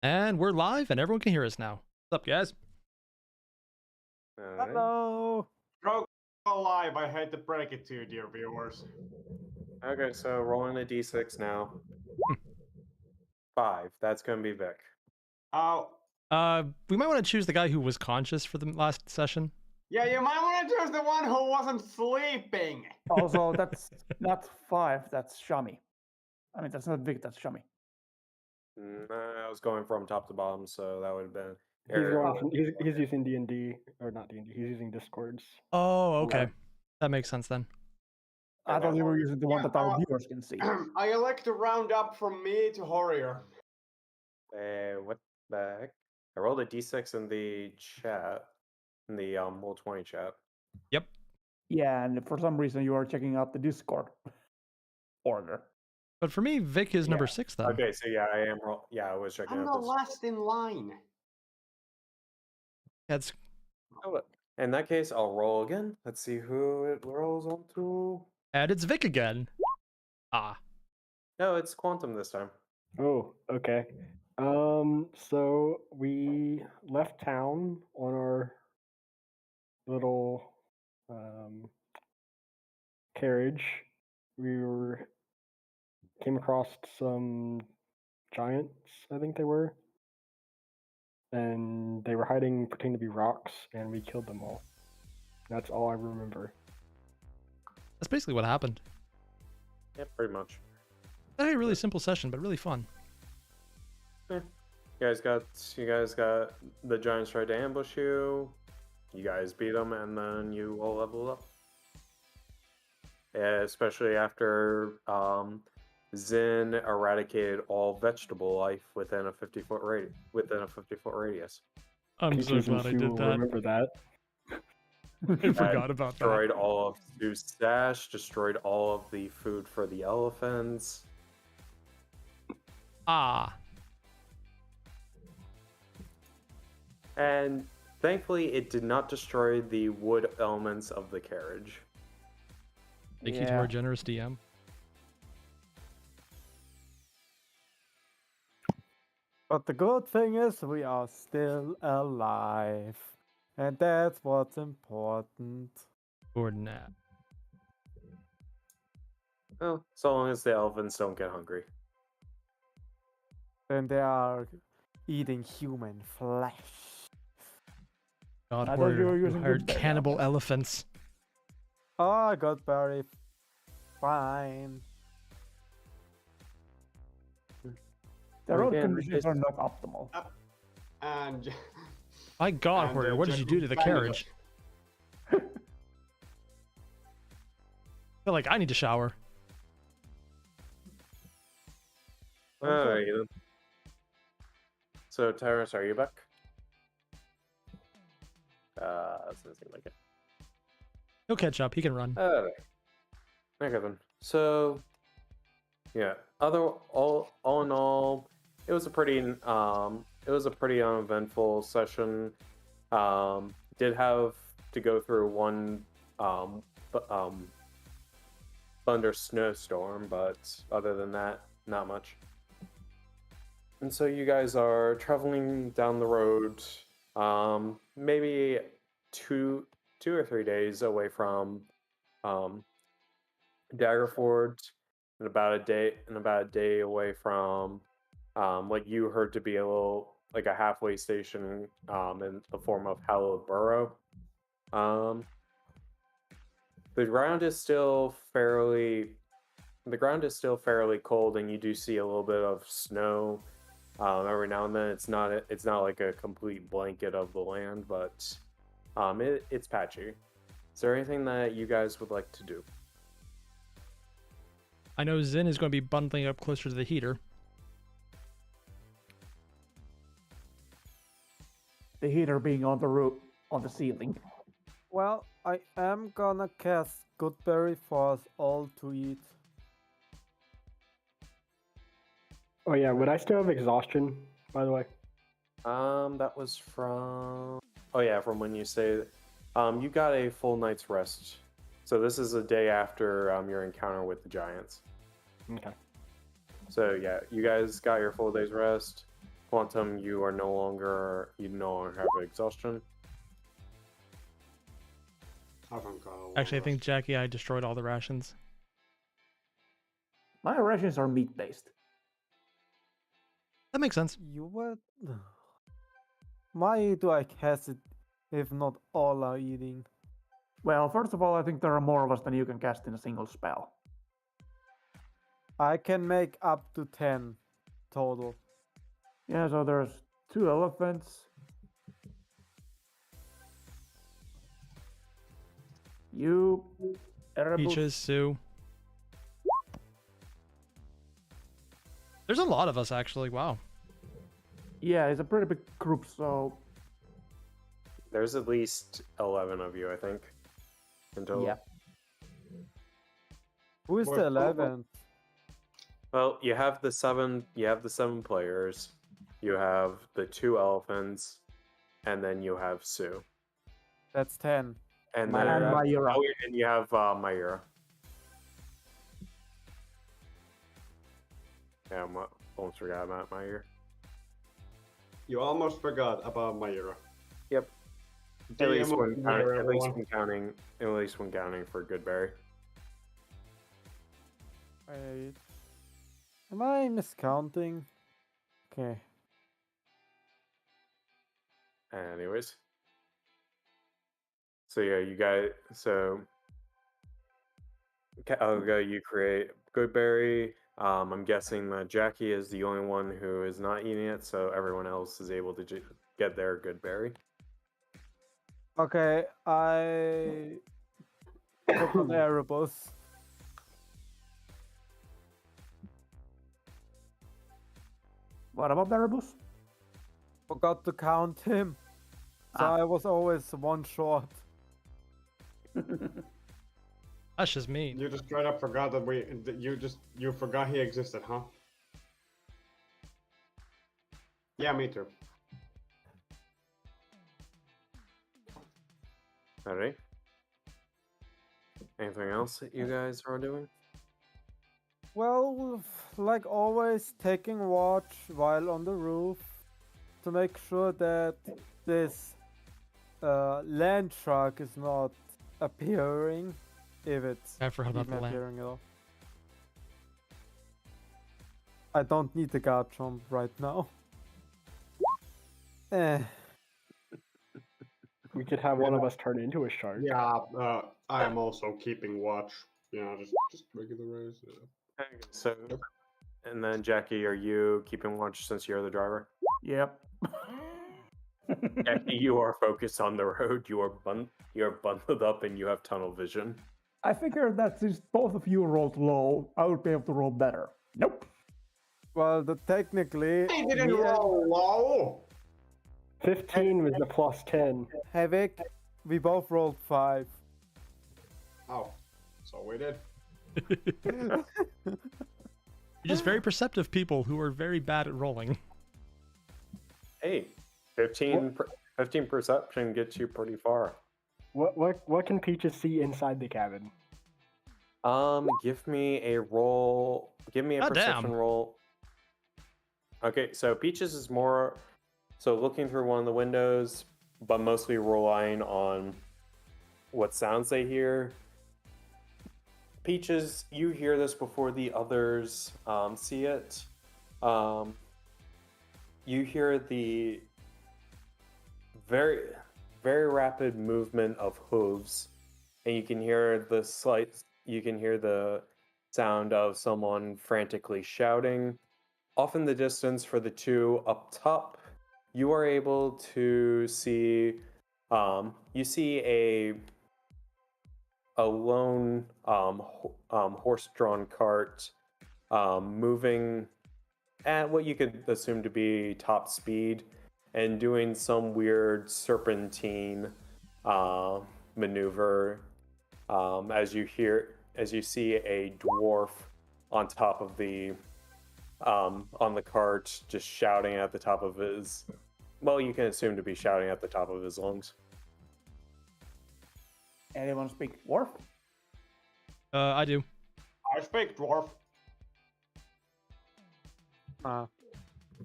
And we're live, and everyone can hear us now. What's up, guys? Alright. Hello. Bro, go live. I hate to break it to you, dear viewers. Okay, so rolling a d6 now. 5. That's gonna be Vic. Oh, We might want to choose the guy who was conscious for the last session. yeah, you might want to choose the one who wasn't sleeping. Also, that's not 5, that's Shami. I mean, that's not big, that's Shami. I was going from top to bottom, so that would have been. He's Airier. going from, he's using D&D, or not D&D, he's using Discords. Oh, okay. That makes sense then. I thought you were using the one Yeah, that our viewers can see. I elect to round up from me to Airier. What the heck? I rolled a d6 in the chat, in the Roll20 chat. Yep. Yeah, and for some reason you are checking out the Discord order. But for me, Vic is number 6 then. Okay, so yeah, I am. Yeah, I was checking I'm the out this. last in line. That's In that case, I'll roll again. Let's see who it rolls onto. and it's Vic again. Ah. No, it's Quantum this time. Oh, okay. So we left town on our little carriage. Came across some giants, I think they were. And they were hiding, pretending to be rocks, and we killed them all. That's all I remember. That's basically what happened. Yeah, pretty much. That a really simple session, but really fun. You guys got the giants tried to ambush you. You guys beat them, and then you all leveled up. Especially after Zin eradicated all vegetable life within a 50-foot radius. I'm so Teachers and glad I Sue did will that. remember that. I forgot about that. Destroyed all of Sue's stash. Destroyed all of the food for the elephants. Ah. And thankfully, it did not destroy the wood elements of the carriage. Thank you to our generous DM. But the good thing is we are still alive. And that's what's important. Or nap. Well, so long as the elephants don't get hungry. Then they are eating human flesh. God, I thought you were we're using hired good bait. cannibal elephants. Oh, I got very fine. The road Again, conditions are not optimal. And My God, And, Warrior, what did you do to the General carriage? I feel like I need to shower. Alright then. So, Tyrus, are you back? Doesn't seem like it. He'll catch up. He can run. Okay then. So, yeah. All in all, it was a pretty uneventful session. Did have to go through one thunder snowstorm, but other than that, not much. And so you guys are traveling down the road, maybe two or 3 days away from Daggerford, and about a day away from what you heard to be a halfway station in the form of Hallowed Burrow. The ground is still fairly cold, and you do see a little bit of snow every now and then. It's not like a complete blanket of the land, but it's patchy. Is there anything that you guys would like to do? I know Zin is going to be bundling up closer to the heater. The heater being on the roof, on the ceiling. Well, I am gonna cast Goodberry for us all to eat. Oh yeah, would I still have exhaustion, by the way? That was from... Oh yeah, from when you say... you got a full night's rest. So this is a day after your encounter with the giants. Okay. So yeah, you guys got your full day's rest. Quantum, you no longer have exhaustion. Actually, I think Jackie, I destroyed all the rations. My rations are meat based. That makes sense. You what? Why do I cast it if not all are eating? Well, first of all, I think there are more of us than you can cast in a single spell. I can make up to 10 total. Yeah, so there's 2 elephants. You, Erebus. Peaches, Sue. There's a lot of us, actually. Wow. Yeah, it's a pretty big group, so There's at least 11 of you, I think, in total. yeah. Who is the 11th? Well, you have the 7 players, you have the 2 elephants, and then you have Sue. That's 10. And Myra. then And Myra. oh, and you have Myra. Yeah, almost forgot about Myra. You almost forgot about Myra. Yep. At DM least of when Myra, at least everyone. when counting for Goodberry. Wait. Am I miscounting? Okay. Anyways. So yeah, you guys. So Elga, you create Goodberry. I'm guessing that Jackie is the only one who is not eating it, so everyone else is able to get their Goodberry. Okay, I put on Erebus. What about Erebus? Forgot to count him. So I was always one short. That's just mean. You just straight up forgot that you forgot he existed, huh? Yeah, me too. Alright. Anything else that you guys are doing? Well, like always, taking watch while on the roof to make sure that this land shark is not appearing, if it's I forgot about even the land. appearing at all. I don't need the guard jump right now. We could have one of us turn into a shark. Yeah, I am also keeping watch. Yeah, just regular raise. Okay, so, and then Jackie, are you keeping watch since you're the driver? Yep. Jackie, you are focused on the road. You are bundled up, and you have tunnel vision. I figured that since both of you rolled low, I would be able to roll better. Nope. Well, technically, He didn't me and roll low. 15 was the plus 10. Havoc, we both rolled 5. Oh, so we did. You're just very perceptive people who are very bad at rolling. Hey, 15 perception gets you pretty far. What can Peaches see inside the cabin? Give me a roll. Give me a God perception damn. roll. Okay, so Peaches is more so looking through one of the windows, but mostly relying on what sounds they hear. Peaches, you hear this before the others see it. You hear the very, very rapid movement of hooves, and you can hear the sound of someone frantically shouting. Off in the distance, for the two up top, you are able to see. You see a lone horse-drawn cart moving at what you could assume to be top speed and doing some weird serpentine maneuver as you see a dwarf on top of the on the cart, just shouting at the top of his, well, you can assume to be shouting at the top of his lungs. Anyone speak dwarf? I do. I speak dwarf.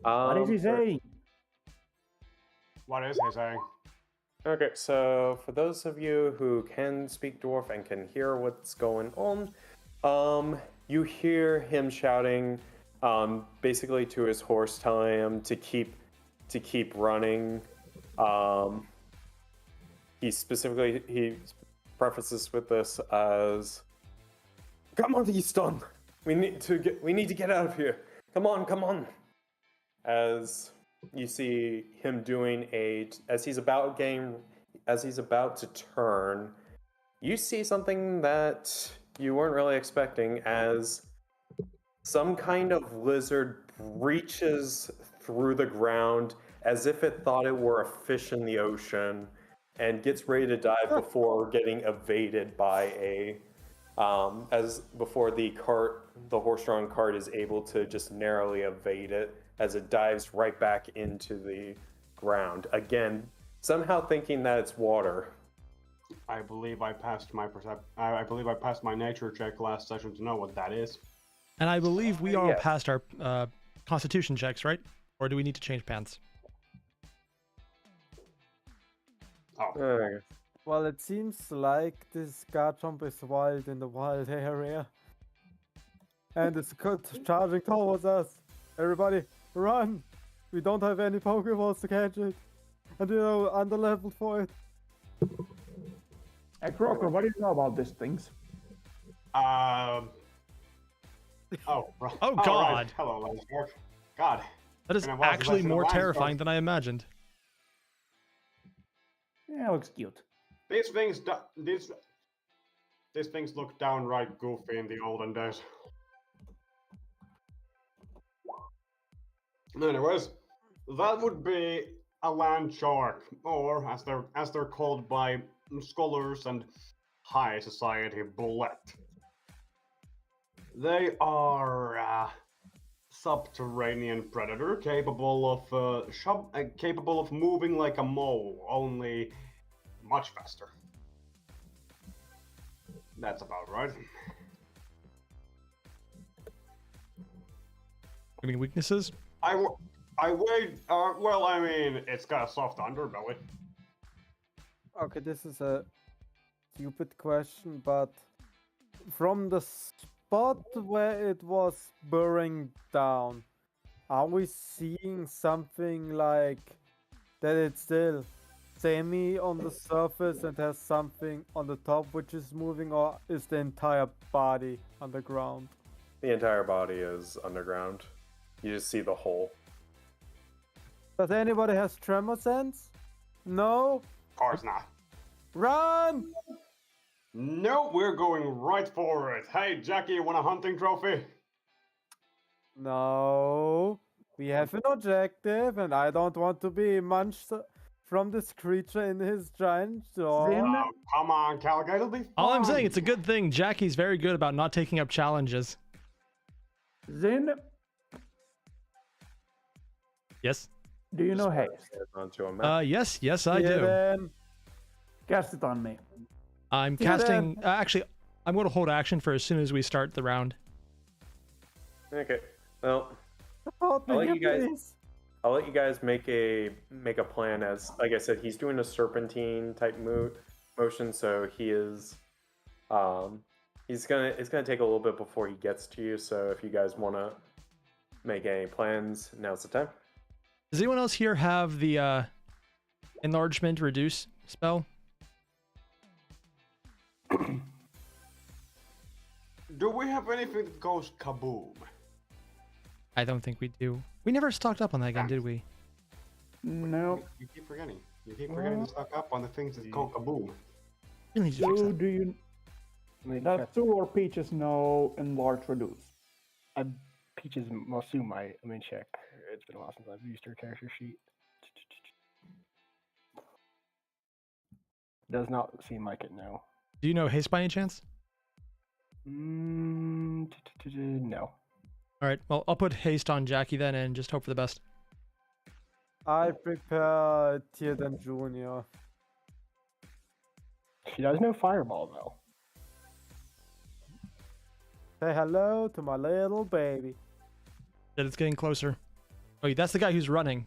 What is he saying? What is he saying? Okay, so for those of you who can speak dwarf and can hear what's going on, you hear him shouting, basically to his horse, telling him to keep running. He prefaces with this as, "Come on, Easton, we need to get out of here. Come on." As you see him doing as he's about to turn, you see something that you weren't really expecting, as some kind of lizard breaches through the ground as if it thought it were a fish in the ocean and gets ready to dive before getting evaded by before the horse-drawn cart is able to just narrowly evade it as it dives right back into the ground. Again, somehow thinking that it's water. I believe I passed my nature check last session to know what that is. And I believe we all Yes. passed our constitution checks, right? Or do we need to change pants? Oh, Well, it seems like this Garchomp is wild in the wild area. And it's charging towards us. Everybody, run! We don't have any Pokeballs to catch it. And under-leveled for it. Hey, Crocker, what do you know about these things? Oh, right. Oh, right. God. Hello, Landshark. God. That is Been a while since I've actually seen a more Landshark. terrifying than I imagined. Yeah, looks cute. These things look downright goofy in the olden days. Anyways, that would be a land shark, or as they're called by scholars and high society, bullet. They are a subterranean predator capable of moving like a mole, only much faster. That's about right. Any weaknesses? Well, I mean, it's got a soft underbelly. Okay, this is a stupid question, but from the spot where it was burrowing down, are we seeing something like that it's still semi on the surface and has something on the top which is moving, or is the entire body underground? The entire body is underground. You just see the hole. Does anybody has tremor sense? No? Of course not. Run! No, we're going right for it. Hey, Jackie, you want a hunting trophy? No. We have an objective, and I don't want to be munched from this creature in his giant jaw. Zin, Oh, come on, Calgate, it'll be fun. All I'm saying, it's a good thing Jackie's very good about not taking up challenges. Zin, Yes? do you know haste? Onto a map. Yes, I Yeah, do. then. Cast it on me. I'm Yeah, casting. Actually, I'm going to hold action for as soon as we start the round. Okay. Well, Support me, I'll let yeah, you guys- please. I'll let you guys make a plan. As like I said, he's doing a serpentine type motion, so it's gonna take a little bit before he gets to you. So if you guys want to make any plans, now's the time. Does anyone else here have the enlargement reduce spell? Do we have anything that goes kaboom? I don't think we do. We never stocked up on that gun, did we? No. You keep forgetting. You keep forgetting to stock up on the things that go kaboom. Really need to fix So that. do you... Like, Does Sue or Peaches know enlarge reduce? Peaches must do my. Let me check. It's been a while since I've used her character sheet. Does not seem like it, no. Do you know haste by any chance? No. All right. Well, I'll put haste on Jackie then, and just hope for the best. I prepare Tierden Jr. She does know fireball though. Say hello to my little baby. That it's getting closer. Wait, that's the guy who's running.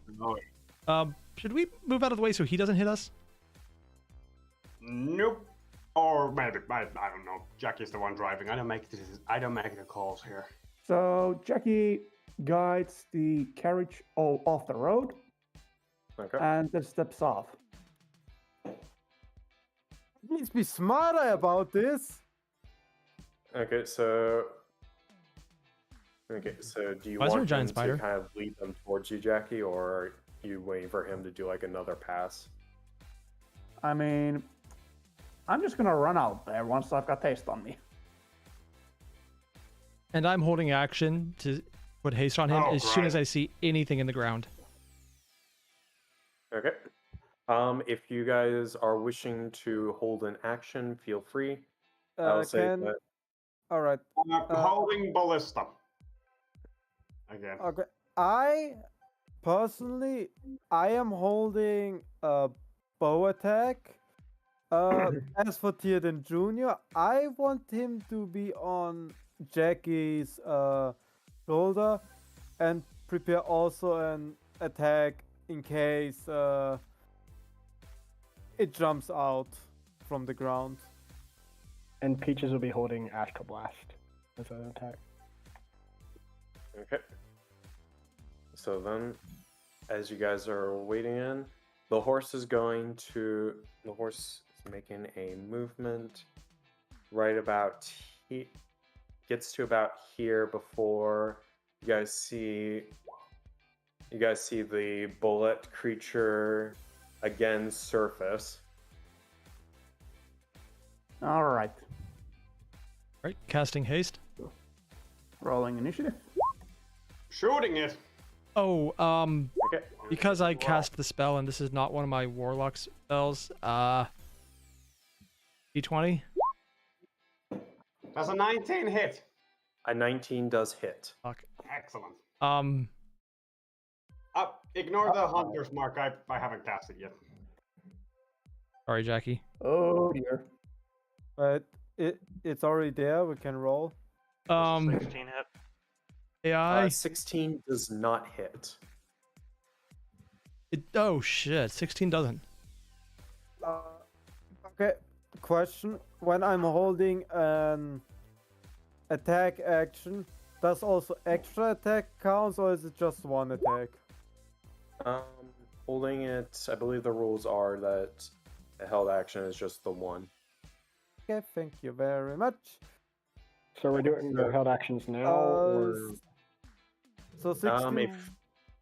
No. Should we move out of the way so he doesn't hit us? Nope. Or maybe I don't know. Jackie's the one driving. I don't make the calls here. So Jackie guides the carriage off the road Okay. and then steps off. Please be smarter about this. Okay, so do you Why is there a want giant him spider? to kind of lead them towards you, Jackie, or are you waiting for him to do like another pass? I mean, I'm just gonna run out there once I've got haste on me. And I'm holding action to put haste on him Oh, as soon right. as I see anything in the ground. Okay. If you guys are wishing to hold an action, feel free. I'll say that. All right. Holding ballista. Again. Okay. I personally, I am holding a bow attack. As for Theoden Jr., I want him to be on Jackie's shoulder and prepare also an attack in case it jumps out from the ground. And Peaches will be holding Astral Blast as an attack. Okay. So then, as you guys are waiting in, the horse is making a movement right about gets to about here before you guys see the bullet creature again surface. All right, Right, casting haste. rolling initiative. Shooting it. Oh, Okay. because I cast the spell and this is not one of my warlock spells, D20. That's a 19 hit. A 19 does hit. Fuck. Excellent. Ignore the hunter's mark. I haven't cast it yet. Sorry, Jackie. Oh dear. But it's already there. We can roll. 16 hit. AI. 16 does not hit. Oh shit, 16 doesn't. Okay. Question: when I'm holding an attack action, does also extra attack counts, or is it just one attack? Holding it, I believe the rules are that a held action is just the one. Okay, thank you very much. So we're doing the held actions now, or So 16.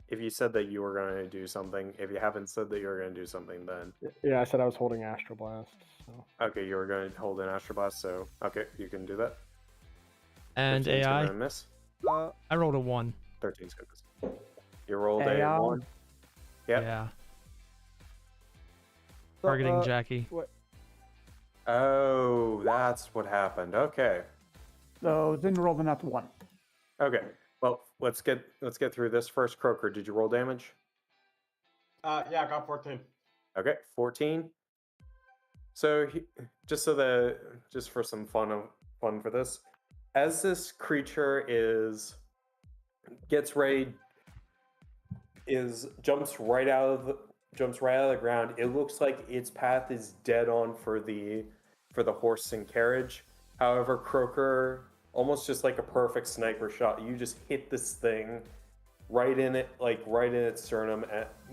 If you said that you were going to do something, if you haven't said that you were going to do something, then yeah, I said I was holding Astral Blast. So. okay, you were going to hold an Astral Blast, so okay, you can do that. And 15's AI. gonna miss. I rolled a 1. 13's gonna miss. You rolled AI. a 1. Yep. Yeah. So, Targeting Jackie. Oh, that's what happened. Okay. So then roll the nat 1. Okay. Well, let's get through this first. Croaker, did you roll damage? Yeah, I got 14. Okay, 14. So just for some fun for this, as this creature jumps right out of the ground, it looks like its path is dead on for the horse and carriage. However, Croaker, almost just like a perfect sniper shot, you just hit this thing right in its sternum,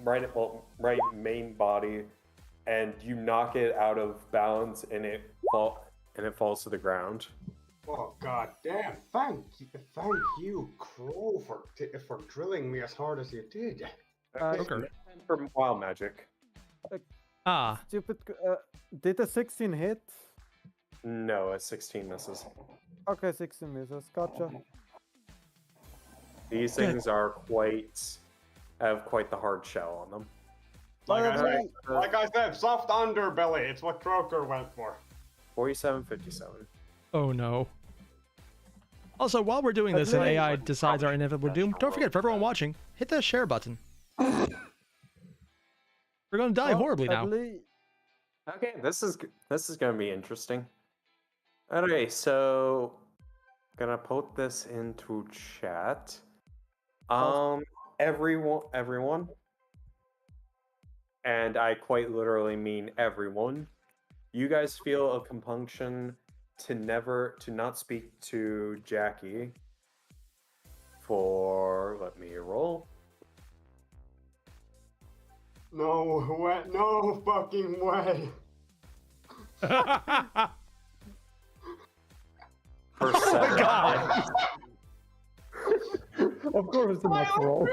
right main body, and you knock it out of bounds, and it falls to the ground. Oh god damn! Thank you, Crow, for drilling me as hard as you did. Croaker. For wild magic. Ah, Stupid. Did a 16 hit? No, a 16 misses. Okay, 16 misses. Gotcha. These things have quite the hard shell on them. Like I said, soft underbelly. It's what Croaker went for. 47-57. oh no. Also, while we're doing this and AI decides our inevitable doom, don't forget, for everyone watching, hit the share button. We're gonna die horribly now. Okay, this is gonna be interesting. Okay, so gonna put this into chat. everyone, and I quite literally mean everyone, you guys feel a compunction to not speak to Jackie for, let me roll. No way, no fucking way. For Oh my 7 God. days. Of course, it's the next roll.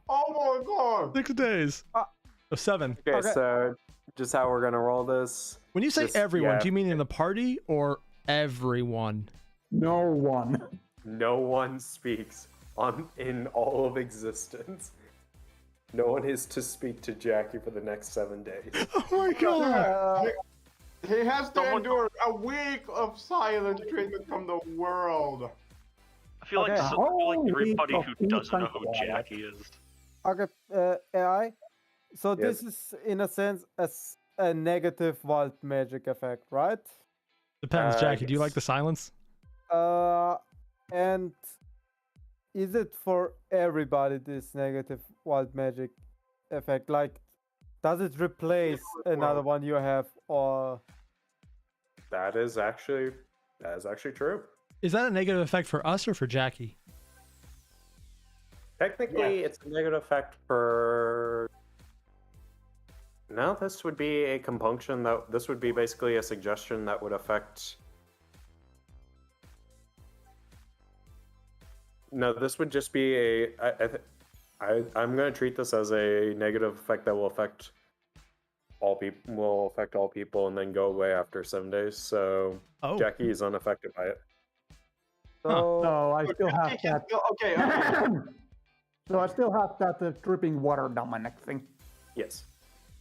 Oh my god. 6 days. Oh, 7. Okay, Okay. so just how we're gonna roll this. When you say Just- everyone, yeah. do you mean in the party or everyone? No one. No one speaks in all of existence. No one is to speak to Jackie for the next 7 days. Oh my God. He has to endure a week of silent treatment from the world. I feel like Okay, everybody holy who doesn't know who fucking Jackie is. Okay, AI. So Yes. this is in a sense a negative wild magic effect, right? Depends, Jackie. Do you yes. like the silence? And is it for everybody this negative wild magic effect? Like, does it replace another one you have, or That is actually true. Is that a negative effect for us or for Jackie? Technically, it's a negative effect for. No, this would be a compunction this would be basically a suggestion that would affect. No, this would just be I'm going to treat this as a negative effect that will affect all people, and then go away after 7 days. So Oh. Jackie is unaffected by it. so? So I still have that. Okay. So I still have that dripping water down my neck thing. Yes.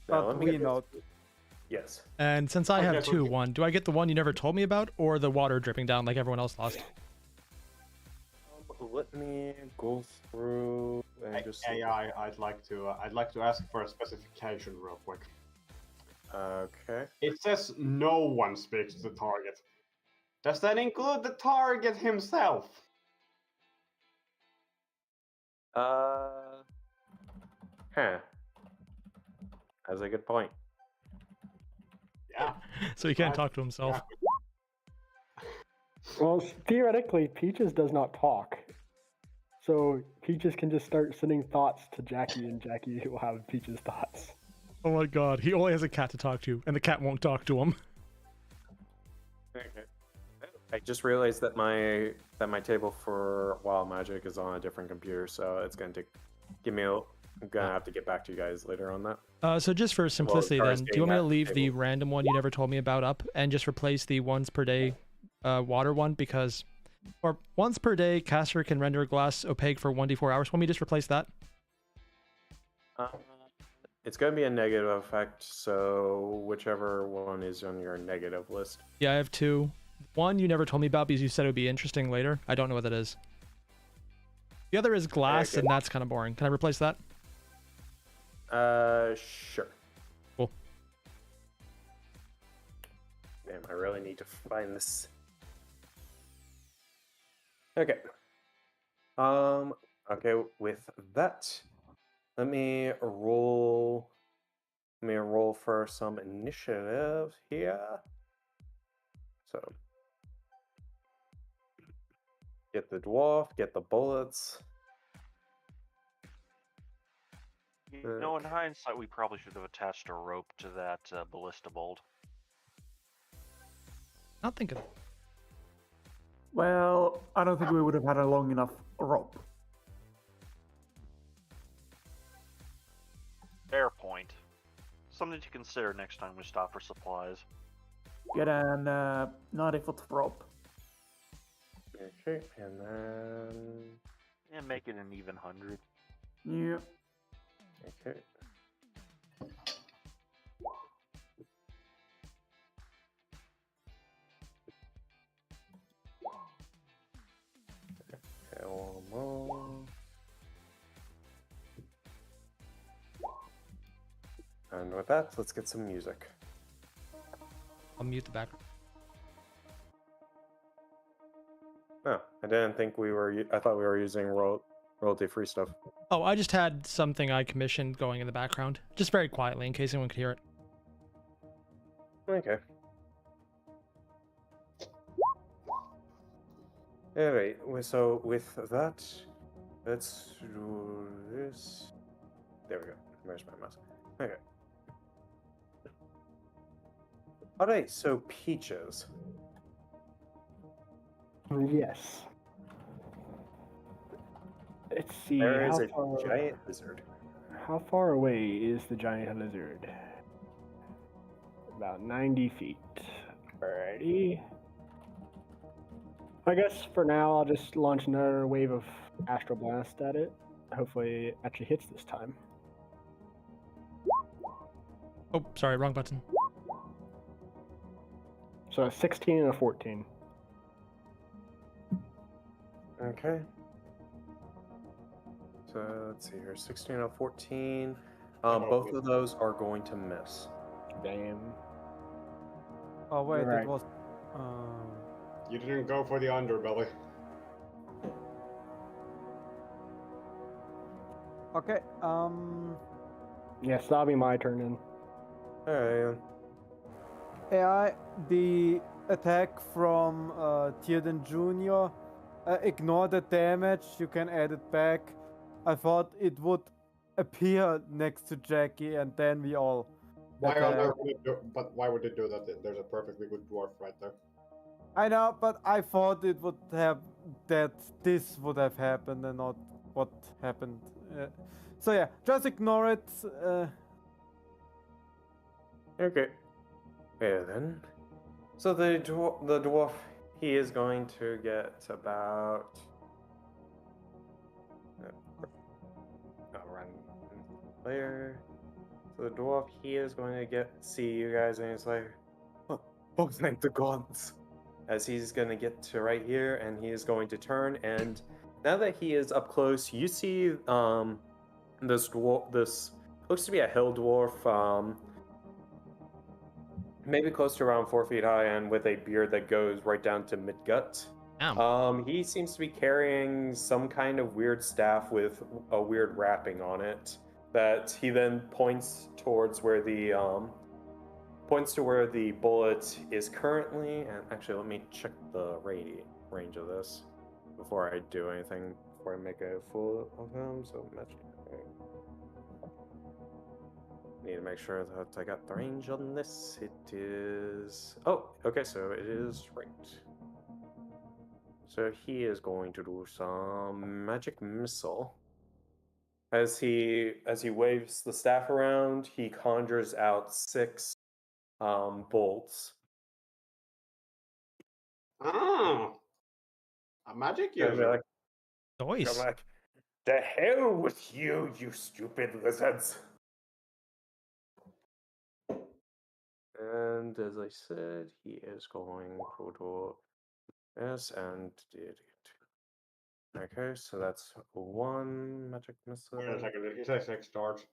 Now, But let me we get this- know. Yes. And since I Okay, have so- 2, do I get the one you never told me about, or the water dripping down like everyone else lost? Let me go through and just. AI, I'd like to ask for a specification real quick. Okay. It says no one speaks to the target. Does that include the target himself? Huh. That's a good point. Yeah. So he can't talk to himself. Well, theoretically, Peaches does not talk. So Peaches can just start sending thoughts to Jackie, and Jackie will have Peaches' thoughts. Oh my God. He only has a cat to talk to, and the cat won't talk to him. Okay. I just realized that my table for Wild Magic is on a different computer, so it's gonna I'm gonna have to get back to you guys later on that. So just for simplicity, as far as then, do you want me to getting that leave the table. random one you never told me about up and just replace the once per day water one? Because, or once per day, caster can render glass opaque for 1d4 hours. Want me to just replace that? It's gonna be a negative effect, so whichever one is on your negative list. Yeah, I have 2. One you never told me about because you said it would be interesting later. I don't know what that is. The other is glass, Okay. and that's kind of boring. Can I replace that? Sure. Cool. Damn, I really need to find this. Okay. Okay, with that, let me roll for some initiative here. So get the dwarf, get the bullets. You know, in hindsight, we probably should have attached a rope to that ballista bolt. Not thinking. Well, I don't think we would have had a long enough rope. Fair point. Something to consider next time we stop for supplies. Get an 90-foot rope. Okay, and then And make it an even 100. Yeah. okay. Okay, one more. And with that, let's get some music. I'll mute the background. No, I didn't think we were. I thought we were using royalty-free stuff. Oh, I just had something I commissioned going in the background, just very quietly in case anyone could hear it. Okay. Alright, so with that, let's do this. There we go. Where's my mouse? Okay. Alright, so Peaches. Yes. Let's see. There is how a far, giant lizard. How far away is the giant lizard? About 90 feet. Alrighty. I guess for now I'll just launch another wave of Astral Blast at it. Hopefully it actually hits this time. Oh, sorry, wrong button. So a 16 and a 14. Okay. So let's see here. 16 and 14. Both of those are going to miss. Damn. Oh wait, Right. it was. You didn't go for the underbelly. Okay. Yes, that'll be my turn then. Alright. AI, the attack from Tierden Jr. Ignore the damage. You can add it back. I thought it would appear next to Jackie, and then we all. Why on attack. earth would it do? But why would it do that? There's a perfectly good dwarf right there. I know, but I thought it would have that this would have happened and not what happened. So yeah, just ignore it. Okay. Yeah, then. So the dwarf, he is going to get about. I'll run player. So the dwarf, he is going to see you guys, and he's like, "Oh, thank the gods!" As he's going to get to right here, and he is going to turn. And now that he is up close, you see this dwarf. This looks to be a hill dwarf. Maybe close to around 4 feet high and with a beard that goes right down to mid-gut. Damn. He seems to be carrying some kind of weird staff with a weird wrapping on it that he then points towards where the bullet is currently. And actually, let me check the range of this before I do anything, before I make a fool of him. So magic. Need to make sure that I got the range on this. It is... Oh, okay, so it is right. So he is going to do some magic missile. As he waves the staff around, he conjures out 6 bolts. Ah, a magic And they're user. like, Nice. I'm like, the hell with you, you stupid lizards. And as I said, he is going to do this and did it. Okay, so that's 1 magic missile. Wait a second, did he say 6 darts?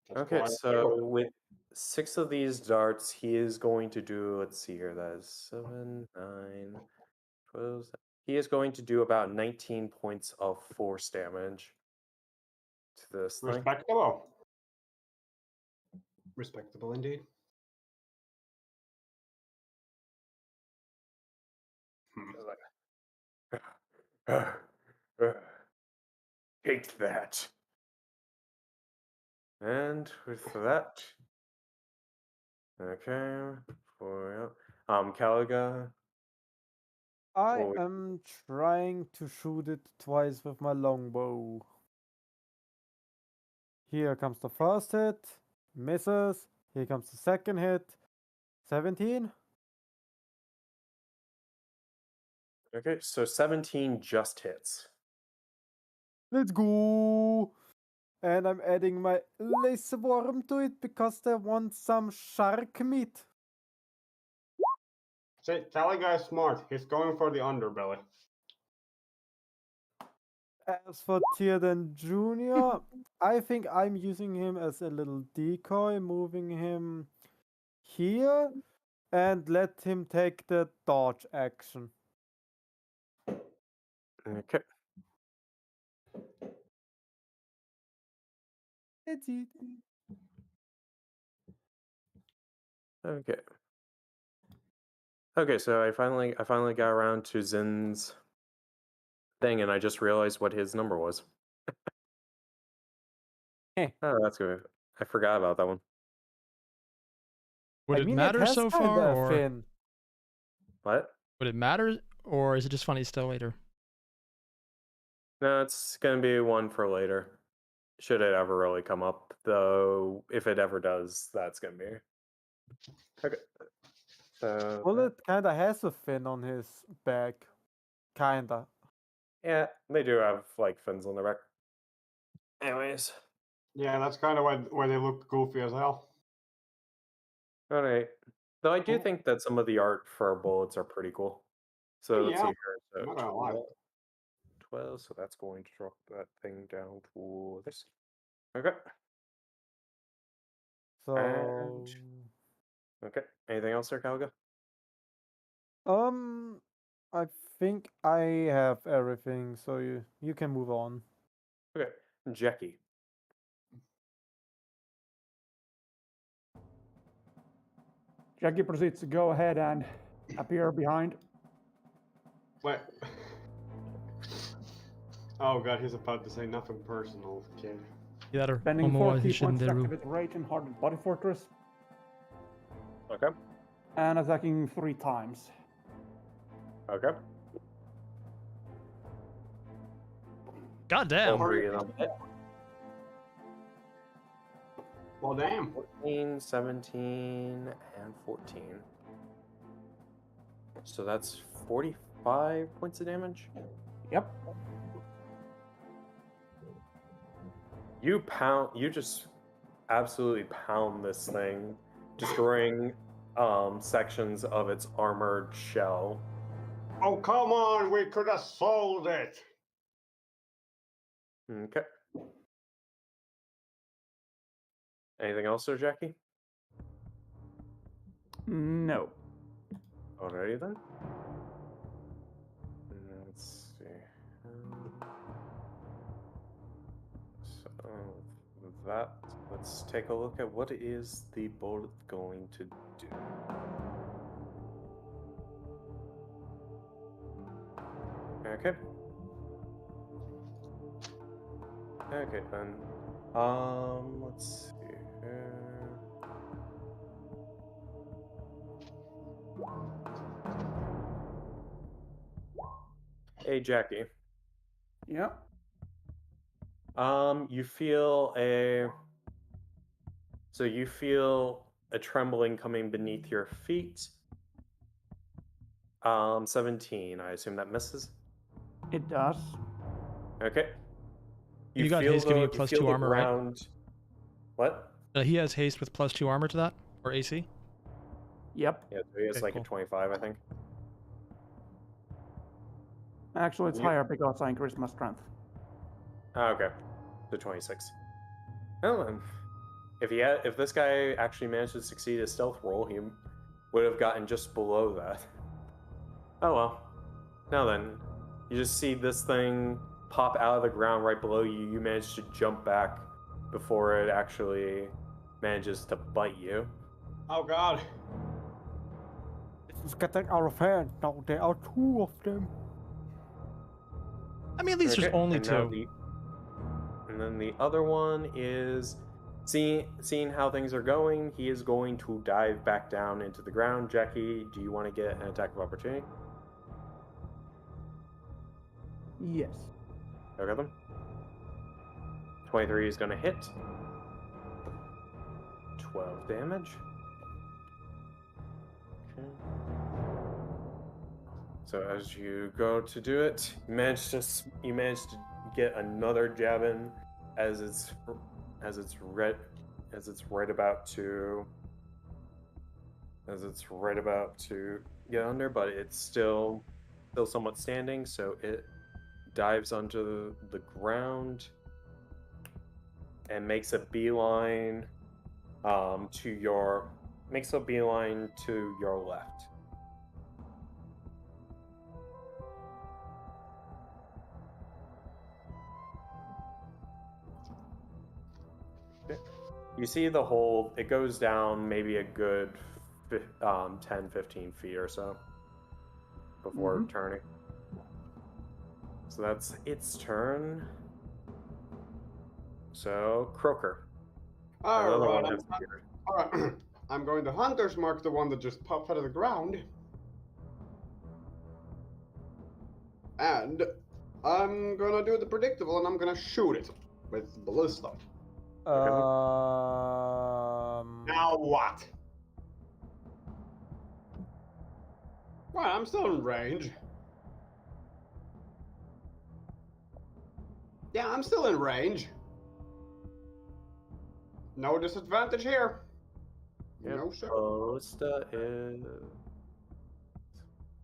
That's Okay, quite a so few. with 6 of these darts, he is going to do, let's see here, that is 7, 9, 12. He is going to do about 19 points of force damage to this thing. Respectable. Respectable indeed. It's like, take that. And with that, okay, for Caliga. I Oh, am trying to shoot it twice with my longbow. Here comes the first hit, misses. Here comes the second hit, 17. Okay, so 17 just hits. Let's go! And I'm adding my laser worm to it because they want some shark meat. See, Caliga is smart. He's going for the underbelly. As for Tierden Jr., I think I'm using him as a little decoy, moving him here. and let him take the dodge action. Okay. That's it. Okay. Okay, so I finally got around to Zin's thing, and I just realized what his number was. Heh. Oh, that's good. I forgot about that one. Would I it mean, matter it has so kinda far, a or fin. What? would it matter, or is it just funny still later? No, it's gonna be one for later. Should it ever really come up, though? If it ever does, that's gonna be okay. So Well, it kinda has a fin on his back. Kinda. yeah, they do have like fins on their back. Anyways, Yeah, that's kind of why they look goofy as hell. all right. Though I do think that some of the art for our bullets are pretty cool. So let's Yeah, see here. So not gonna lie. 12, so that's going to drop that thing down to this. Okay. So, Okay. Anything else there, Calga? I think I have everything, so you can move on. Okay. Jackie. Jackie proceeds to go ahead and appear behind. Wait. Oh god, he's about to say nothing personal. Okay. Spending 4 key points to activate Rage and Hardened Body Fortress, Okay. and attacking 3 times. Okay. God damn. All three of them hit. Well, damn. 14, 17, and 14. So that's 45 points of damage. Yep. You just absolutely pound this thing, destroying sections of its armored shell. Oh, come on, we could have sold it. Okay. Anything else there, Jackie? No. Alrighty then. Let's see. So with that, let's take a look at what is the bullet going to do. Okay. Okay then. Let's see here. Hey Jackie. Yep. You feel a trembling coming beneath your feet. 17. I assume that misses. It does. Okay. You got haste giving you you plus feel 2 the armor, right? ground. What? He has haste with plus 2 armor to that, or AC. Yep. Yeah, so he has Okay, like cool. a 25, I think. Actually, it's You- higher because I increased my strength. Ah, okay. So 26. Well, then, if this guy actually managed to succeed his stealth roll, he would have gotten just below that. Oh well. Now then, you just see this thing pop out of the ground right below you. You manage to jump back before it actually manages to bite you. Oh god. This is getting out of hand. Now there are 2 of them. I mean, at least there's only and now 2. and then the other one is seeing how things are going. He is going to dive back down into the ground. Jackie, do you want to get an attack of opportunity? Yes. Okay then. 23 is going to hit. 12 damage. Okay. So as you go to do it, you manage to get another jab in as it's right about to get under, but it's still somewhat standing, so it dives onto the ground and makes a beeline to your makes a beeline to your left. You see the hole, it goes down maybe a good 10, 15 feet or so before turning. So that's its turn. So, Croaker. Another one has appeared. Alright. I'm going to Hunter's Mark the one that just popped out of the ground. And I'm gonna do the predictable and I'm gonna shoot it with the ballista. Now what? Well, I'm still in range. Yeah, I'm still in range. No disadvantage here. Yep. No, sir. Ballista is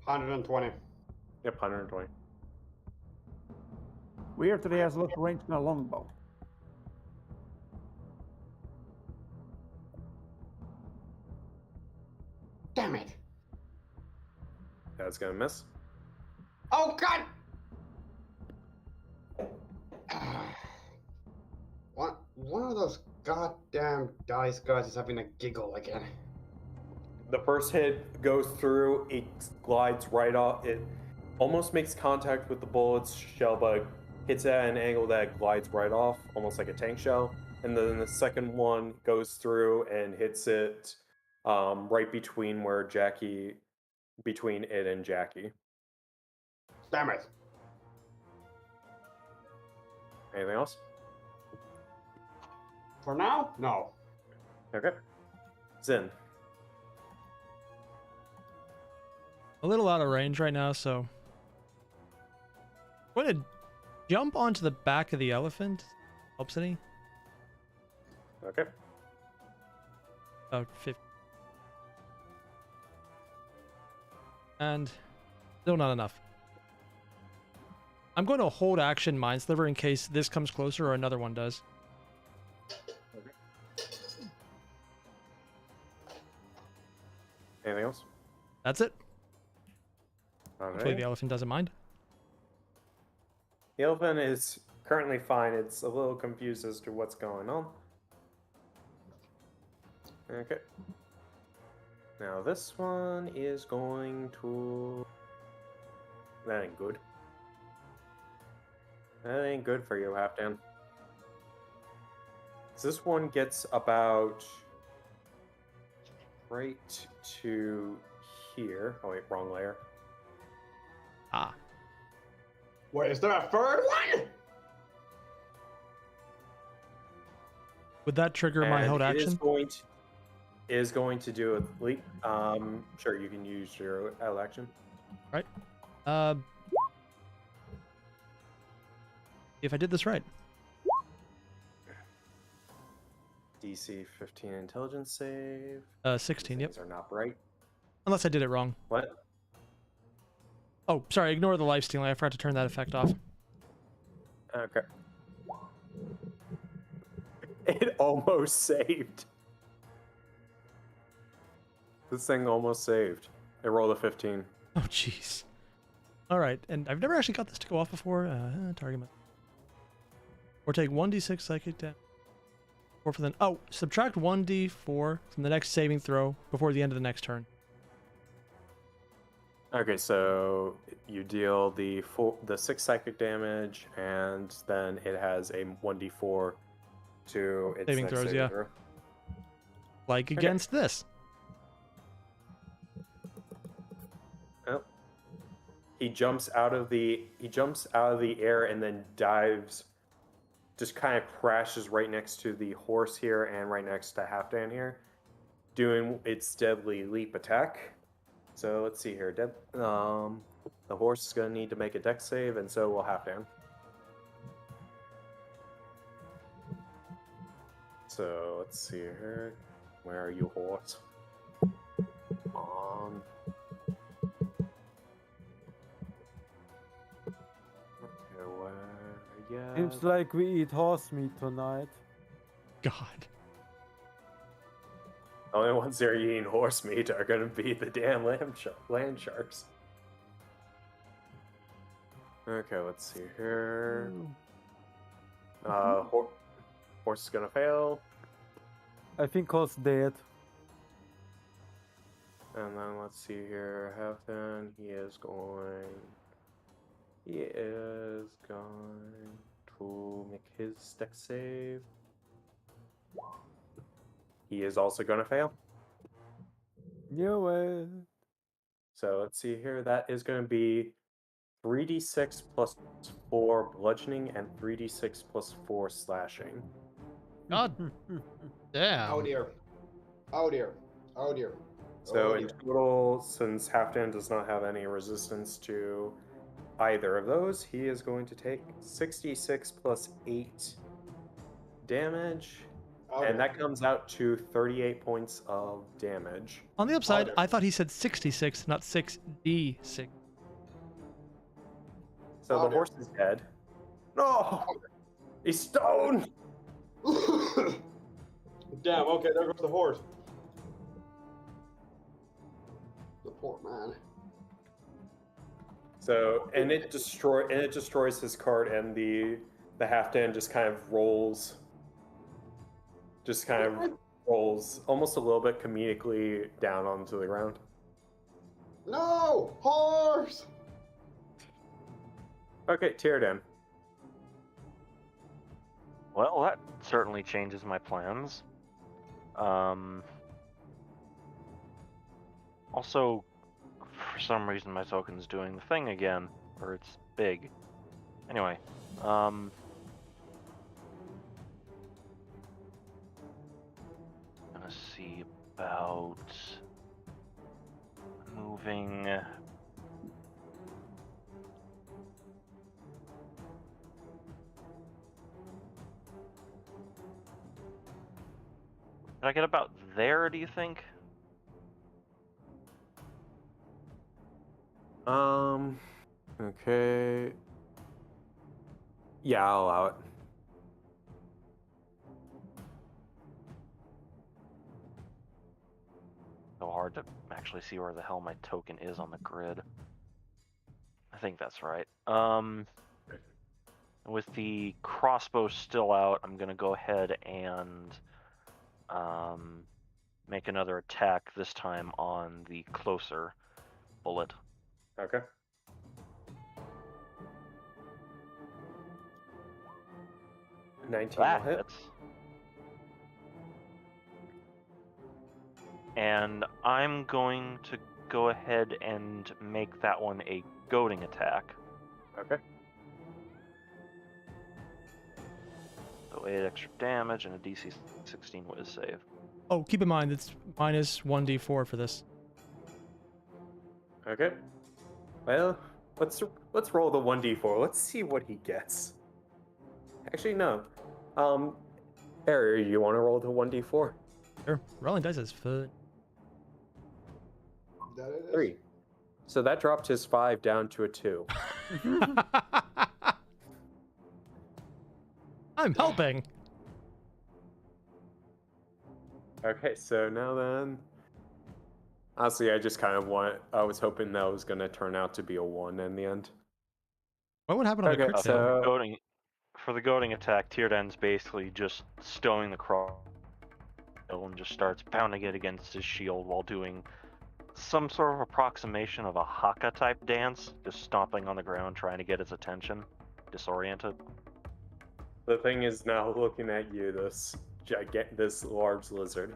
120. Yep, 120. Weird that he has less range than a longbow. Damn it. That's gonna miss. Oh, God! One of those goddamn dice guys is having a giggle again. The first hit goes through, it glides right off, it almost makes contact with the bullet's shell, but hits at an angle that glides right off, almost like a tank shell. And then the second one goes through and hits it right between between it and Jackie. Damn it. Anything else? For now, no. Okay. Zin. A little out of range right now, so I'm going to jump onto the back of the elephant. Helps any? Okay. About 50. And still not enough. I'm going to hold action Mind Sliver in case this comes closer or another one does. Anything else? That's it. All Hopefully right. the elephant doesn't mind. The elephant is currently fine. It's a little confused as to what's going on. Okay. Now this one is going to... That ain't good. That ain't good for you, Halfdan. This one gets about right to here. Oh wait, wrong layer. Ah. Wait, is there a third one? Would that trigger my And held it action? is going to do a leap. Sure, you can use your L action. Right. If I did this right. DC 15 intelligence save. 16, yep. These are not bright. Unless I did it wrong. What? Oh, sorry, ignore the life stealing. I forgot to turn that effect off. Okay. It almost saved. This thing almost saved. It rolled a 15. Oh, jeez. All right, and I've never actually got this to go off before. Target. Or take 1d6 psychic damage. Or for the... Oh, subtract 1d4 from the next saving throw before the end of the next turn. Okay, so you deal the 6 psychic damage, and then it has a 1d4 to its Saving next throws, saving yeah. throw. Like against this. Oh. He jumps out of the air and then dives, just kind of crashes right next to the horse here and right next to Halfdan here, doing its deadly leap attack. So let's see here. The horse is going to need to make a dex save, and so will Halfdan. So let's see here. Where are you, horse? Okay, where? Yeah. Seems like we eat horse meat tonight. God. The only ones that are eating horse meat are going to be the damn land sharks. Okay, let's see here. Horse is going to fail. I think horse dead. And then let's see here. Halfdan, he is going to make his dex save. He is also going to fail. Knew it. So let's see here. That is going to be 3d6 plus 4 bludgeoning and 3d6 plus 4 slashing. God damn. Oh dear. Oh dear. Oh dear. So Oh in dear. total, since Halfdan does not have any resistance to either of those, he is going to take 66 plus 8 damage. Oh And dear. that comes out to 38 points of damage. On the upside, dear. I thought he said 66, not 6d6. So Oh, the dear. horse is dead. No! He's stoned! Damn, okay, there goes the horse. The poor man. So, and it destroys his cart, and the Halfdan just kind of rolls. Just kind of rolls almost a little bit comedically down onto the ground. No! Horse! Okay, Tierdan. Well, that certainly changes my plans. Also, for some reason, my token's doing the thing again, or it's big. Anyway, gonna see about moving. Did I get about there, do you think? Okay. Yeah, I'll allow it. So hard to actually see where the hell my token is on the grid. I think that's right. With the crossbow still out, I'm gonna go ahead and make another attack, this time on the closer bullet. Okay. That will hit. hits. And I'm going to go ahead and make that one a goading attack. Okay. So 8 extra damage and a DC 16 whiz save. Oh, keep in mind, it's minus 1d4 for this. Okay. Well, let's roll the 1d4. Let's see what he gets. Actually, no. Airier, you want to roll the 1d4? Sure. Rolling dice is fun. That it is. 3. So that dropped his 5 down to a 2. I'm helping. Okay, so now then. Honestly, I just kind of I was hoping that was going to turn out to be a 1 in the end. What would happen on a Okay, crit so- fail? For the goading attack, Tierdan's basically just stowing the cross and just starts pounding it against his shield while doing some sort of approximation of a haka type dance, just stomping on the ground trying to get its attention, disoriented. The thing is now looking at you, this large lizard.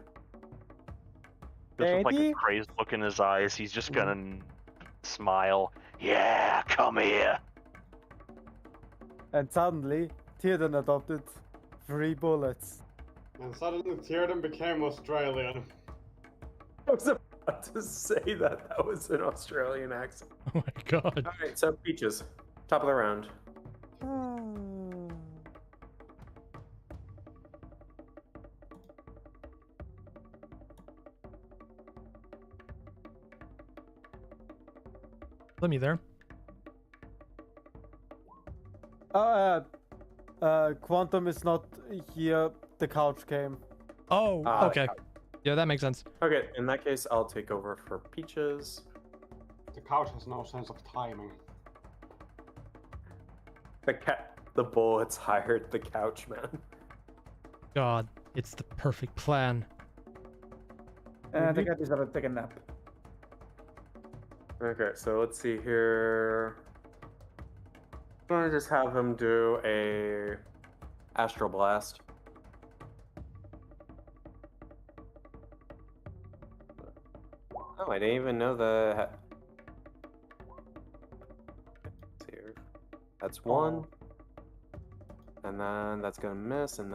Just with like a Daddy? crazed look in his eyes, he's just gonna smile. Yeah, come here. And suddenly, Tierdan adopted 3 bullets. And suddenly Tierdan became Australian. I was about to say that was an Australian accent. Oh my god. Alright, so Peaches, top of the round. Let me there. Quantum is not here. The couch came. Oh, Ah, okay. Yeah, that makes sense. Okay, in that case, I'll take over for Peaches. The couch has no sense of timing. The bullets hired the couch, man. God, it's the perfect plan. And the cat is about to take a nap. Okay, so let's see here. I'm gonna just have him do a Astral Blast. Oh, I didn't even know the. Let's see here. That's one. And then that's gonna miss, and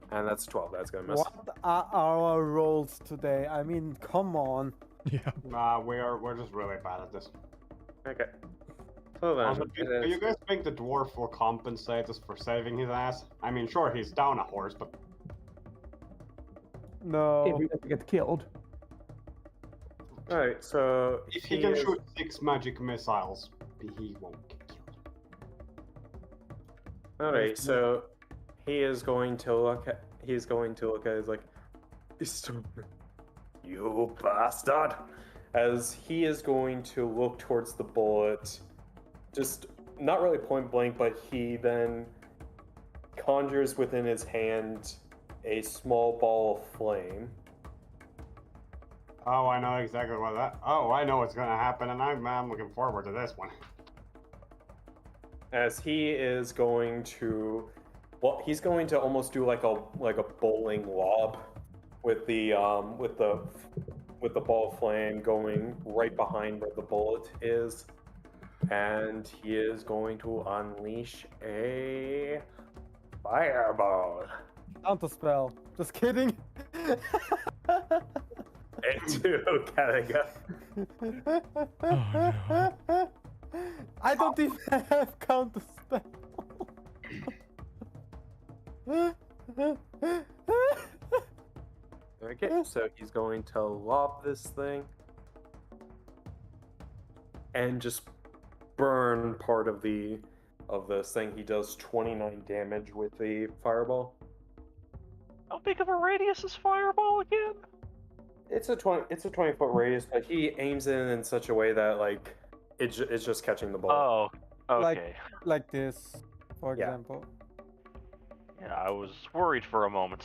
that's 12. That's gonna miss. What are our rolls today? I mean, come on. Yeah. Nah, we're just really bad at this. Okay. So then, Also, do you guys think the dwarf will compensate us for saving his ass? I mean, sure, he's down a horse, but No. If he doesn't get killed. all right. So if he can shoot 6 magic missiles, he won't get killed. All right. So he is going to look at. He's going to look at. He's like, you bastard! As he is going to look towards the bullet, just not really point blank, but he then conjures within his hand a small ball of flame. Oh, I know exactly what that. Oh, I know what's gonna happen, and I'm looking forward to this one. As he is going to, well, he's going to almost do like a bowling lob with the ball of flame going right behind where the bullet is, and he is going to unleash a fireball. Counter spell. Just kidding. Into Kataga. Oh, no. I don't even have counter spell. Okay, so he's going to lob this thing and just burn part of this thing. He does 29 damage with the fireball. How big of a radius is Fireball again? It's a 20-foot radius, but he aims it in such a way that like it's just catching the ball. Oh, Like- okay. Like this, for Yeah. example. Yeah, I was worried for a moment.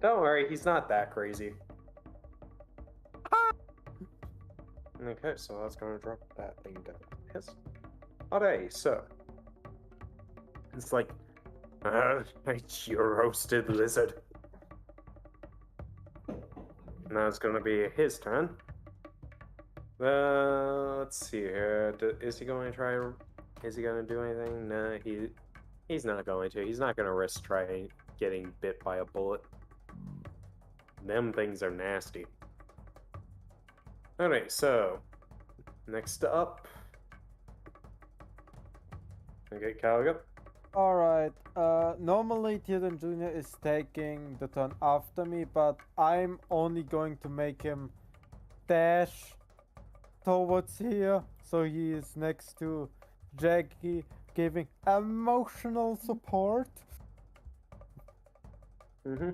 Don't worry, he's not that crazy. Okay, so that's going to drop that thing down. Yes. Alright, so it's like, it's your roasted lizard. Now it's going to be his turn. Let's see here. Is he going to try? Is he going to do anything? No, he's not going to. He's not going to risk trying getting bit by a bullet. Them things are nasty. Alright, so next up. Okay, Calga. Alright, normally Theoden Jr. is taking the turn after me, but I'm only going to make him dash towards here, so he is next to Jackie, giving emotional support. Mm-hmm.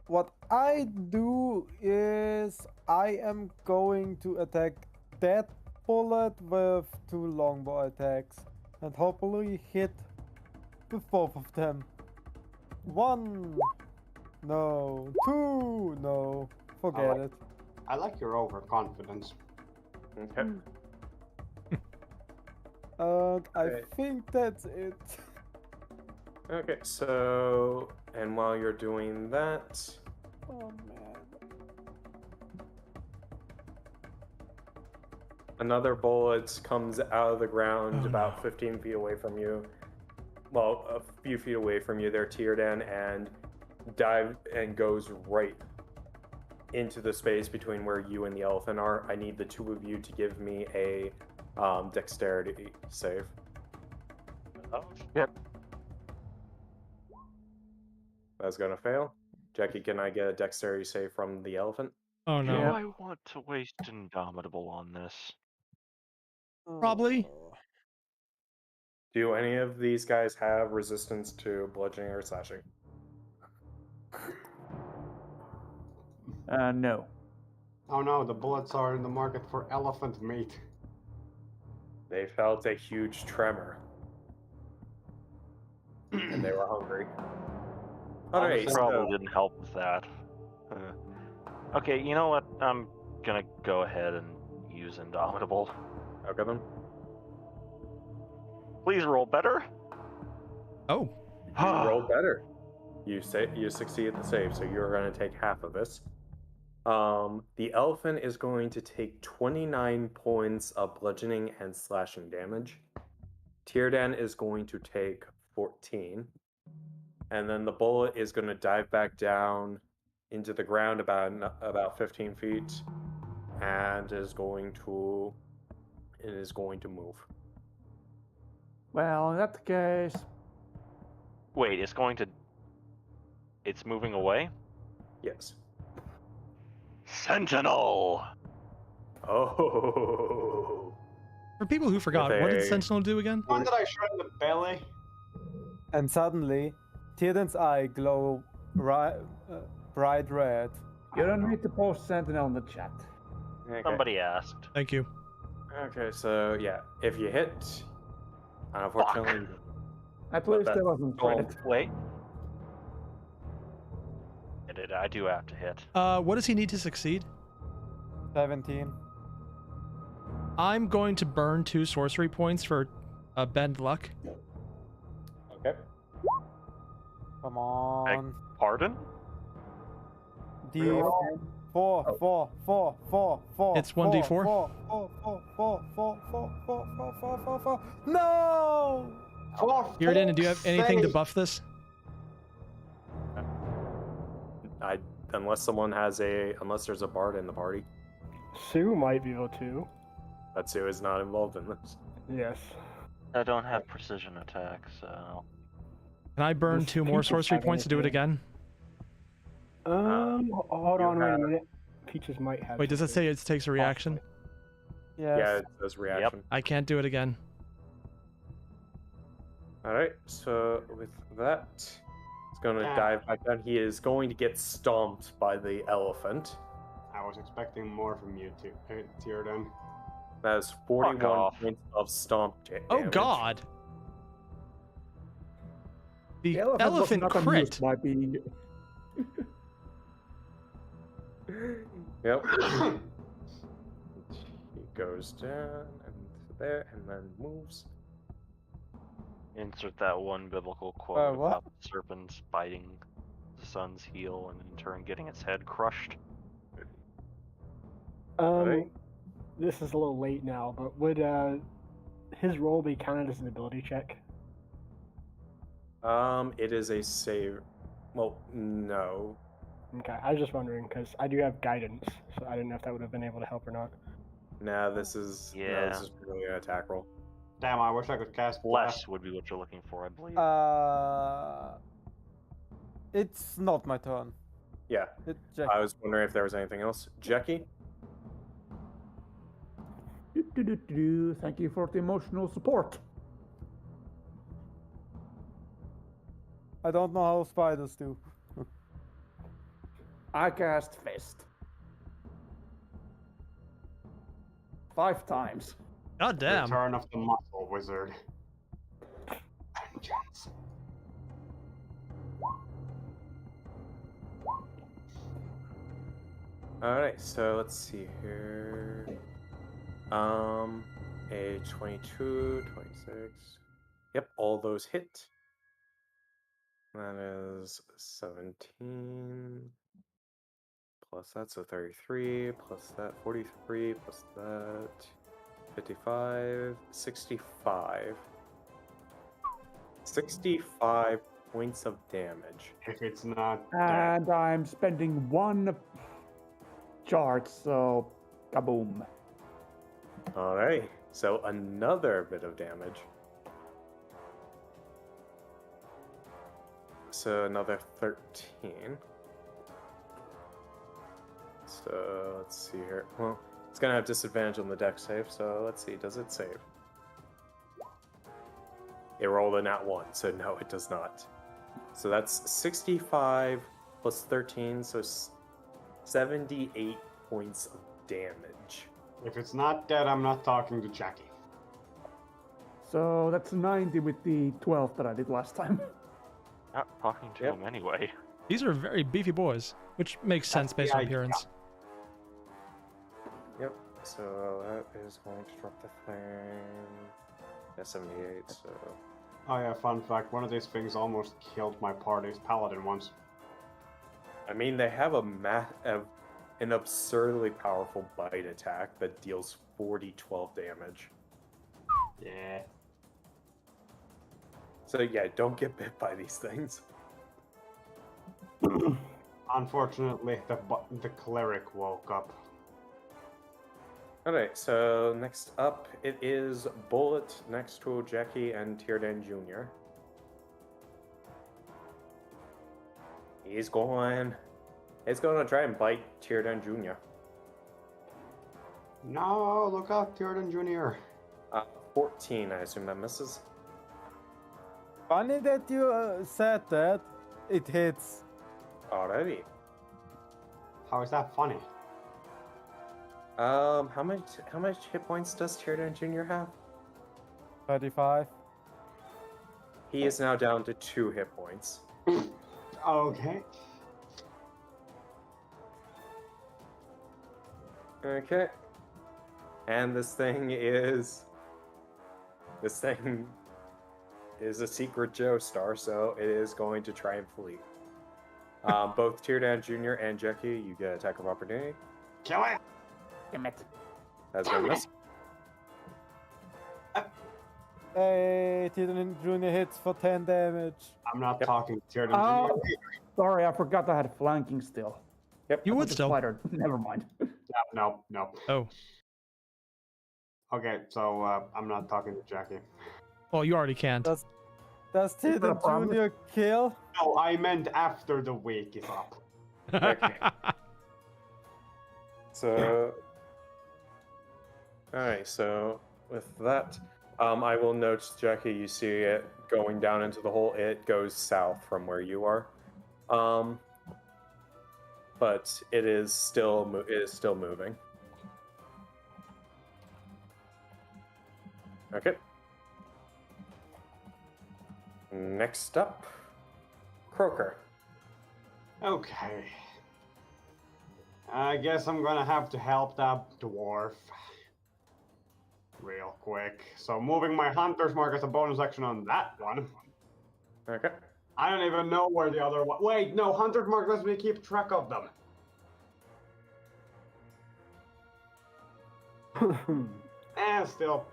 What I do is I am going to attack that bullet with 2 longbow attacks and hopefully hit with both of them. 1, no. 2, no. Forget it. I like your overconfidence. Okay. And I Okay. think that's it. Okay, so and while you're doing that, Oh man. another bullet comes out of the ground Oh, about no. 15 feet away from you. Well, a few feet away from you there, Tierdan, and dive and goes right into the space between where you and the elephant are. I need the two of you to give me a dexterity save. Oh, shit. That's gonna fail. Jackie, can I get a dexterity save from the elephant? Oh Do no. I want to waste Indomitable on this? Probably. Oh. Do any of these guys have resistance to bludgeoning or slashing? No. Oh no, the bullets are in the market for elephant meat. They felt a huge tremor. And they were hungry. Alright, Obviously, Probably so didn't help with that. Okay, you know what? I'm gonna go ahead and use Indomitable. okay then. Please roll better. Oh, You rolled better. You succeeded the save, so you're going to take half of this. The elephant is going to take 29 points of bludgeoning and slashing damage. Tierdan is going to take 14. And then the bullet is going to dive back down into the ground about 15 feet, and is going to move. Well, in that case, Wait, it's moving away? Yes. Sentinel! Oh. for people who forgot, what did a- Sentinel do again? one that I shot in the belly. And suddenly, Tyrion's eye glow bright red. you don't need to post Sentinel in the chat. Okay. Somebody asked. Thank you. Okay, so yeah, if you hit, unfortunately, At But least that's there wasn't credit. Wait. I do have to hit. What does he need to succeed? 17. I'm going to burn 2 sorcery points for bend luck. okay. Come on. Pardon? D4, 4. It's 1d4? 4. No! Iridan, do you have anything to buff this? Unless there's a bard in the party. Sue might be able to. But Sue is not involved in this. Yes. I don't have precision attack, so... Can I burn Does 2 more Peaches sorcery have points to do it anything? again? Hold you on, wait a have- minute. Peaches might have. Wait, does it something. say it takes a reaction? Yes. Yeah, it says reaction. I can't do it again. Alright, so with that, it's going to Ah. dive back down. He is going to get stomped by the elephant. I was expecting more from you, Tierdan. That is 41 off. points of stomp damage. Oh god! The was elephant not crit! amused by being. Yep. He goes down and there and then moves. Insert that one biblical quote what? about the serpent biting the sun's heel and in turn getting its head crushed. Alright. This is a little late now, but would his roll be counted as an ability check? It is a save. Well, no. Okay, I was just wondering because I do have guidance, so I didn't know if that would have been able to help or not. Nah, this is really an attack roll. Damn, I wish I could cast Less Blast. would be what you're looking for, I believe. It's not my turn. Yeah. It's Jack. I was wondering if there was anything else. Jackie? Thank you for the emotional support. I don't know how spiders do. I cast Fist. 5 times. God damn. Return of the Muscle Wizard. Vengeance. Alright, so let's see here. A 22, 26. Yep, all those hit. That is 17. Plus that, so 33. Plus that, 43. Plus that, 55. 65. 65 points of damage. If it's not dead. And I'm spending 1 charge, so kaboom. Alright, so another bit of damage. So another 13. So let's see here. Well, it's gonna have disadvantage on the dex save, so let's see, does it save? It rolled a nat 1, so no, it does not. So that's 65 plus 13, so 78 points of damage. If it's not dead, I'm not talking to Jackie. So that's 90 with the 12 that I did last time. Not talking to Yep. him anyway. These are very beefy boys, which makes sense That's based the on idea. appearance. Yep, so that is going to drop the thing. That's 78, so. Oh yeah, fun fact, one of these things almost killed my party's paladin once. I mean, they have an absurdly powerful bite attack that deals 12 damage. Yeah. So yeah, don't get bit by these things. Unfortunately, the cleric woke up. Alright, so next up, it is Bullet next to Jackie and Tierdan Jr. He's going to try and bite Tierdan Jr. No, look out, Tierdan Jr. 14, I assume that misses. Funny that you said that. It hits. Alrighty. How is that funny? How much hit points does Tierdan Jr. have? 35. He is now down to 2 hit points. Okay. Okay. And this thing is a secret Joestar, so it is going to try and flee. Both Tierdan Jr. and Jackie, you get attack of opportunity. Kill it! Damn it. That's going to miss. Hey, Titan Jr. hits for 10 damage. I'm not Yep. talking to Tierdan Oh, Jr. sorry, I forgot I had flanking still. Yep. You I would thought the still. Spider. Never mind. No. Oh, Okay, so I'm not talking to Jackie. well, you already can't. Does that a Titan problem? Jr. kill? No, I meant after the week is up. Okay. So, alright, so with that, I will note, Jackie, you see it going down into the hole. It goes south from where you are. But it is still moving. Okay. Next up, Croaker. Okay. I guess I'm gonna have to help that dwarf. Real quick. So moving my hunter's mark as a bonus action on that one. Okay. I don't even know where the other one. Wait, no, hunter's mark lets me keep track of them. Still,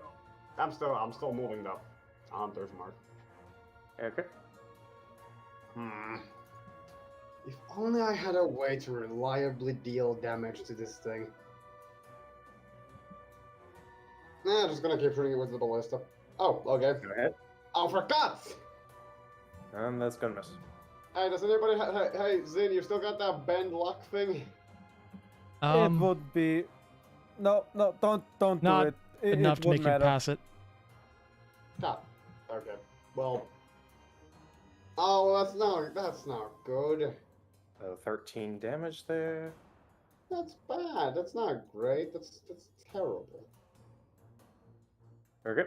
I'm still moving the hunter's mark. Okay. If only I had a way to reliably deal damage to this thing. Nah, just gonna keep shooting it with the ballista. Oh, okay. Go ahead. Oh, for guts! And that's gonna miss. Hey, does anybody hey, Zin, you still got that bend luck thing? It would be... No, don't do Not it. It enough to wouldn't make you matter. pass it. Ah, okay. Well. Oh, that's not good. 13 damage there. That's bad. That's not great. That's terrible. Okay.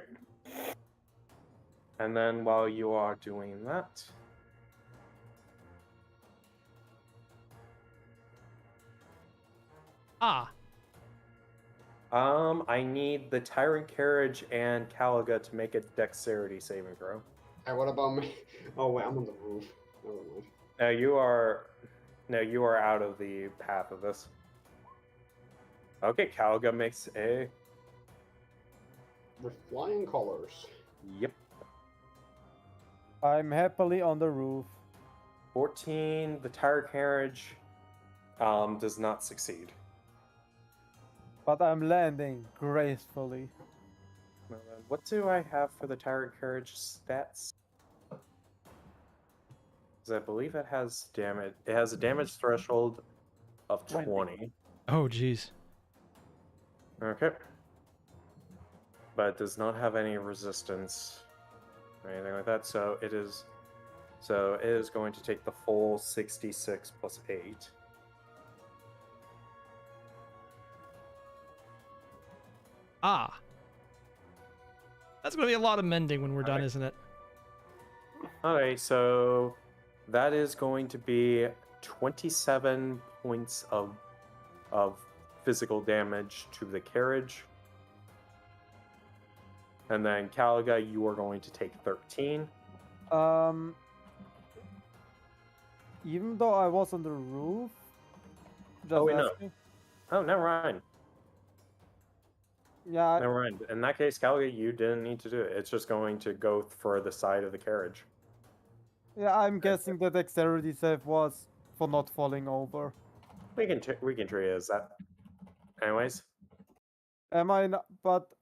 And then while you are doing that, Ah, I need the Tyrant Carriage and Caliga to make a Dexterity saving throw. Hey, what about me? Oh wait, I'm on the roof. Never mind. You are out of the path of this. Okay, Caliga makes a. With flying colors. Yep. I'm happily on the roof. 14. The Tyrant Carriage does not succeed. But I'm landing gracefully. What do I have for the Tyrant Courage stats? Because I believe it has damage. It has a damage threshold of 20. oh, jeez. Okay. But it does not have any resistance or anything like that, so it is So it is going to take the full 66 plus 8. Ah. That's going to be a lot of mending when we're done, Alright. isn't it? Okay, so that is going to be 27 points of physical damage to the carriage. And then Caliga, you are going to take 13. Even though I was on the roof, just wait, no. asking. Oh, never mind. Yeah, Never mind. In that case, Caliga, you didn't need to do it. It's just going to go for the side of the carriage. yeah. I'm guessing the dexterity save was for not falling over. We can treat it as that. Anyways, Am I?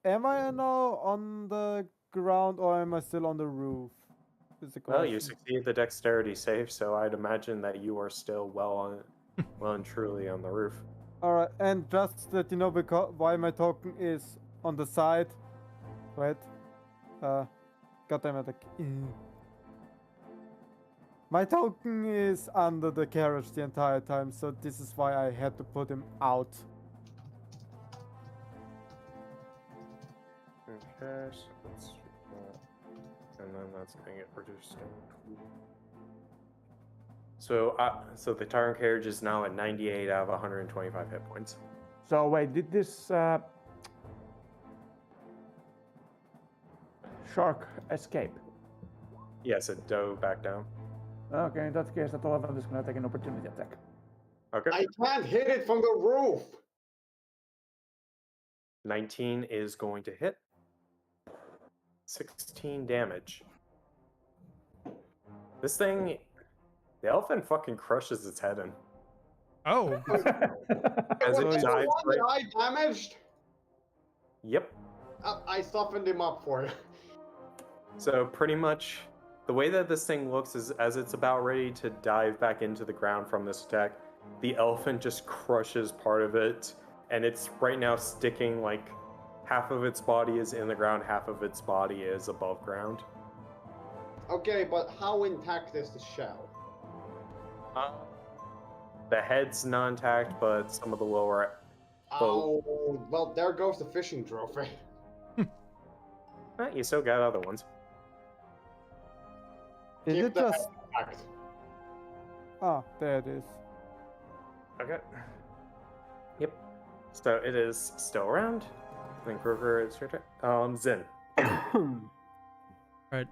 Am I now on the ground or am I still on the roof? Is the well, you question. succeeded the dexterity save, so I'd imagine that you are still well and truly on the roof. All right, and just that you know, because why my token is on the side. Wait. God damn it. My token is under the carriage the entire time, so this is why I had to put him out. Okay, so let's do that. And then that's going to get reduced down. So the Tyrant carriage is now at 98 out of 125 hit points. So wait, did this shark escape? Yes, it dove back down. Okay, in that case, that 11 is going to take an opportunity attack. Okay. I can't hit it from the roof. 19 is going to hit. 16 damage. This thing, the elephant fucking crushes its head in. Oh. As it Was this the dives one that I damaged? Yep. I softened him up for you. So pretty much the way that this thing looks is as it's about ready to dive back into the ground from this attack, the elephant just crushes part of it, and it's right now sticking like half of its body is in the ground, half of its body is above ground. Okay, but how intact is the shell? The head's not intact, but some of the lower. Oh, well, there goes the fishing trophy. You still got other ones. Is Keep it the head just? intact. Ah, there it is. Okay. Yep. So it is still around. I think Kroger is your turn. Zin. Right.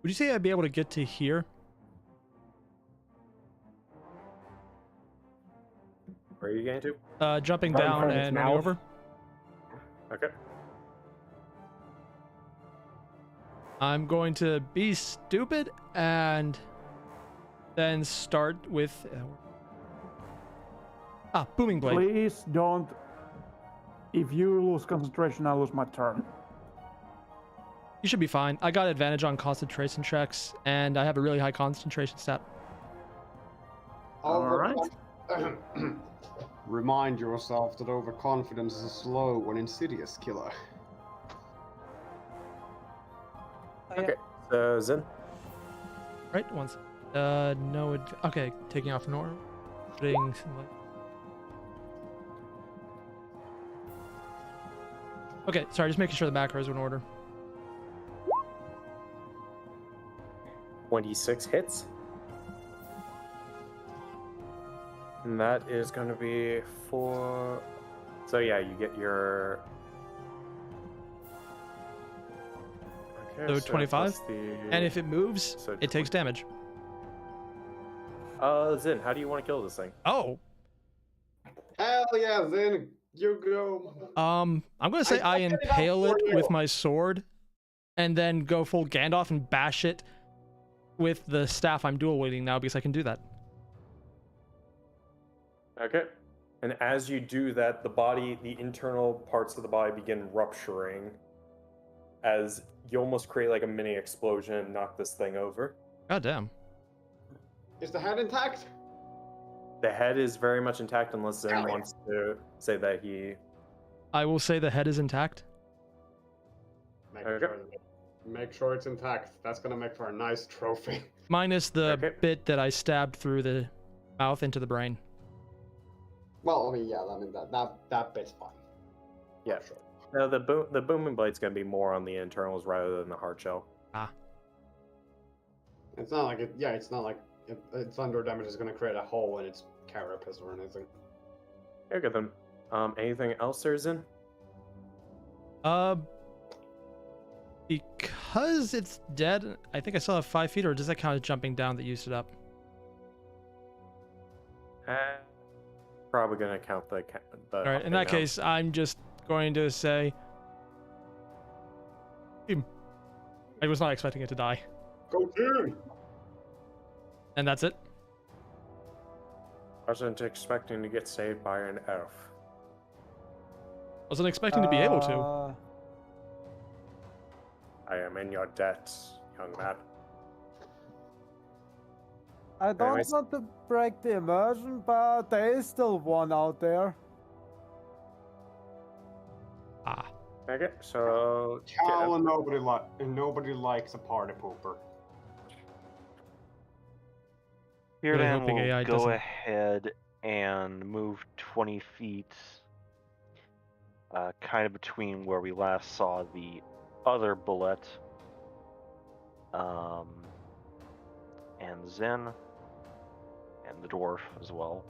Would you say I'd be able to get to here? Where are you going to? Jumping Right in down front of its and running mouth. over. Okay. I'm going to be stupid and then start with booming blade. Please don't. If you lose concentration, I lose my turn. You should be fine. I got advantage on concentration checks, and I have a really high concentration stat. Alright. Remind yourself that overconfidence is a slow and insidious killer. Okay. So Zin. Right, once. No. Okay, taking off an order. Putting. Okay, sorry, just making sure the macros are in order. 26 hits. And that is going to be 4. So yeah, you get your. Okay, So 25? plus the... And if it moves, So it takes damage. Zin, how do you want to kill this thing? Oh. Hell yeah, then you go. I'm gonna say I fucking it up impale for it you. with my sword, and then go full Gandalf and bash it with the staff I'm dual wielding now because I can do that. Okay. And as you do that, the internal parts of the body begin rupturing as you almost create like a mini explosion and knock this thing over. God damn. Is the head intact? The head is very much intact unless Zen Hell yeah. wants to say that he... I will say the head is intact. Okay. Make sure it's intact. That's gonna make for a nice trophy. Minus the Okay. bit that I stabbed through the mouth into the brain. Well, I mean, yeah, I mean that bit's fine. Yeah. Sure. No, the booming blade's gonna be more on the internals rather than the hard shell. It's not like it. Yeah, it's not like its under damage is gonna create a hole in its carapace or anything. Okay then. Anything else there's in? Because it's dead, I think I still have 5 feet, or does that count as jumping down that used it up? Probably gonna count the. All right, in that case, I'm just going to say, I was not expecting it to die, Go team! and that's it. Wasn't expecting to get saved by an elf. Wasn't expecting to be able to. I am in your debt, young man. I don't Anyways. want to break the immersion, but there is still one out there. Okay, so Cal and nobody likes a party pooper. Really Tyrdan hoping will AI go doesn't- ahead and move 20 feet, kind of between where we last saw the other bullet, and Zen, and the dwarf as well.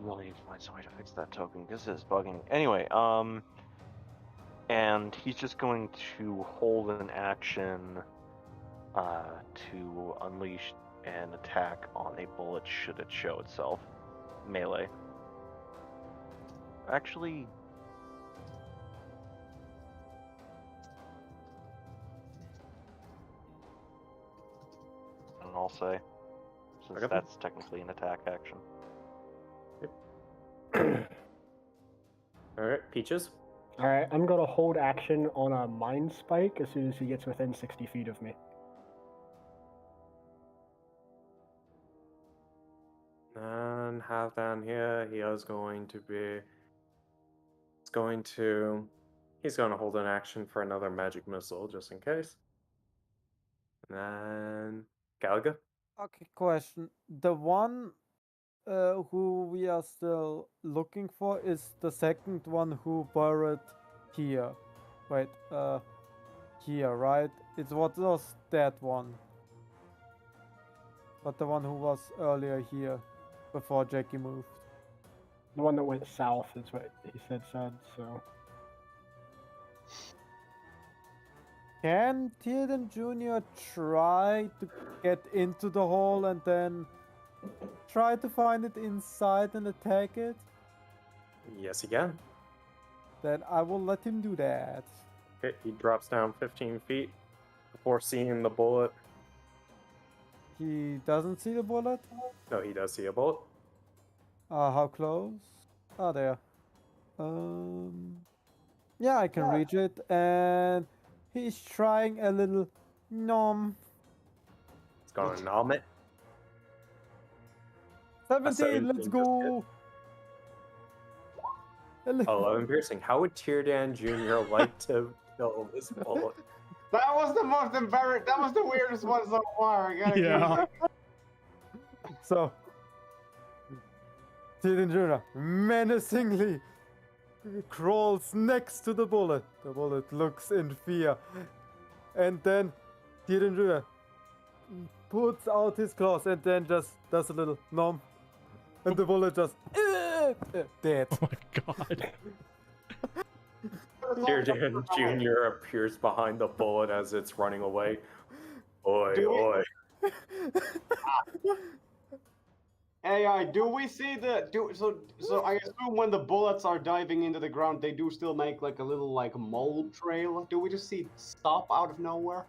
Really need to find some way to fix that token because it's bugging. Anyway, and he's just going to hold an action to unleash an attack on a bullet should it show itself. Melee. Actually, and I'll say, since Okay. that's technically an attack action. Alright, Peaches. Alright, I'm gonna hold action on a mind spike as soon as he gets within 60 feet of me. And half down here, he is going to be. He's going to hold an action for another magic missile just in case. And then Galaga. Okay, question. The one who we are still looking for is the second one who buried here. Wait, here, right? It's what was that one? But the one who was earlier here, before Jackie moved. The one that went south is what he said, so. Can Tilden Jr. try to get into the hole and then try to find it inside and attack it? Yes, he can. Then I will let him do that. Okay, he drops down 15 feet before seeing the bullet. He doesn't see the bullet? No, he does see a bullet. How close? Ah, there. Yeah, I can reach it, and he's trying a little nom. It's going to nom it. 17, let's 17 go! 11 piercing. How would Tyrdan Jr. like to kill this bullet? That was the most embarrassing. That was the weirdest one so far. I gotta give Yeah. you- So, Tilden Jr. menacingly crawls next to the bullet. The bullet looks in fear. And then Tilden Jr. puts out his claws and then just does a little nom. And the bullet just dead. Oh my god. Tyrdan Jr. appears behind the bullet as it's running away. Oi, Do we- oi. AI, do we see so I assume when the bullets are diving into the ground, they do still make like a little like mold trail. Do we just see stop out of nowhere?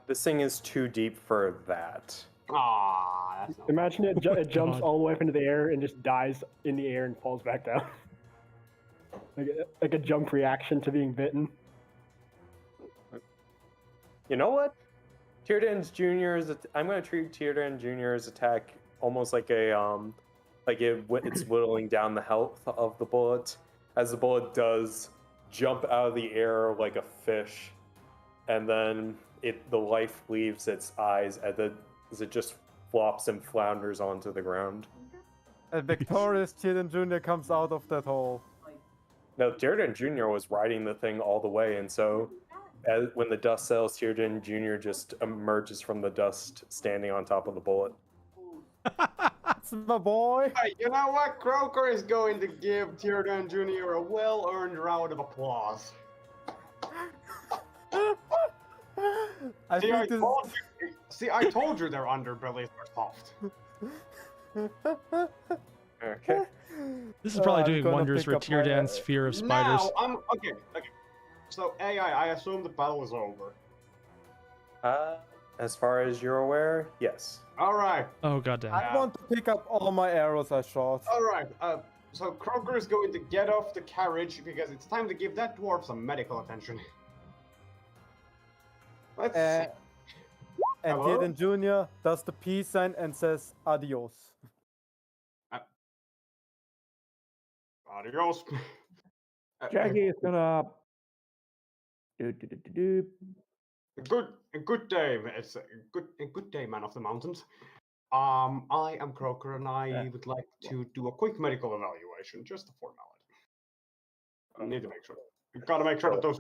This thing is too deep for that. Ah, that's not Imagine it, it jumps God. all the way up into the air and just dies in the air and falls back down. like a jump reaction to being bitten. You know what? Tyrdan Jr.'s. I'm going to treat Tyrdan Jr.'s attack almost like like it's whittling down the health of the bullet, as the bullet does jump out of the air like a fish, and then the life leaves its eyes as it just flops and flounders onto the ground. And victorious Tyrion Jr. comes out of that hole. Now, Tyrion Jr. was riding the thing all the way, and so when the dust settles, Tyrion Jr. just emerges from the dust, standing on top of the bullet. That's my boy. Hey, you know what? Croker is going to give Tyrion Jr. a well-earned round of applause. I See, think this. I told you their underbellies are soft. Okay. This is probably I'm doing gonna wonders pick for up my, Tyrdan's fear of spiders. Now, I'm okay. So AI, I assume the battle is over. As far as you're aware, yes. All right. Oh goddamn. I want to pick up all my arrows I shot. All right. So Croker is going to get off the carriage because it's time to give that dwarf some medical attention. Let's see. And Hello? Tyrion Jr. does the peace sign and says adios. Adios. Jackie is gonna. A good day. It's a good day, man of the mountains. I am Croker, and I would like to do a quick medical evaluation, just a formality. I need to make sure. You gotta make sure that those.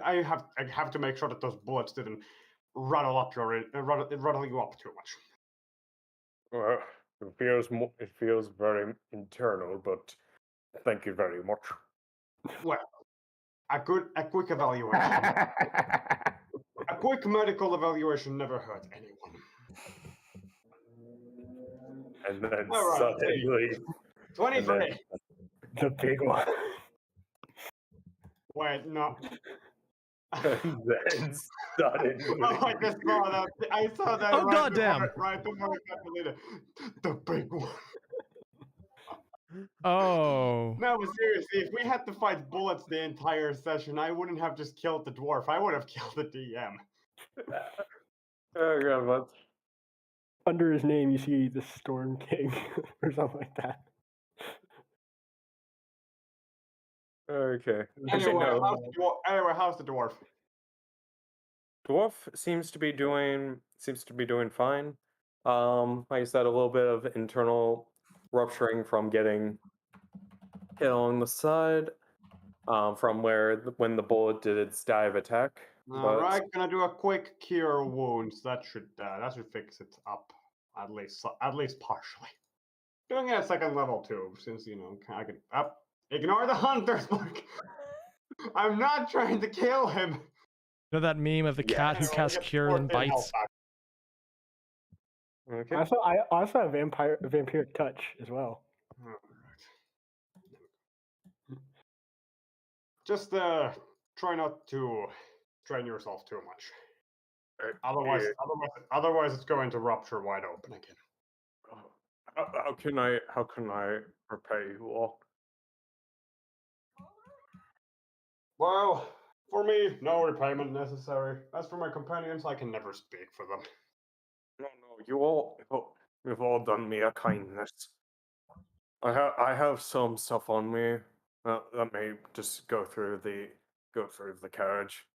I have to make sure that those bullets didn't rattle you up too much. Well, it feels very internal, but thank you very much. Well, a quick evaluation. A quick medical evaluation never hurt anyone. And then All right, suddenly, 23. The big one. Wait, no. and then suddenly, Oh, I just saw that. I saw that. Oh, right goddamn. Right before it got deleted. The big one. Oh. No, but seriously, if we had to fight bullets the entire session, I wouldn't have just killed the dwarf. I would have killed the DM. oh god, what? Under his name, you see the Storm King or something like that. Okay. Actually, Anyway, no. how's the dwarf? Dwarf seems to be doing fine. Like I said, a little bit of internal rupturing from getting hit on the side, from when the bullet did its dive attack. All right, gonna do a quick cure wounds. That should fix it up at least partially. Doing it at second level too, since I can ignore the hunter's mark. I'm not trying to kill him. You know that meme of the cat who casts cure and bites? Okay. I also have vampiric touch as well. Just try not to strain yourself too much. Otherwise, it's going to rupture wide open again. How can I repay you all? Well, for me, no repayment necessary. As for my companions, I can never speak for them. No, you've all done me a kindness. I have some stuff on me. Let me just go through the carriage.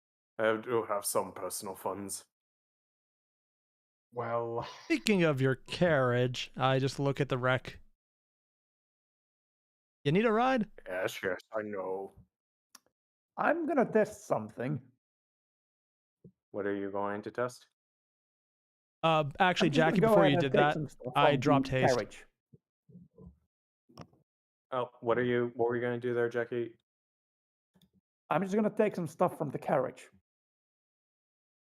I do have some personal funds. Well, Speaking of your carriage, I just look at the wreck. You need a ride? Yes, I know. I'm gonna test something. What are you going to test? Actually, I'm just gonna Jackie, go before ahead you and did take that, some stuff I from dropped the haste. carriage. Oh, what were you going to do there, Jackie? I'm just gonna take some stuff from the carriage.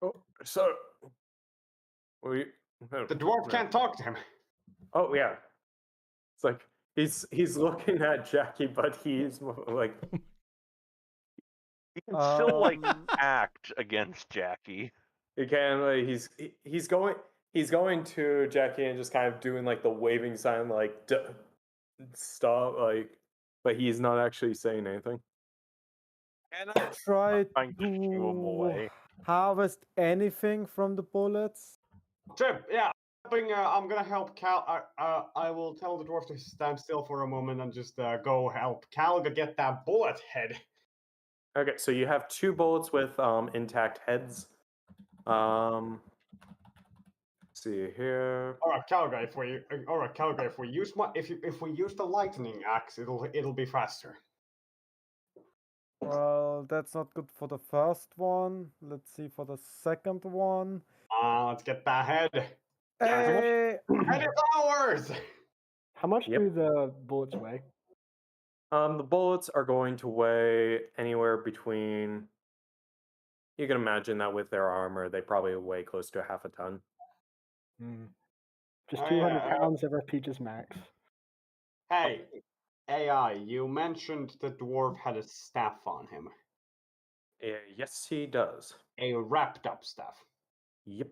Oh, so the dwarf can't talk to him. Oh yeah, it's like he's looking at Jackie, but he's like You can still like act against Jackie. he can. Like, he's going to Jackie and just kind of doing like the waving sign, like stop, like, but he's not actually saying anything. Can I try Trying to shoo him to away. harvest anything from the bullets? Trip, yeah. I'm gonna help Cal. I will tell the dwarf to stand still for a moment and just go help Calga get that bullet head. Okay, so you have 2 bullets with intact heads. Let's see here. All right, Calga. If we use if we use the lightning axe, it'll be faster. Well, that's not good for the first one. Let's see for the second one. Let's get that head. Hey! Head is ours. How much Yep. do the bullets weigh? The bullets are going to weigh anywhere between. You can imagine that with their armor, they probably weigh close to half a ton. Just Oh, 200 yeah, pounds over Peach's max. Hey, AI, you mentioned the dwarf had a staff on him. Yes, he does. A wrapped up staff. Yep.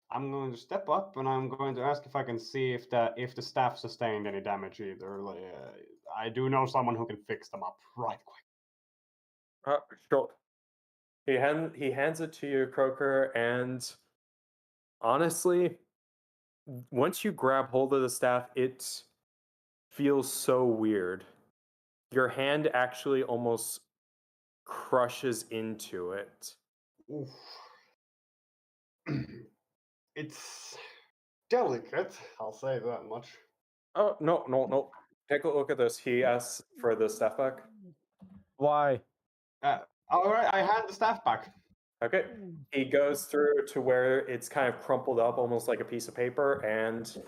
I'm going to step up and I'm going to ask if I can see if the staff sustained any damage either. I do know someone who can fix them up right quick. Sure. He hands it to you, Croker, and honestly, once you grab hold of the staff, it feels so weird. Your hand actually almost crushes into it. Oof. It's delicate, I'll say that much. Oh, no. Take a look at this. He asks for the staff back. Why? All right, I hand the staff back. Okay. He goes through to where it's kind of crumpled up, almost like a piece of paper, and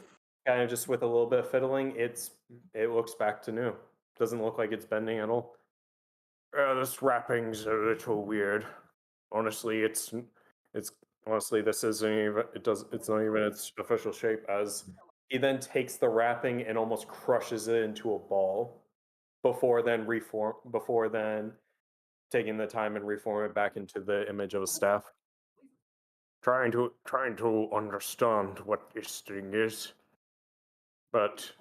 kind of just with a little bit of fiddling, it looks back to new. Doesn't look like it's bending at all. This wrapping's a little weird. Honestly, it's honestly this isn't even it's not even its official shape. As he then takes the wrapping and almost crushes it into a ball before then taking the time and reform it back into the image of a staff. Trying to understand what this thing is, but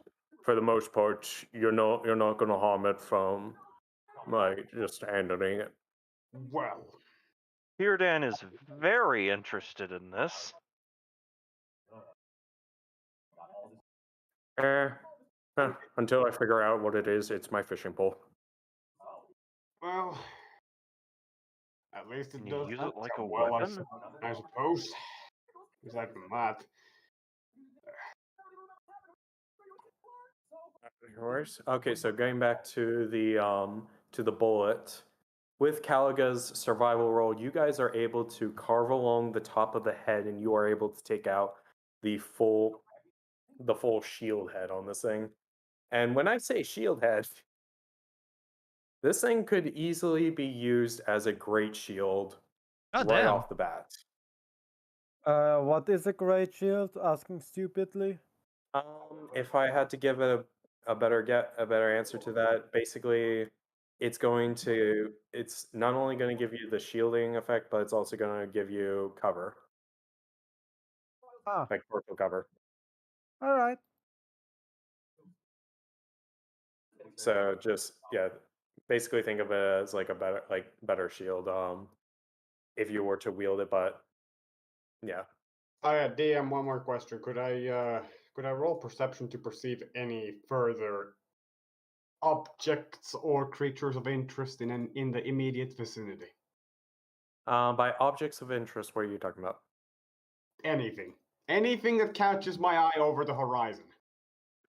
for the most part, you're not going to harm it from just handling it. Well, Tierdan is very interested in this. Until I figure out what it is, it's my fishing pole. well, at least it Can you does use that it like so a well, weapon? I suppose. Aside from that. Yours? Okay, so going back to the bullet. With Calaga's survival roll, you guys are able to carve along the top of the head, and you are able to take out the full shield head on this thing. And when I say shield head, this thing could easily be used as a great shield God right damn. off the bat. What is a great shield? Asking stupidly. If I had to give it a better answer to that, basically, it's not only going to give you the shielding effect, but it's also going to give you cover, Ah, like torso cover. all right. So just basically think of it as like a better shield. If you were to wield it, but yeah. DM, one more question. Could I roll perception to perceive any further objects or creatures of interest in the immediate vicinity? By objects of interest, what are you talking about? Anything that catches my eye over the horizon.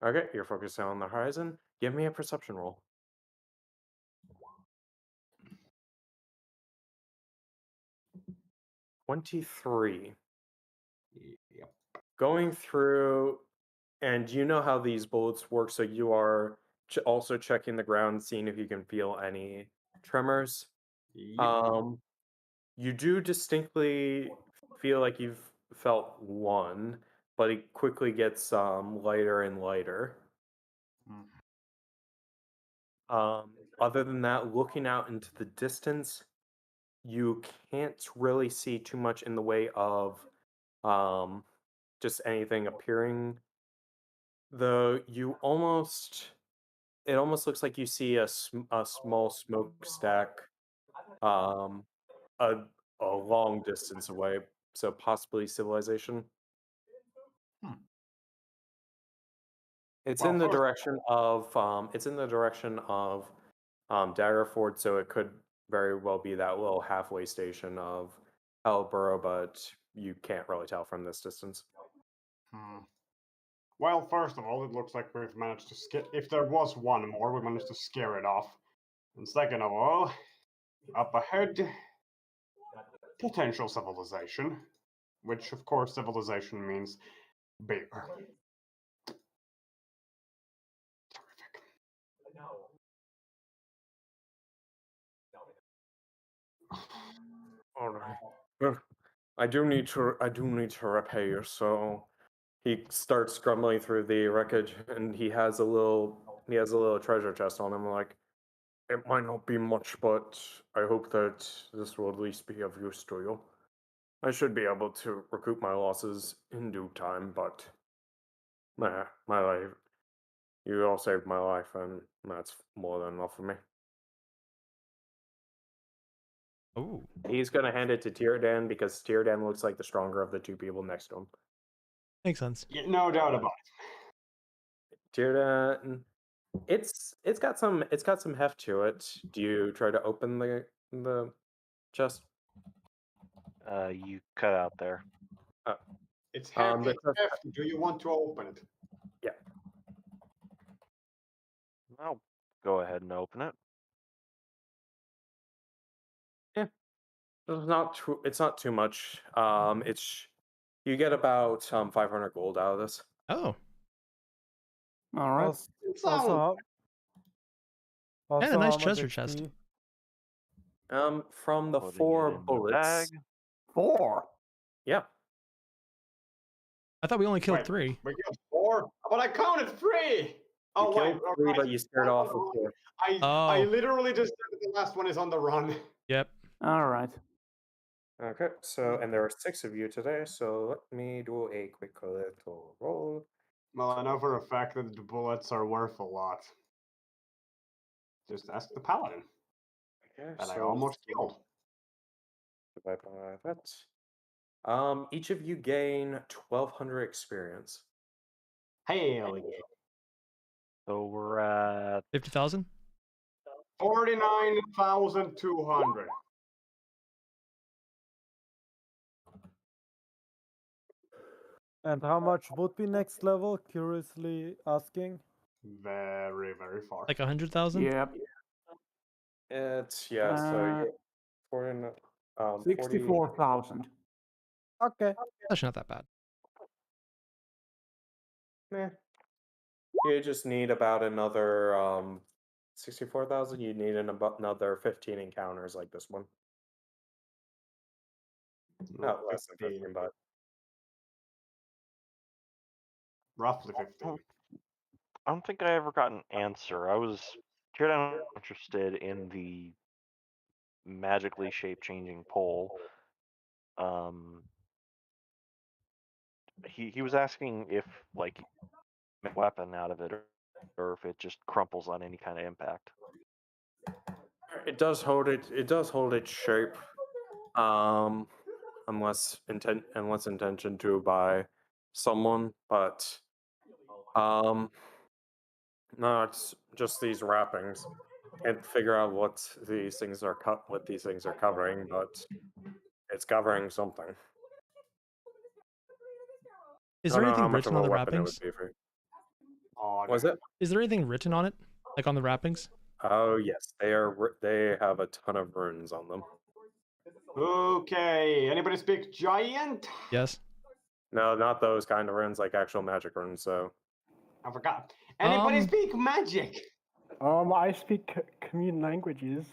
Okay, you're focusing on the horizon. Give me a perception roll. 23. Yep. Going through, and you know how these bullets work, so you are also checking the ground, seeing if you can feel any tremors. Yep. You do distinctly feel like you've felt one, but it quickly gets lighter and lighter. Other than that, looking out into the distance, you can't really see too much in the way of just anything appearing. Though it almost looks like you see a small smokestack a long distance away, so possibly civilization. It's Well, in the first- direction of Daggerford, so it could very well be that little halfway station of Hellborough, but you can't really tell from this distance. Well, first of all, it looks like we've managed to scare. If there was one more, we managed to scare it off. And second of all, up ahead, potential civilization, which of course civilization means beer. Terrific. All right. Well, I do need to repair. So he starts scrambling through the wreckage, and he has a little treasure chest on him. Like, it might not be much, but I hope that this will at least be of use to you. I should be able to recoup my losses in due time, but my life, you all saved my life, and that's more than enough for me. Oh, He's gonna hand it to Tierdan because Tierdan looks like the stronger of the two people next to him. makes sense. Yeah, no doubt about it. Tierdan, it's got some heft to it. Do you try to open the chest? You cut out there. It's heavy. the It's chest- hefty. Do you want to open it? I'll go ahead and open it. It's not too much. You get about 500 gold out of this. Oh, All right. Also, It's also, all- how- and a also nice how much treasure XP? chest. From the Putting it 4 in the bullets. bag. 4. Yeah. I thought we only killed Wait, 3. We killed 4, but I counted 3. Oh You wait, killed 3, right. but you scared One off on with the run. 4. I Oh. literally just said that the last one is on the run. Yep. All right. Okay, so and there are 6 of you today, so let me do a quick little roll. Well, I know for a fact that the bullets are worth a lot. Just ask the paladin Okay, that I so almost killed. divide by that. Each of you gain 1,200 experience. Hell yeah. So we're at 50,000? 49,200. And how much would be next level? Curiously asking. Very, very far. Like 100,000? Yep. It's so you 40, 40 64,000. Okay. That's not that bad. Meh. You just need about another 64,000. You need about another 15 encounters like this one. Not less than 15, but Roughly 15. I don't think I ever got an answer. I was interested in the magically shape-changing pole. He was asking if like make a weapon out of it, or if it just crumples on any kind of impact. it does hold its shape. Unless intention to by someone, but no, it's just these wrappings. Can't figure out what these things are covering, but it's covering something. Is I there don't know how anything much written of on a the weapon it would wrappings? be for. Oh, Was it? Is there anything written on it? Like on the wrappings? Oh yes, they have a ton of runes on them. Okay. Anybody speak giant? Yes. No, not those kind of runes, like actual magic runes. So I forgot. Anybody Um, speak magic? I speak commune languages,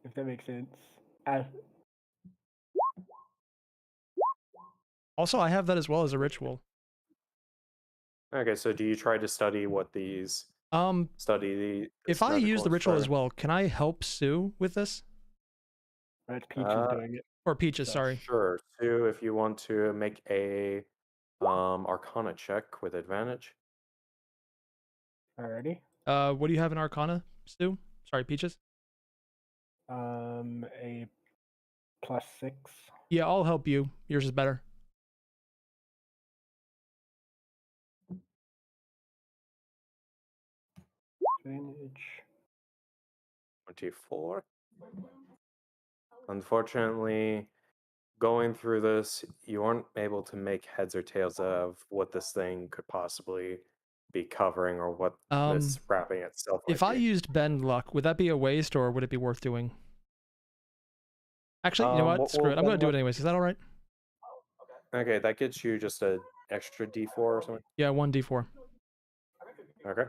if that makes sense. Also, I have that as well as a ritual. okay, so do you try to study what these study the? If I use the ritual as well. well, can I help Sue with this? That's Peaches doing it. Or Peaches, sorry. Sure. Sue, if you want to make a Arcana check with advantage. Alrighty. What do you have in Arcana, Sue? Sorry, Peaches? A +6. Yeah, I'll help you. Yours is better. Advantage. 24. Unfortunately, going through this, you aren't able to make heads or tails of what this thing could possibly be covering or what this wrapping itself might If I be. used bend luck, would that be a waste or would it be worth doing? Actually, you know what? Screw it. I'm going to do it anyways. Is that all right? Okay, that gets you just an extra d4 or something? Yeah, 1d4. Okay.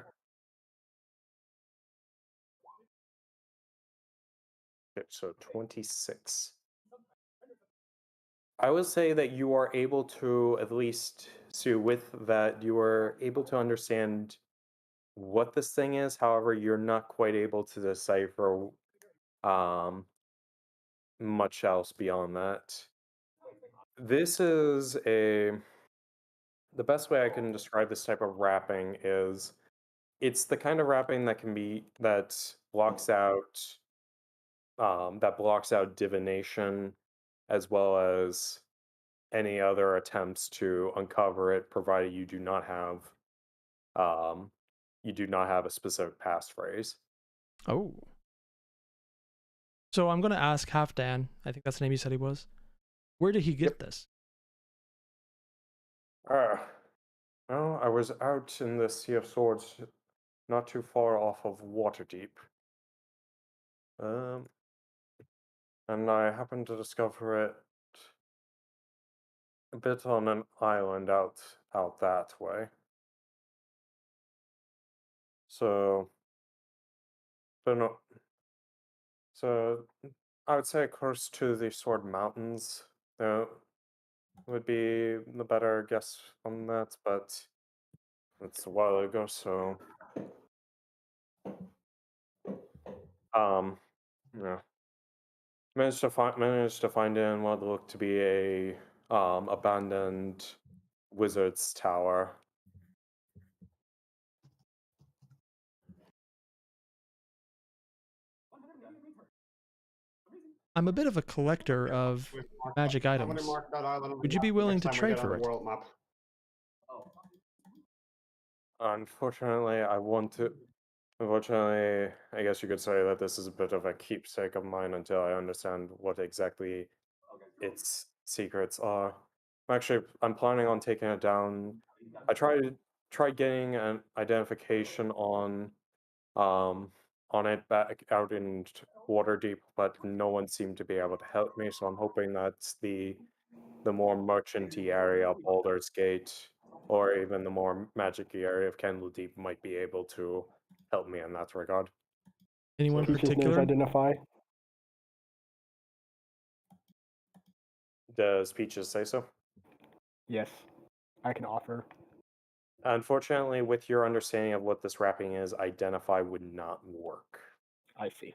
Okay, so 26. I would say that you are able to, at least, Sue, with that, you are able to understand what this thing is. However, you're not quite able to decipher much else beyond that. This is the best way I can describe this type of wrapping is it's the kind of wrapping that blocks out divination as well as any other attempts to uncover it, provided you do not have a specific passphrase. Oh. So I'm going to ask Halfdan, I think that's the name you said he was. Where did he get this? Well, I was out in the Sea of Swords, not too far off of Waterdeep. And I happened to discover it a bit on an island out that way. So, don't know. So, I would say close to the Sword Mountains would be the better guess on that, but it's a while ago, so yeah. Managed to find in what looked to be a abandoned wizard's tower. I'm a bit of a collector of magic I'm gonna items. mark that island on the Would you be map willing next to time we trade get on for the it? world map. Unfortunately, I want to. Unfortunately, I guess you could say that this is a bit of a keepsake of mine until I understand what exactly its secrets are. I'm planning on taking it down. I tried getting an identification um on it back out in Waterdeep, but no one seemed to be able to help me. So I'm hoping that the more merchanty area of Baldur's Gate, or even the more magic area of Candledeep, might be able to help me in that regard. Anyone Peaches knows particular? identify. Does Peaches say so? Yes, I can offer. Unfortunately, with your understanding of what this wrapping is, identify would not work. I see.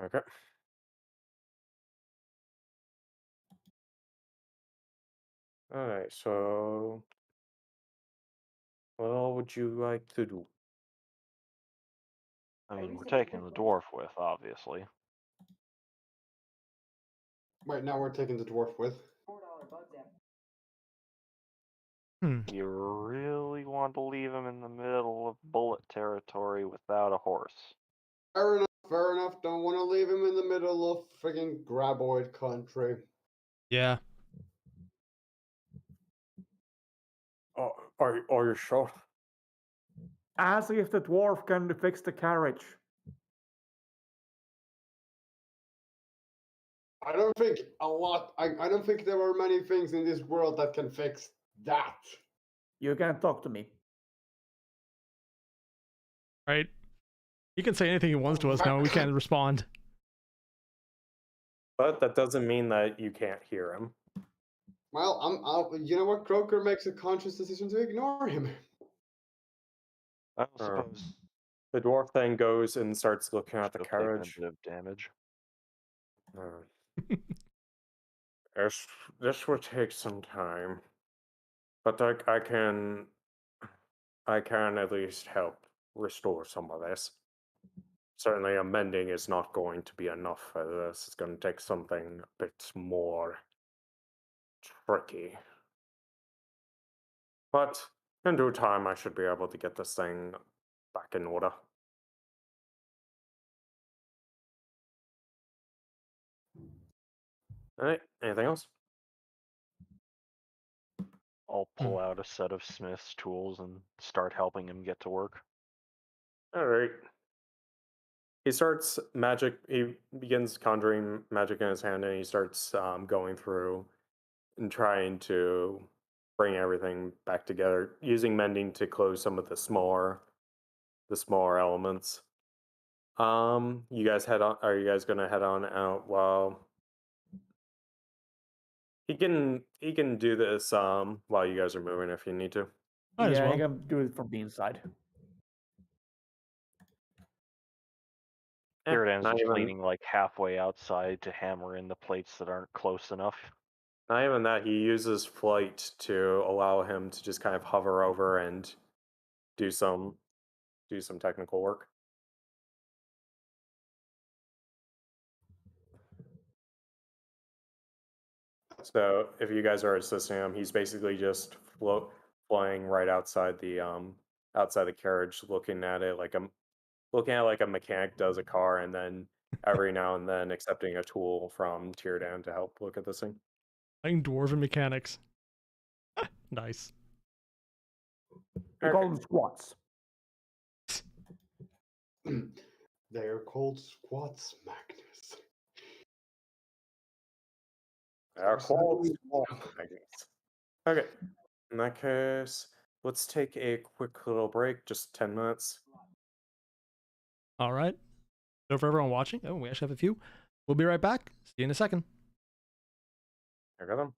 Okay. Alright, so what would you like to do? I mean, we're taking the dwarf with, obviously. Right now we're taking the dwarf with. You really want to leave him in the middle of bullet territory without a horse. Fair enough, fair enough. Don't want to leave him in the middle of friggin' graboid country. Yeah. Oh, are you sure? Ask if the dwarf can fix the carriage. I don't think I don't think there are many things in this world that can fix that. You can talk to me. Right? He can say anything he wants to us now, and we can't respond. But that doesn't mean that you can't hear him. Well, you know what? Croker makes a conscious decision to ignore him. I don't suppose The dwarf then goes and starts looking at the she'll take carriage. a bit of damage. This will take some time, but I can at least help restore some of this. Certainly, a mending is not going to be enough for this. It's going to take something a bit more. tricky. But in due time, I should be able to get this thing back in order. All right, anything else? I'll pull out a set of Smith's tools and start helping him get to work. All right. He starts magic. He begins conjuring magic in his hand, and he starts going through and trying to bring everything back together, using mending to close some of the smaller elements. You guys head on. Are you guys gonna head on out? Well, he can do this while you guys are moving if you need to. Might as yeah, well. I'm gonna do it from the inside. Tyrdan's Not just even leaning like halfway outside to hammer in the plates that aren't close enough. not even that. He uses flight to allow him to just kind of hover over and do some technical work. So if you guys are assisting him, he's basically just flying right outside the carriage, looking at it like a mechanic does a car, and then every now and then accepting a tool from Tyrdan to help look at this thing. Playing dwarven mechanics. Nice. We call them squats. They're called squats, Magnus. Our clothes. Okay. In that case, let's take a quick little break, just 10 minutes. All right. So for everyone watching, oh, we actually have a few. We'll be right back. See you in a second. Here go them.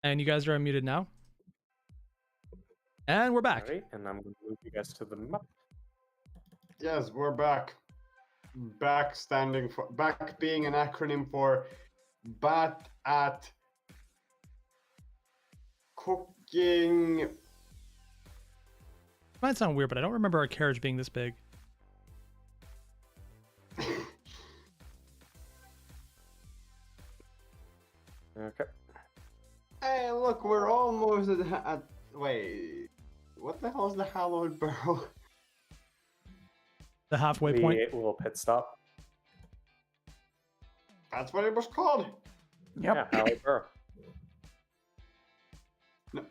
And you guys are unmuted now. And we're back. Alright, and I'm going to move you guys to the map. Yes, we're back. Back being an acronym for bat at cooking. Might sound weird, but I don't remember our carriage being this big. Okay. Hey, look, we're almost at wait, what the hell is the hallowed barrel? The halfway The point. little pit stop. That's what it was called. Yep. Yeah, Hallowed Burrow. No,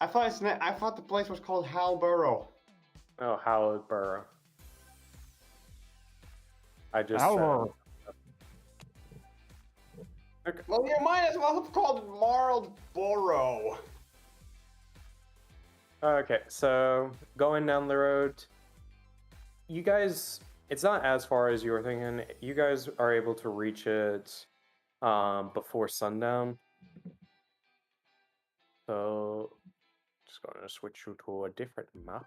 I thought the place was called Halborough. Oh, Hallowed Burrow. I just Halborough. Okay. Well, you might as well have called it Marlborough. Okay, so going down the road, you guys, it's not as far as you were thinking. You guys are able to reach it before sundown. So, just going to switch you to a different map.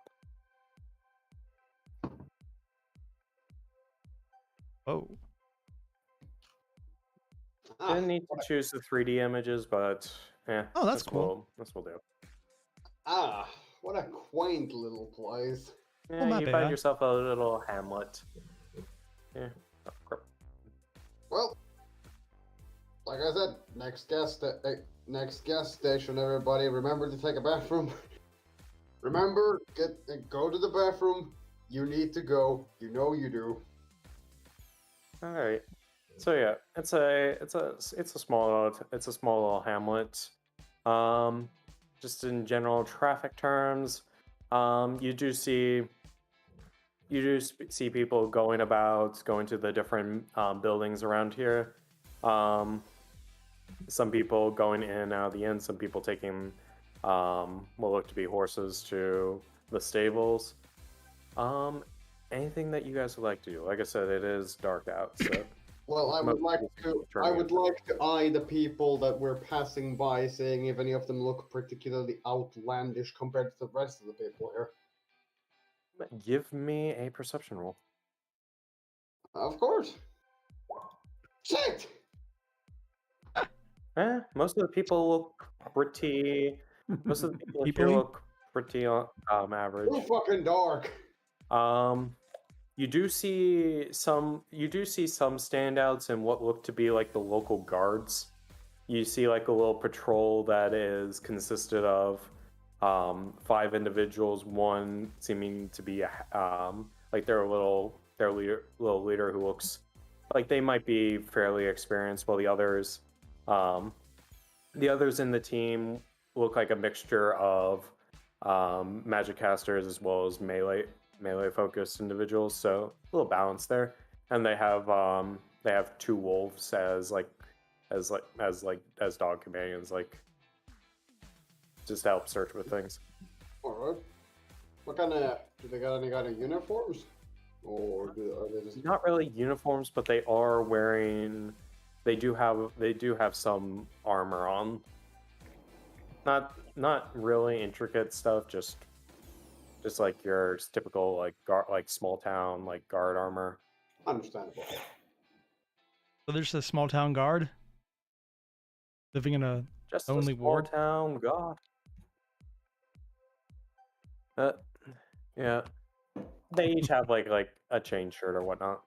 Oh. You didn't need to choose the 3D images, but yeah. Oh, that's cool. This will do. What a quaint little place. Yeah, Well, not you bad. find yourself a little hamlet. Yeah. Oh, crap. Well, like I said, next gas station, everybody. Remember to take a bathroom. Remember, go to the bathroom. You need to go. You know you do. All right. So yeah, it's a small little hamlet. Just in general traffic terms, you do see people going to the different buildings around here. Some people going in and out of the inn. Some people taking what look to be horses to the stables. Anything that you guys would like to do? Like I said, it is dark out, so. Well, I would like to eye the people that we're passing by, seeing if any of them look particularly outlandish compared to the rest of the people here. Give me a perception roll. Of course. Shit! Most of the people look pretty. Most of the people here Peoply? look pretty average. Too fucking dark. You do see some standouts in what look to be like the local guards. You see like a little patrol that is consisted of 5 individuals, one seeming to be like their leader who looks like they might be fairly experienced, while the others in the team look like a mixture of magic casters as well as melee focused individuals, so a little balance there. And they have 2 wolves as dog companions, like just to help search with things. Alright. What kind of... Do they got any kind of uniforms? Or are they just... Not really uniforms, but they are wearing. They do have some armor on. Not really intricate stuff, just like your typical like small town like guard armor. Understandable. So there's a small town guard living in a Just only a small ward. town guard. Yeah. They each have like a chain shirt or whatnot.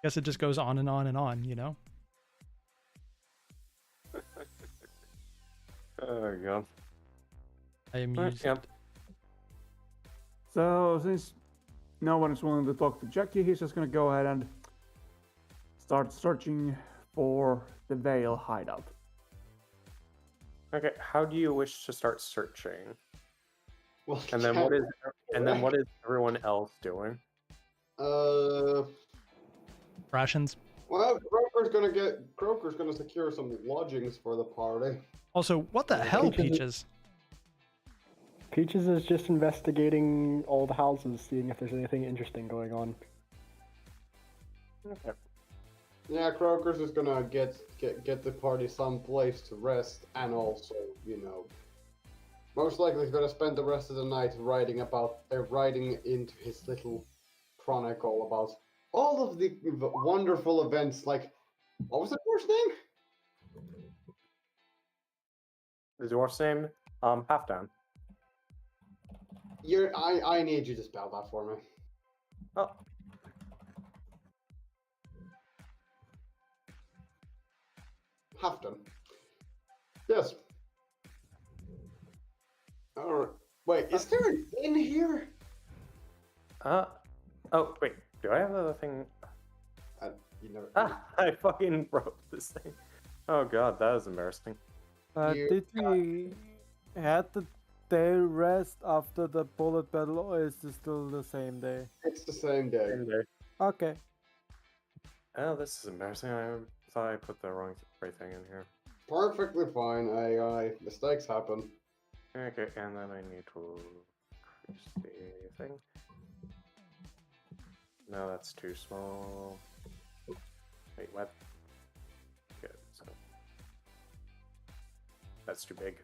Guess it just goes on and on and on, you know? There you go. I am used. Yep. So since no one is willing to talk to Jackie, he's just gonna go ahead and start searching for the Veil hideout. Okay, how do you wish to start searching? Well, And then what is everyone else doing? Rations. Well, Croker's gonna secure some lodgings for the party. Also, what the hell, Peaches- Peaches? Peaches is just investigating all the houses, seeing if there's anything interesting going on. Okay. Yeah, Croker's just gonna get the party someplace to rest, and also, most likely he's gonna spend the rest of the night writing into his little chronicle about all of the wonderful events. Like, what was the first name? The dwarf's name? Halfdown. I need you to spell that for me. Oh. Halfdan. Yes. Alright. Wait, is there an in here? Oh, wait. Do I have the thing? You never. I fucking broke this thing. Oh god, that is embarrassing. Did we had the day rest after the bullet battle, or is it still the same day? It's the same day. Okay. Oh, this is embarrassing. I thought I put the right thing in here. Perfectly fine, AI. Mistakes happen. Okay, and then I need to increase the thing. No, that's too small. Wait, what? Good, so that's too big.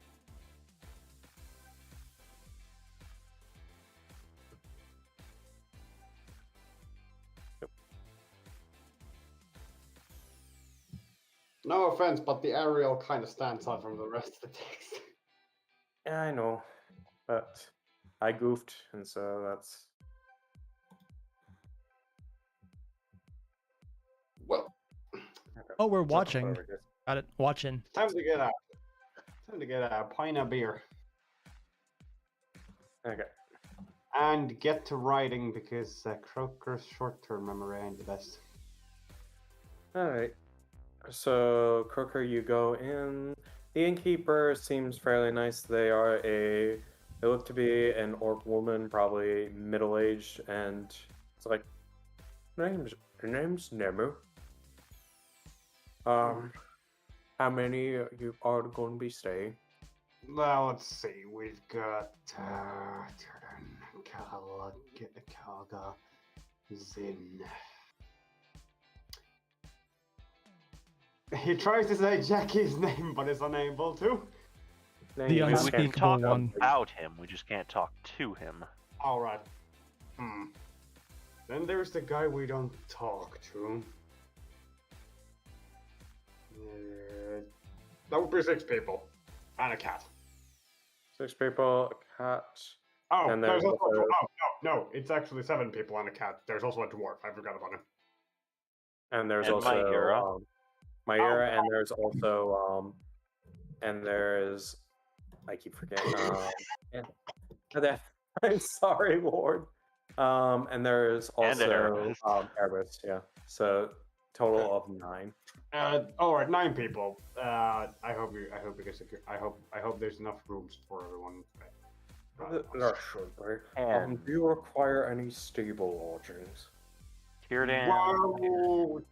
No offense, but the Arial kind of stands out from the rest of the text. Yeah, I know, but I goofed, and so that's... Well, Oh, we're watching. Got it. Watching. Time to get out. Time to get a pint of beer. Okay. And get to writing because Croker's short-term memory ain't the best. Alright. So, Croker, you go in. The innkeeper seems fairly nice. They look to be an orc woman, probably middle-aged, and it's like, her name's Nemu. How many you are going to be staying? Well, let's see. We've got Kalga, Zin. He tries to say Jackie's name, but is unable to. The We can unspeakable talk one. about him, we just can't talk to him. Alright. Then there's the guy we don't talk to. That would be 6 people. And a cat. 6 people, a cat. Oh, And there's there's also... also- No, it's actually 7 people and a cat. There's also a dwarf. I forgot about him. And there's And also Maira. Maira, and there's also and there's I keep forgetting I'm sorry, Lord. And there's also Erebus, yeah. So total of 9. Alright, 9 people. I hope you get secure. I hope there's enough rooms for everyone. There should be. Do you require any stable lodgings? Tyrdan. Well,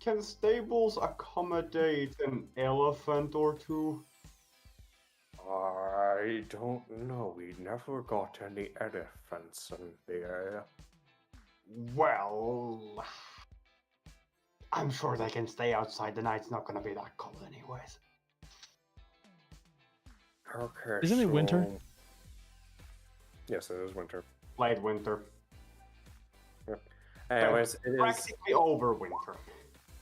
can the stables accommodate an elephant or two? I don't know. We never got any elephants in the area. Well, I'm sure they can stay outside. The night's not gonna be that cold anyways. Okay, Isn't it winter? Yes, it is winter. Late winter. Anyways, it is Practically over winter.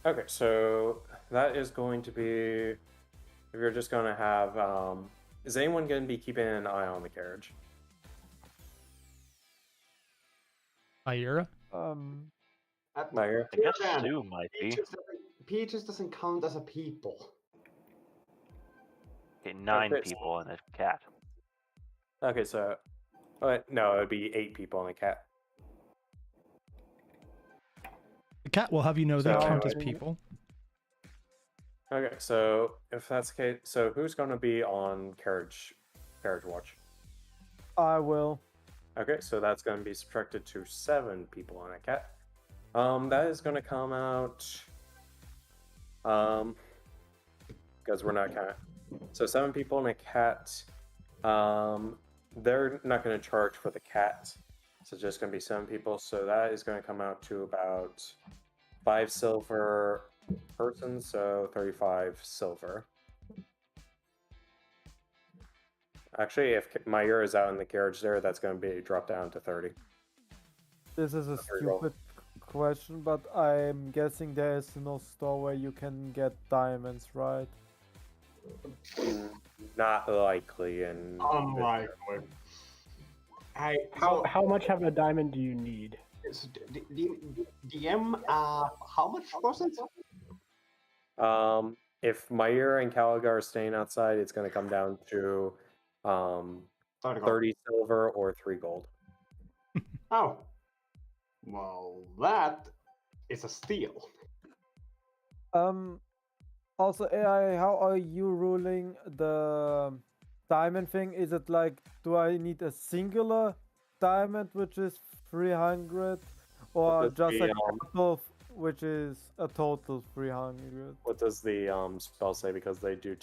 okay. So that is going to be. If you're just going to have, is anyone going to be keeping an eye on the carriage? Airier? Mayer? I guess Stu might be. Peaches doesn't count as a people. Okay, 9 Okay, people and a cat. Okay, so no, it would be 8 people and a cat. The cat will have you know they So- count as people. Okay, so if that's the case, so who's going to be on carriage watch? I will. Okay, so that's going to be subtracted to 7 people and a cat. That is going to come out. Because we're not counting. So 7 people and a cat. They're not going to charge for the cat. So it's just going to be 7 people. So that is going to come out to about 5 silver person, so 35 silver. Actually, if Mayur is out in the carriage there, that's going to be dropped down to 30. This is a Very well. stupid question, but I'm guessing there is no store where you can get diamonds, right? Not likely. And Unlikely. How much of a diamond do you need? DM, how much percent? If Mayur and Caligar are staying outside, it's going to come down to 30 silver or 3 gold. Oh. Well, that is a steal. Also, AI, how are you ruling the diamond thing? Is it like, do I need a singular diamond, which is 300, or What does just the, a couple, which is a total 300? What does the spell say? Because they do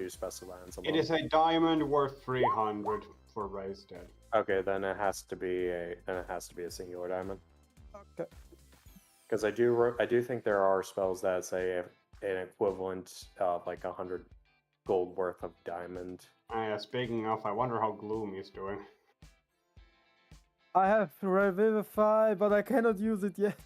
specify on some It is a diamond worth 300 for raised dead. Okay, then it has to be a singular diamond. Okay. Because I do think there are spells that say an equivalent of like 100 gold worth of diamond. Speaking of, I wonder how Gloom is doing. I have Revivify, but I cannot use it yet.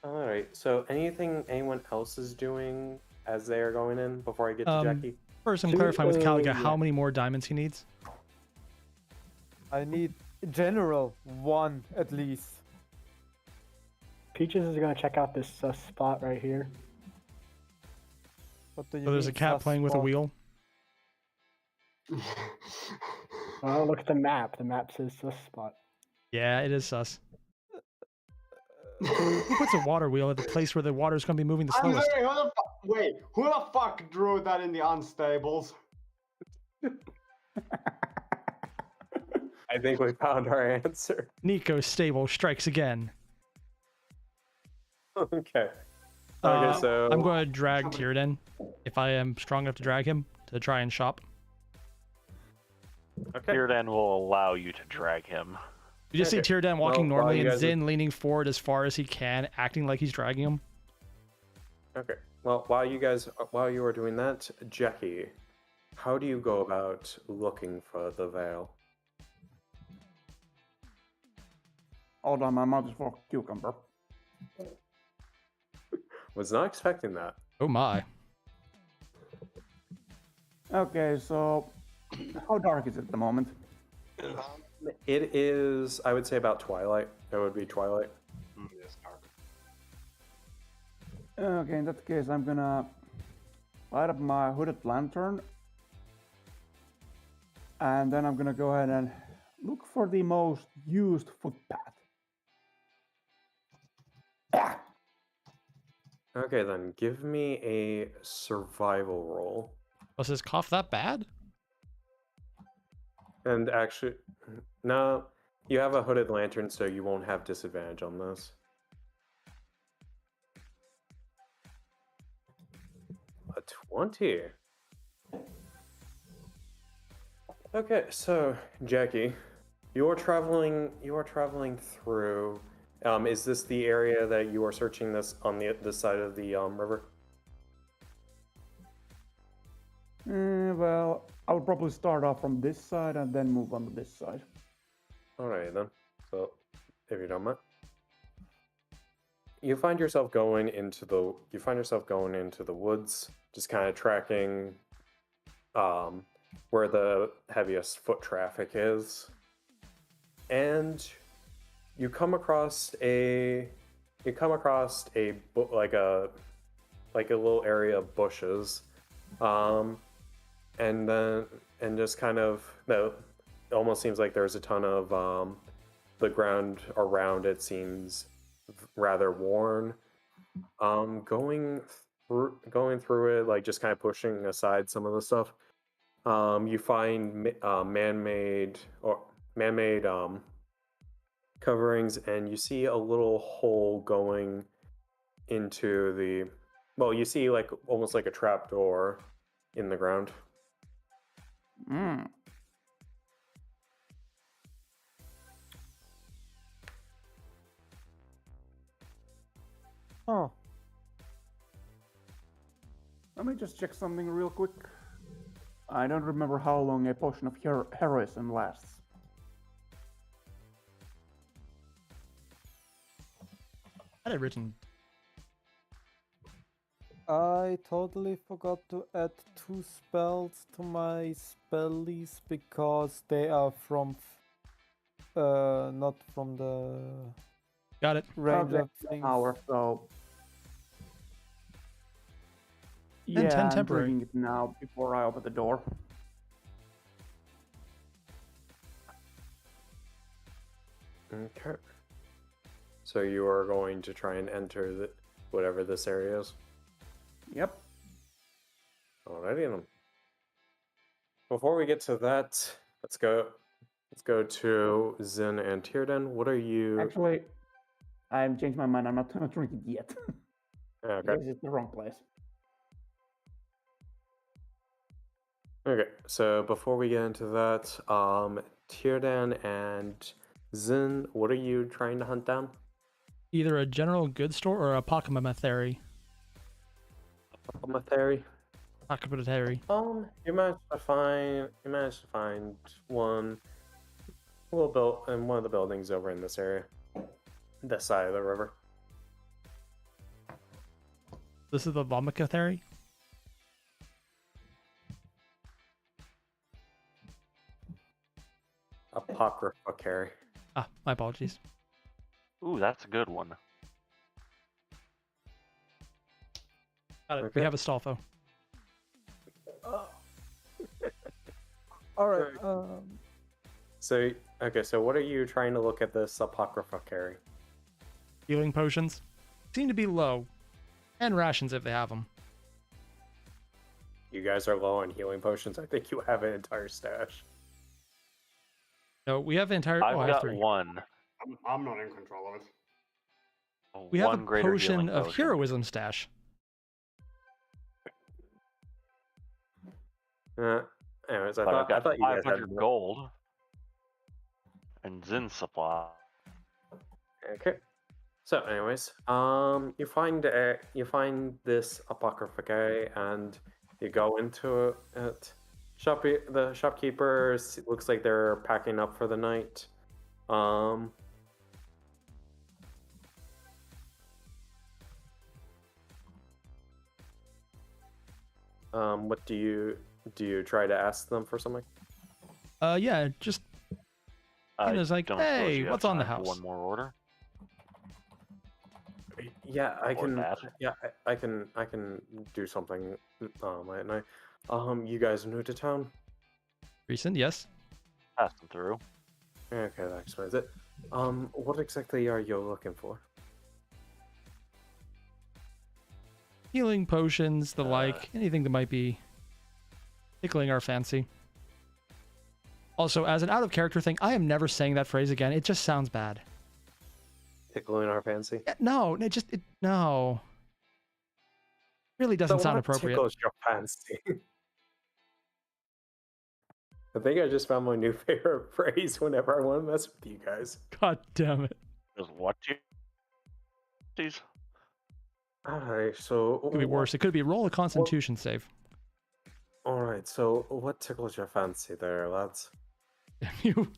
Alright, so anyone else is doing as they are going in before I get to Jackie? First, I'm clarifying with Caliga how many more diamonds he needs. I need, in general, 1 at least. Peaches is gonna check out this sus spot right here. What do you So there's a mean, cat sus playing with a spot? wheel. Well, look at the map. The map says sus spot. Yeah, it is sus. Who puts a water wheel at the place where the water is going to be moving the I'm slowest? sorry, wait, who the fuck drew that in the unstables? I think we found our answer. Nico's stable strikes again. Okay. Okay, so I'm going to drag Tyrden, if I am strong enough to drag him, to try and shop. okay. Tyrden will allow you to drag him. You just see Okay. Tyrden walking Well, while normally you and guys are- Zin leaning forward as far as he can, acting like he's dragging him. Okay. Well, while you are doing that, Jackie, how do you go about looking for the veil? Hold on, my mouth is for cucumber. Was not expecting that. Oh my. Okay, so how dark is it at the moment? It is, I would say, about twilight. It would be twilight. Yes, dark. Okay, in that case, I'm gonna light up my hooded lantern. And then I'm gonna go ahead and look for the most used footpath. Okay, then give me a survival roll. Was his cough that bad? And actually, no, you have a hooded lantern, so you won't have disadvantage on this. A 20. Okay, so Jackie, you're traveling through. Is this the area that you are searching this on this side of the river? Well, I would probably start off from this side and then move on to this side. Alright then. So, if you don't mind, you find yourself going into the woods, just kind of tracking where the heaviest foot traffic is, and you come across a like a little area of bushes, and just kind of it almost seems like there's a ton of the ground around it seems rather worn. Going through it, like just kind of pushing aside some of the stuff, you find man-made coverings, and you see a little hole going into the, well, you see like almost like a trap door in the ground. me just check something real quick. I don't remember how long a potion of heroism lasts. I had it written. I totally forgot to add 2 spells to my spell list because they are from not from the Got it. range Probably of things. hour, so And 10 I'm temporary. drinking it now before I open the door. Okay. So you are going to try and enter whatever this area is. Yep. Alrighty then. Before we get to that, let's go to Zin and Tierden. What are you? Actually, I've changed my mind. I'm not drinking yet. Okay. This is the wrong place. Okay. So before we get into that, Tierden and Zin, what are you trying to hunt down? Either a general goods store or a apothecary. Apothecary. Apothecary. You managed to find one little built in one of the buildings over in this area, this side of the river. This is the apothecary. Apocryphary. Ah, my apologies. Ooh, that's a good one. Got it. Okay. We have a Stolfo. All right. So, okay, so what are you trying to look at this Apocryphary? Healing potions seem to be low, and rations if they have them. You guys are low on healing potions. I think you have an entire stash. No, we have the entire. I've I have got 3. one. I'm not in control of it. We have One a greater potion healing of potion. heroism stash. Anyways, I But I've thought got you guys had 500 more. gold and Zin supply. Okay. So, anyways, you find this Apocryphary and you go into it. The shopkeeper looks like they're packing up for the night. What do you try to ask them for something? Yeah, just I it's like, don't suppose hey, you have what's on the time for house? One more order. Yeah, I Or can. that. Yeah, I can do something at night. You guys new to town? Recent, yes. Pass them through. Okay, that explains it. What exactly are you looking for? Healing potions, the like, anything that might be tickling our fancy. Also, as an out of character thing, I am never saying that phrase again. It just sounds bad. Tickling our fancy? Yeah, no. Really doesn't So sound what appropriate. tickles your fancy? I think I just found my new favorite phrase whenever I want to mess with you guys. God damn it. Just what you? Jeez. Alright, so It could be worse. It could be roll a constitution save. Alright, so what tickles your fancy there, lads? You.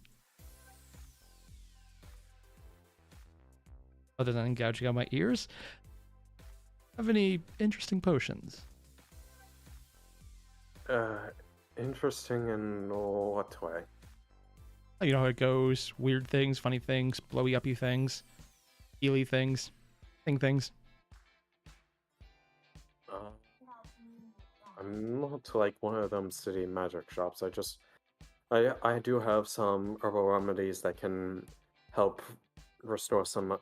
Other than gouging out my ears, have any interesting potions? Interesting in what way? You know how it goes. Weird things, funny things, blowy uppy things, healy things, things. I'm not like one of them city magic shops. I do have some herbal remedies that can help restore some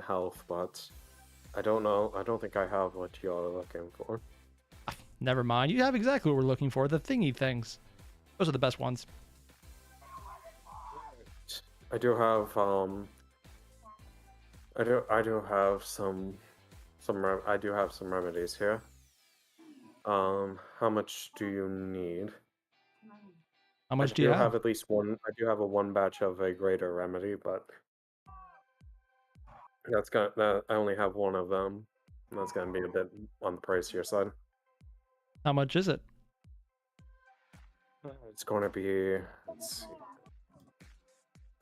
health, but I don't know. I don't think I have what you're looking for. Never mind. You have exactly what we're looking for. The thingy things. Those are the best ones. I do have I do have some remedies here. How much do you need? How much do you have? At least one. I do have one batch of a greater remedy, but I only have one of them. That's gonna be a bit on the pricier side. How much is it? It's going to be, let's see,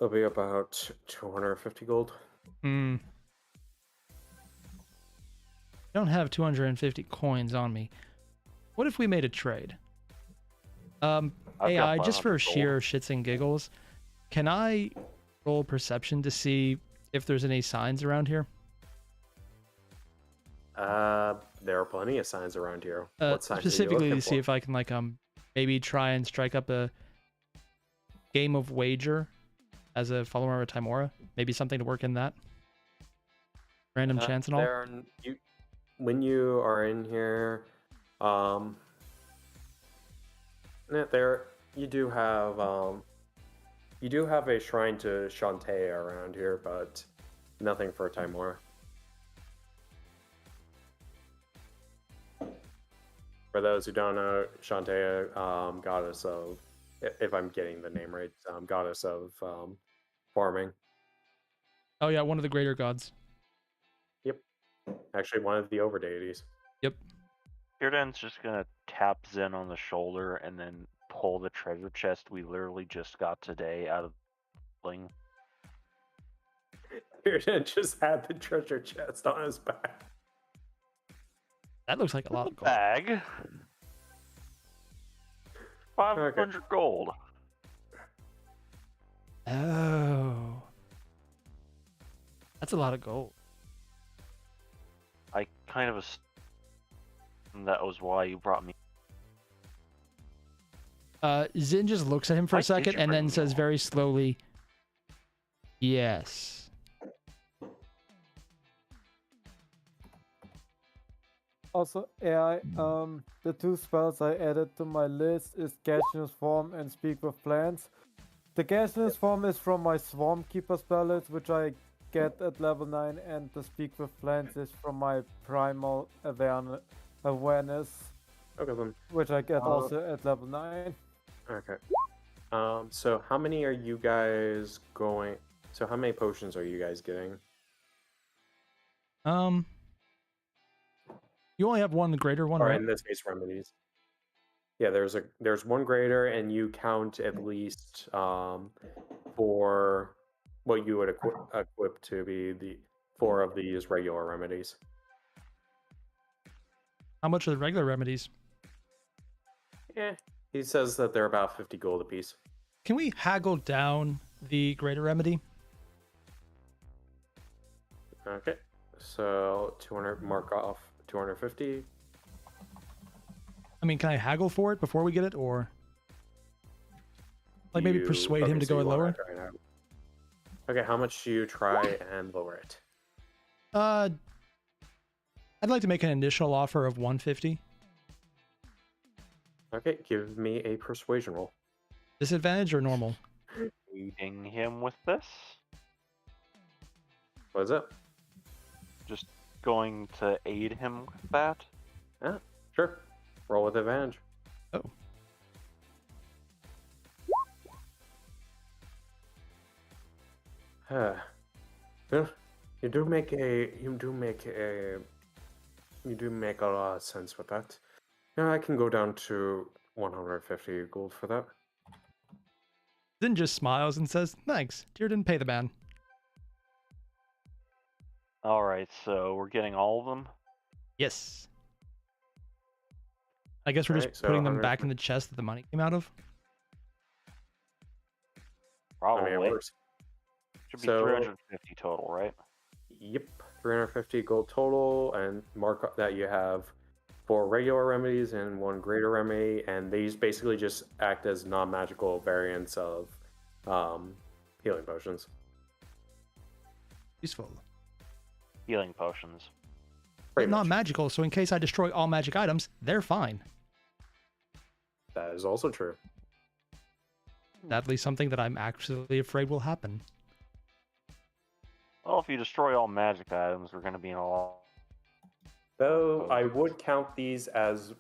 it'll be about 250 gold. Hmm. I don't have 250 coins on me. What if we made a trade? I've got AI, just for 500 gold. sheer shits and giggles, can I roll perception to see if there's any signs around here? There are plenty of signs around here. What signs are you Specifically looking to see for? if I can maybe try and strike up a game of wager as a follower of Timora. Maybe something to work in that. Random chance and all. When you are in here, you do have a shrine to Shantae around here, but nothing for Timora. For those who don't know, Shantae, goddess of, if I'm getting the name right, goddess of farming. Oh yeah, one of the greater gods. Yep. Actually, one of the over deities. Yep. Tierden's just gonna tap Zen on the shoulder and then pull the treasure chest we literally just got today out of the sling. Tierden just had the treasure chest on his back. That looks like a lot of gold. Bag. 500 gold. Oh. That's a lot of gold. I kind of assumed that was why you brought me. Zin just looks at him for Why a did second you and bring then me says all? very slowly, yes. Also, AI, the two spells I added to my list is Gaseous Form and Speak with Plants. The Gaseous Form is from my Swarm Keeper spell list, which I get at level 9, and the Speak with Plants is from my Primal Awareness, Okay, then. which I get also at level 9. Okay. So how many are you guys going? So how many potions are you guys getting? You only have one greater one, Or right? in this case, remedies. Yeah, there's one greater, and you count at least for what you would equip to be the 4 of these regular remedies. How much are the regular remedies? Yeah, he says that they're about 50 gold apiece. Can we haggle down the greater remedy? Okay, so 200, mark off 250. I mean, can I haggle for it before we get it, or like maybe persuade him to so go you wanna lower? try and have- Okay, how much do you try and lower it? I'd like to make an initial offer of 150. Okay, give me a persuasion roll. Disadvantage or normal? Aiding him with this? What is it? Just going to aid him with that? Yeah, sure. Roll with advantage. Oh. Yeah, you do make a lot of sense with that. Yeah, I can go down to 150 gold for that. Then just smiles and says, "Thanks. Tyr didn't pay the man." Alright, so we're getting all of them? Yes. I guess we're Alright, just so putting them 100 back in the chest that the money came out of. Probably. I mean, it works. Should be So- 350 total, right? Yep, 350 gold total, and mark up that you have 4 regular remedies and 1 greater remedy, and these basically just act as non-magical variants of healing potions. Useful. Healing potions. But Pretty not much. magical, so in case I destroy all magic items, they're fine. That is also true. Sadly, something that I'm actually afraid will happen. Well, if you destroy all magic items, we're going to be in a lot. Though I would count these as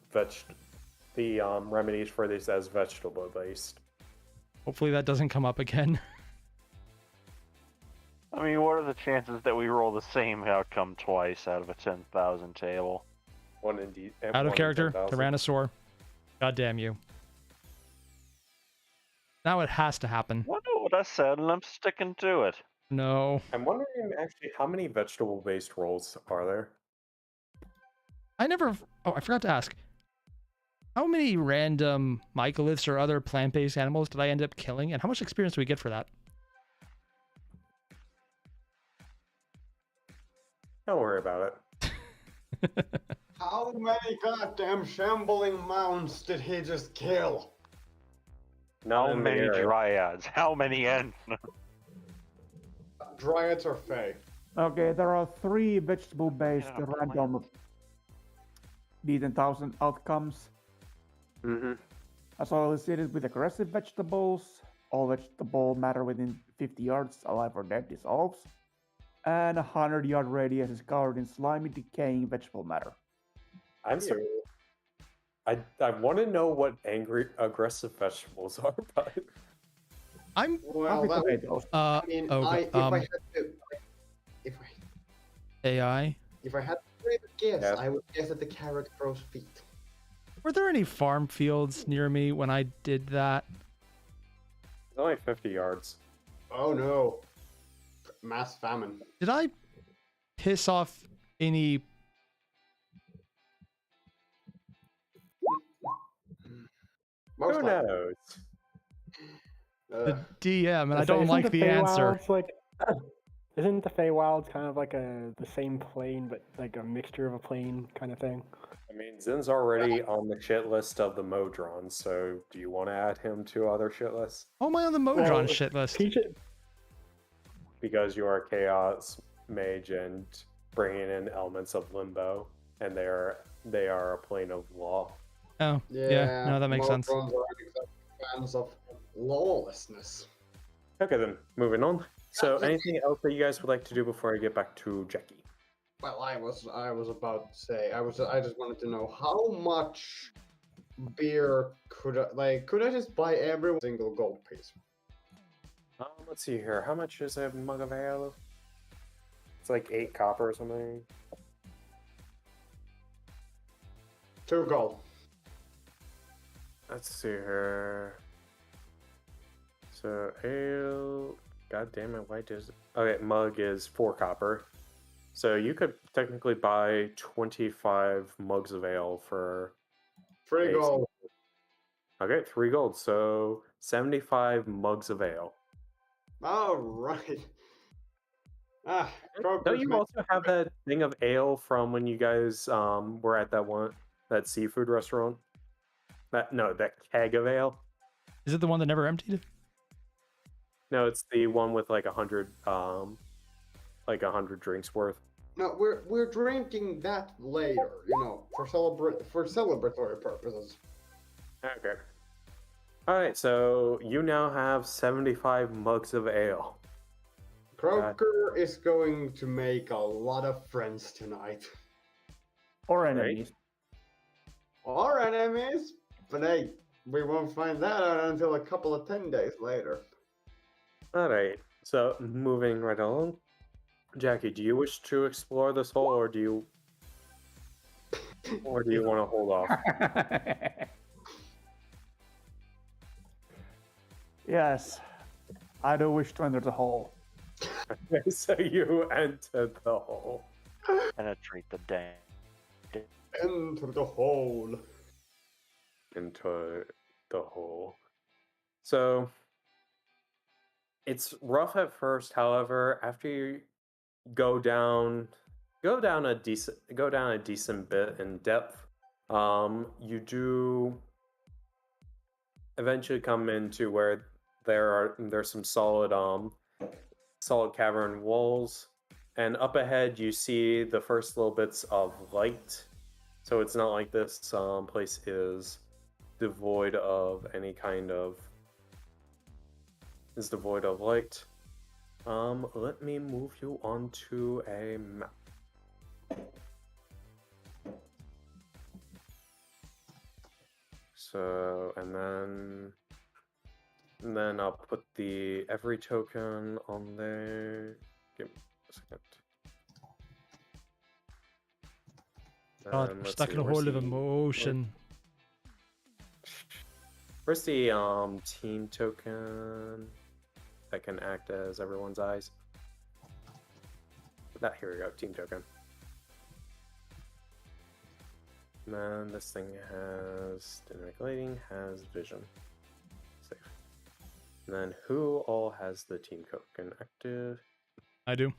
the remedies for this as vegetable based. Hopefully that doesn't come up again. I mean, what are the chances that we roll the same outcome twice out of a 10,000 table? One indeed. Out of character, Tyrannosaur. God damn you. Now it has to happen. I know what I said, and I'm sticking to it. No. I'm wondering actually how many vegetable-based rolls are there? I never... Oh, I forgot to ask. How many random mycoliths or other plant-based animals did I end up killing, and how much experience do we get for that? Don't worry about it. How many goddamn shambling mounds did he just kill? Not How in the many area. dryads? How many ends? Dryads or Fae? Okay, there are 3 vegetable-based Yeah, but random beat 1000 outcomes. Mm-hmm. As well as seeded with aggressive vegetables. All vegetable matter within 50 yards, alive or dead, dissolves. And a 100-yard radius is covered in slimy, decaying vegetable matter. I'm sorry. I want to know what aggressive vegetables are, but I'm... Well, Happy that, tomatoes. I mean, okay, if I had to, AI. if I had to make a guess, Yeah. I would guess that the carrot grows feet. Were there any farm fields near me when I did that? it's only 50 yards. Oh no, mass famine. Did I piss off any... Most Who likely. knows? the DM, and I So don't isn't like the answer. Feywilds, like, isn't the Feywilds kind of like the same plane, but like a mixture of a plane kind of thing? I mean, Zin's already on the shit list of the Modrons, so do you want to add him to other shit lists? Oh, am I on the Modron Well, shit list? Peaches, Because you are a Chaos Mage and bringing in elements of Limbo, and they are a plane of law. Oh, yeah, no, that makes sense. Modrons aren't exactly fans of lawlessness. Okay, then moving on. So, Yeah. anything else that you guys would like to do before I get back to Jackie? Well, I was about to say I just wanted to know how much beer could I just buy every single gold piece? Let's see here. How much is a mug of ale? It's like 8 copper or something. 2 gold. Let's see here. So ale. God damn it! Why does okay? Mug is 4 copper. So you could technically buy 25 mugs of ale for 3 Base. gold. okay 3 gold. So 75 mugs of ale. All right. Ah, Don't Kroger's you make- also have that thing of ale from when you guys were at that seafood restaurant? That keg of ale. Is it the one that never emptied? No, it's the one with like 100 drinks worth. No, we're drinking that later, for celebratory purposes. Okay. All right, so you now have 75 mugs of ale. Kroger is going to make a lot of friends tonight. Or Right. enemies. Or enemies, but hey, we won't find that out until a couple of 10 days later. All right, so moving right along. Jackie, do you wish to explore this hole, or do you want to hold off? Yes, I do wish to enter the hole. Okay, so you entered the hole. Penetrate the dam. Enter the hole. Into the hole. So it's rough at first, however, after you go down a decent bit in depth, you do eventually come into where there's some solid cavern walls, and up ahead you see the first little bits of light. So it's not like this place is devoid of light. Let me move you onto a map. So, and then I'll put the every token on there. Give me a second. God, we're let's stuck see, in a where's hole of the- emotion. Where's the team token that can act as everyone's eyes? That, here we go, team token. And then this thing has dynamic lighting, has vision. Safe. And then who all has the team token active? I do.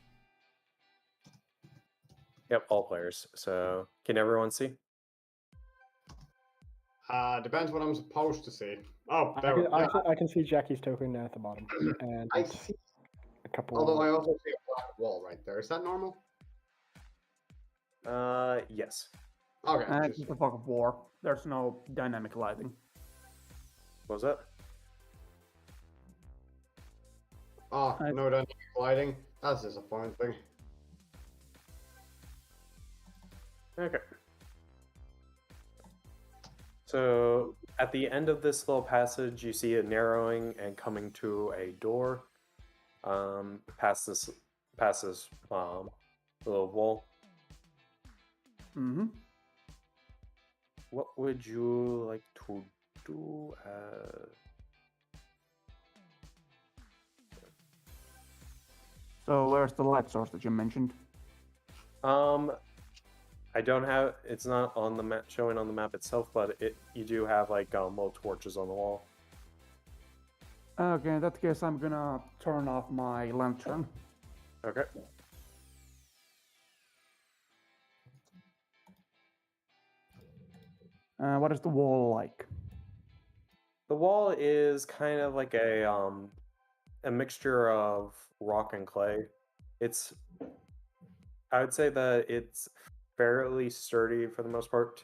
Yep, all players. So can everyone see? Depends what I'm supposed to see. Oh, I there can, we I, go. can, I can see Jackie's token at the bottom, and I see. a couple. Although I also see a black wall right there. Is that normal? Yes. Okay. And it's the fog of war. There's no dynamic lighting. What was that? Oh, I- no dynamic lighting. That's disappointing. Okay. So at the end of this little passage, you see it narrowing and coming to a door. Past this little wall. Mm-hmm. What would you like to do? So where's the light source that you mentioned? I don't have. It's not on the map, showing on the map itself, but you do have like little torches on the wall. Okay, in that case, I'm gonna turn off my lantern. Okay. What is the wall like? The wall is kind of like a mixture of rock and clay. I would say that it's fairly sturdy for the most part.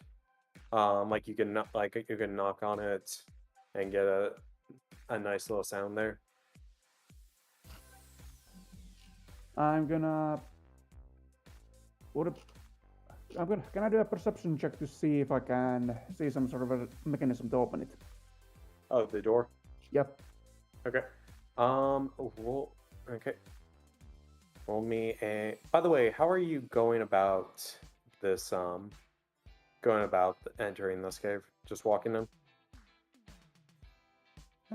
Like you can knock on it and get a nice little sound there. I'm gonna. Can I do a perception check to see if I can see some sort of a mechanism to open it? Oh, the door. Yep. Okay. Roll. Okay. Roll me a. By the way, how are you going about this? Going about entering this cave? Just walking in.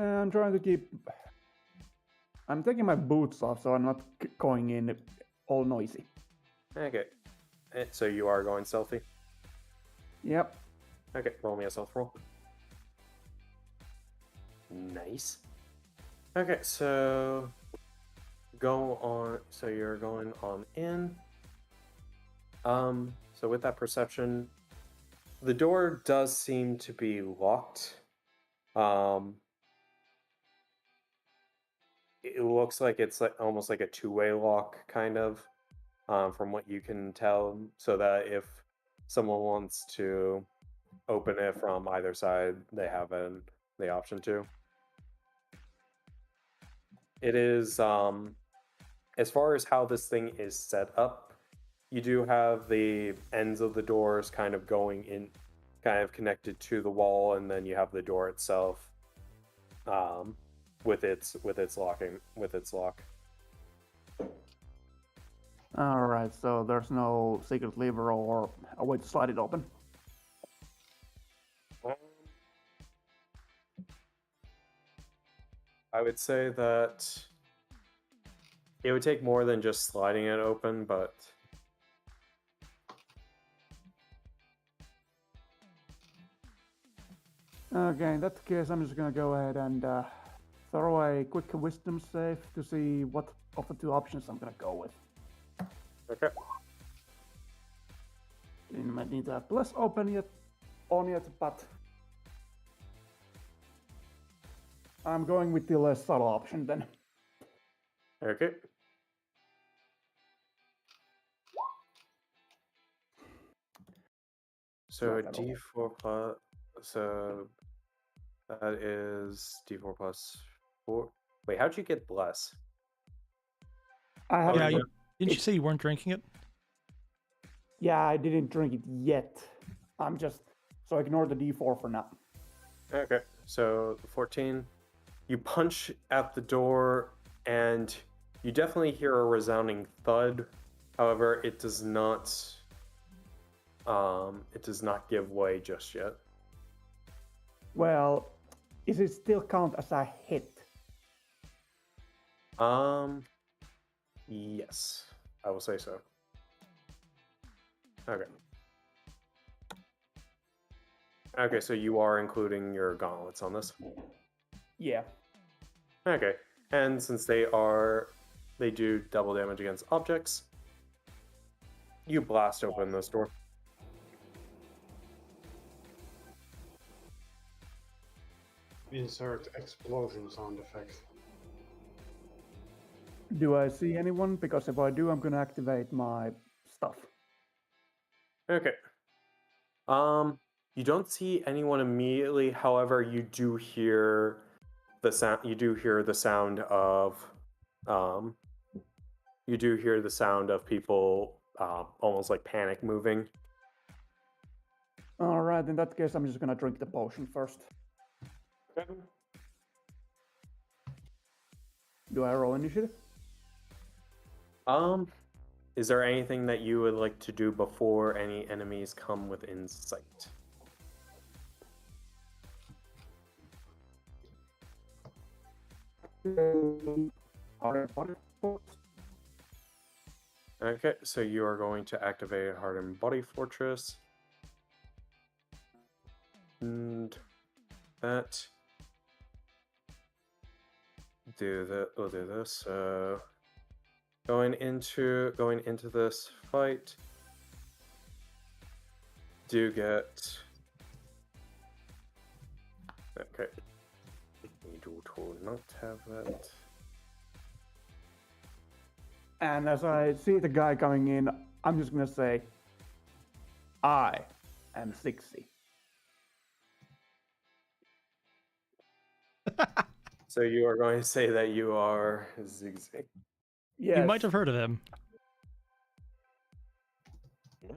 I'm trying to keep. I'm taking my boots off, so I'm not going in all noisy. Okay. So you are going stealthy. Yep. Okay. Roll me a stealth roll. Nice. Okay, so go on. So you're going on in. So with that perception, the door does seem to be locked. It looks like it's like almost like a two-way lock, kind of, from what you can tell. So that if someone wants to open it from either side, they have the option to. It is, as far as how this thing is set up, you do have the ends of the doors kind of going in, kind of connected to the wall, and then you have the door itself, with its lock. All right. So there's no secret lever or a way to slide it open. I would say that it would take more than just sliding it open, but Okay. In that case, I'm just gonna go ahead and throw a quick wisdom save to see what of the two options I'm gonna go with. okay. You might need to have less open yet, but I'm going with the less subtle option then. Okay. So Right, that'll- D4 plus. So that is D4 plus 4. Wait, how'd you get less? I have. Yeah, yeah. didn't you say you weren't drinking it? Yeah, I didn't drink it yet. I'm just so ignore the D4 for now. Okay, so 14. You punch at the door, and you definitely hear a resounding thud. However, it does not It does not give way just yet. Well, is it still count as a hit? Yes, I will say so. Okay. Okay, so you are including your gauntlets on this. Yeah. Okay, and since they do double damage against objects, you blast open this door. Insert explosion sound effect. Do I see anyone? Because if I do, I'm gonna activate my stuff. Okay. You don't see anyone immediately. However, you do hear the sound. You do hear the sound of, people, almost like panic moving. All right, in that case, I'm just gonna drink the potion first. Okay. Do I roll initiative? Is there anything that you would like to do before any enemies come within sight? Okay, so you are going to activate Hardened Body Fortress. And that. We'll do this. Going into this fight. Do get. Okay. We do not have that. And as I see the guy coming in, I'm just gonna say, I am 60. So you are going to say that you are Zigzag. Yes. You might have heard of him.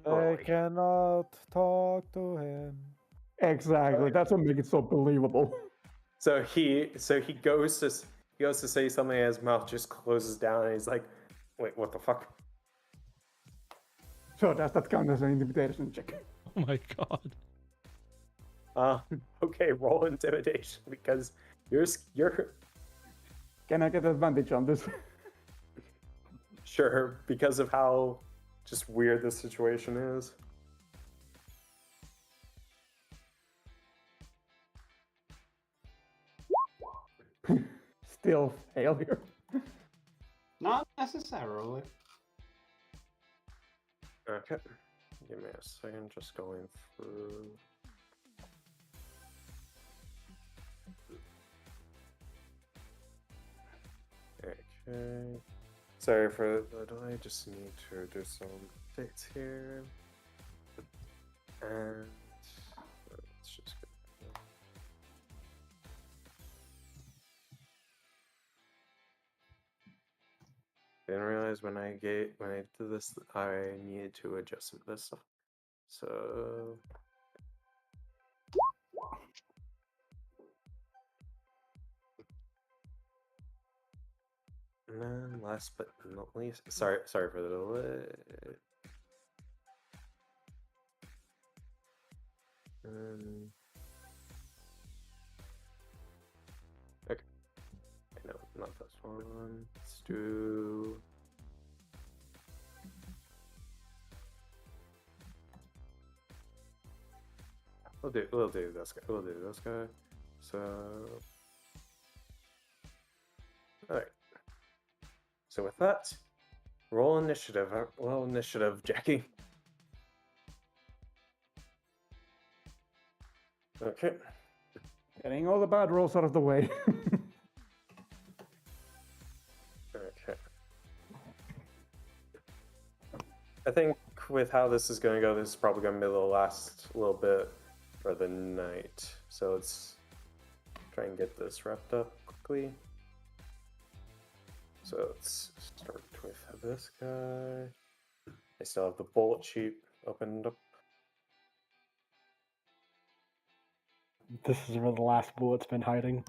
I cannot talk to him. Exactly. That's what makes it so believable. So he goes to say something, and his mouth just closes down, and he's like, "Wait, what the fuck?" So does that count as an intimidation check? Oh my god. Okay, roll intimidation because you're Can I get advantage on this? sure because of how just weird this situation is. Still failure. Not necessarily. Okay, give me a second, just going through. Okay. Sorry for the delay, just need to do some updates here. And let's just go. Didn't realize when I did this, I needed to adjust this stuff. So. And then last but not least, sorry for the delay. Okay. No, not this one. Let's do. We'll do this guy. We'll do this guy. So. Alright. So with that, roll initiative. Roll initiative, Jackie. Okay. Getting all the bad rolls out of the way. Okay. I think with how this is going to go, this is probably going to be the last little bit for the night. So let's try and get this wrapped up quickly. So let's start with this guy. I still have the bullet sheet opened up. This is where the last bullet's been hiding.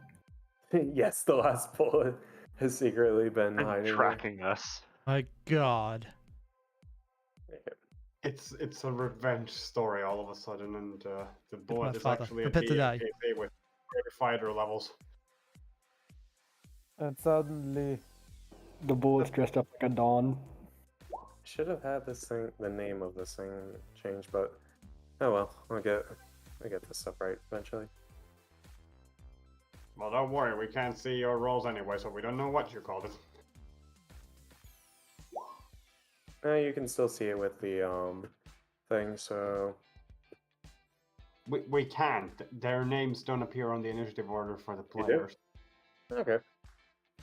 Yes, the last bullet has secretly been And hiding. tracking us. My god. Okay. It's a revenge story all of a sudden, and the my bullet is father, actually a prepare to die. DMKC with greater fighter levels. And suddenly, The bullet's dressed up like a Dawn. Should have had this thing, the name of this thing changed, but oh well. I'll get this stuff right eventually. Well, don't worry, we can't see your rolls anyway, so we don't know what you called it. You can still see it with the thing. So We can't. Their names don't appear on the initiative order for the You do? players. okay.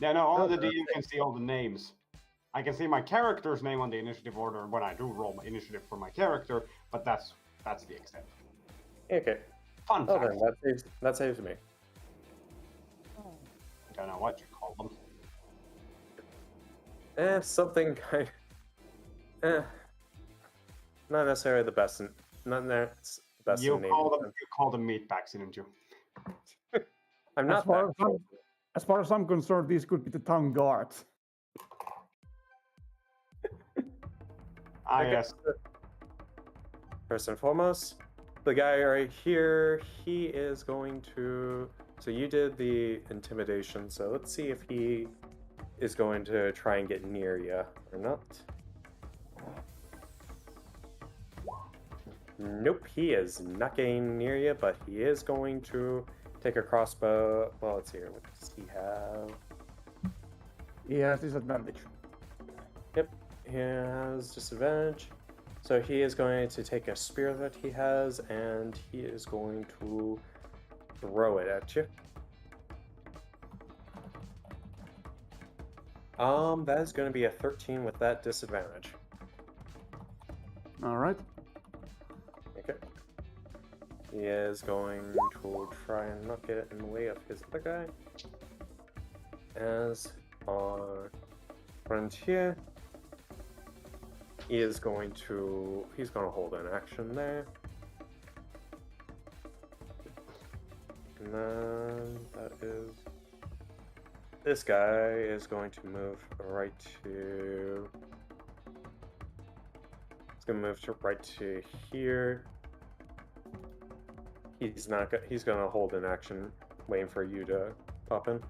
Yeah, no, only the Oh, DM can see all the names. I can see my character's name on the initiative order when I do roll my initiative for my character, but that's the extent. Okay. Fun Oh, fact. then that saves me. Don't know what you call them. Something kind. Not necessarily the best. Not that's the best. You in call naming them meatbags, didn't you? I'm As not far that. as far as I'm concerned, these could be the town guards. Ah, Okay. yes. First and foremost, the guy right here, he is going to. So you did the intimidation, so let's see if he is going to try and get near you or not. Nope, he is not getting near you, but he is going to take a crossbow. Well, let's see here. What does he have? He has disadvantage. Yep, he has disadvantage. So he is going to take a spear that he has, and he is going to throw it at you. That is going to be a 13 with that disadvantage. All right. Okay. He is going to try and not get in the way of his other guy. As our friend here, he's going to hold an action there. And then that is, this guy is going to move right to, he's going to move to right to here. He's going to hold an action waiting for you to pop in.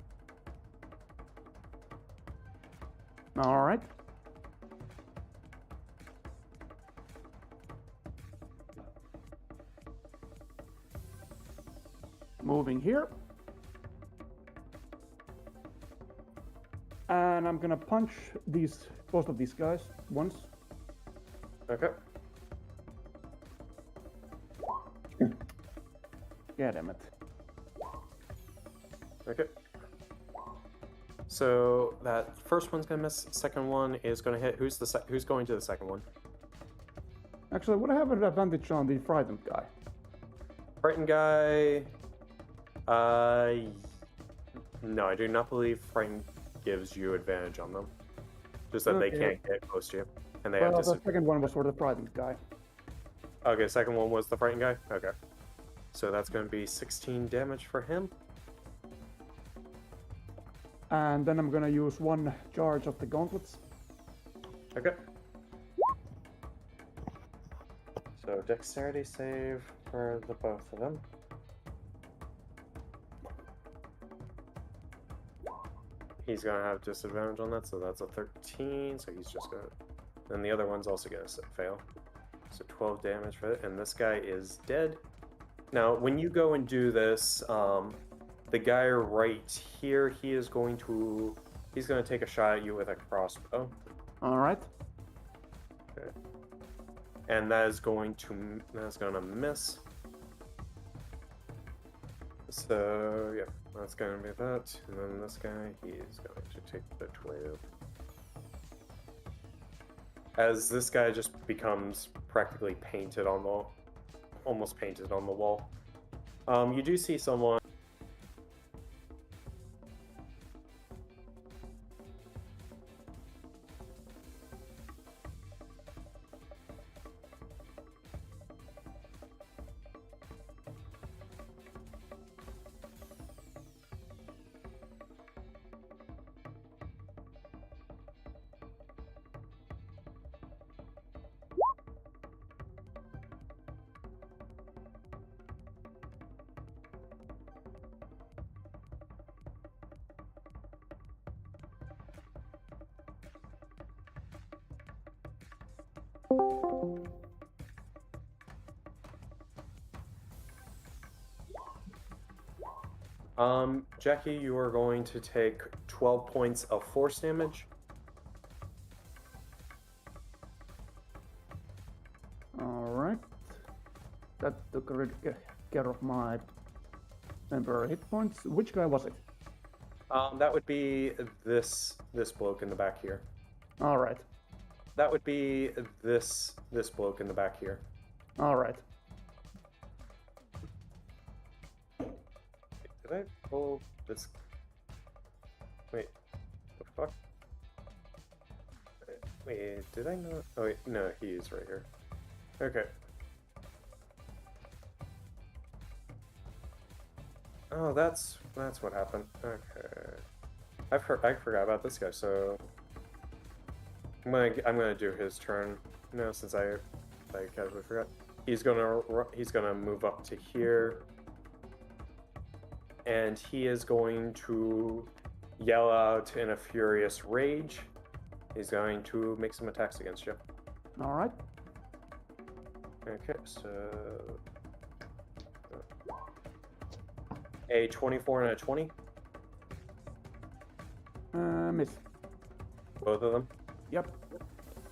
All right. Moving here. And I'm gonna punch both of these guys once. Okay. Yeah, damn it. Okay. So that first one's gonna miss. Second one is gonna hit. Who's going to the second one? Actually, would I have an advantage on the frightened guy? Frightened guy. No, I do not believe frightened gives you advantage on them. Just that they Okay. can't get close to you, and they Well, have the disadvantage. second one was for the frightened guy. Okay, second one was the frightened guy. Okay, so that's going to be 16 damage for him. And then I'm gonna use one charge of the gauntlets. Okay. So dexterity save for the both of them. He's gonna have disadvantage on that, so that's a 13. So he's just gonna. Then the other one's also gonna fail. So 12 damage for it, and this guy is dead. Now, when you go and do this, the guy right here, he's going to take a shot at you with a crossbow. All right. Okay. And that's gonna miss. So yeah, that's gonna be that. And then this guy, he is going to take the 12. As this guy just becomes practically almost painted on the wall. You do see someone. Jackie, you are going to take 12 points of force damage. Alright. That took care of my temporary hit points. Which guy was it? That would be this bloke in the back here. Alright. That would be this bloke in the back here. Alright. Did I pull this? Wait, the fuck? Wait, did I not? Oh wait, no, he is right here. Okay. Oh, that's what happened. Okay. I forgot about this guy, so I'm gonna do his turn. No, since I casually forgot. He's gonna move up to here, and he is going to yell out in a furious rage. He's going to make some attacks against you. Alright. Okay, so a 24 and a 20. Miss. Both of them. Yep.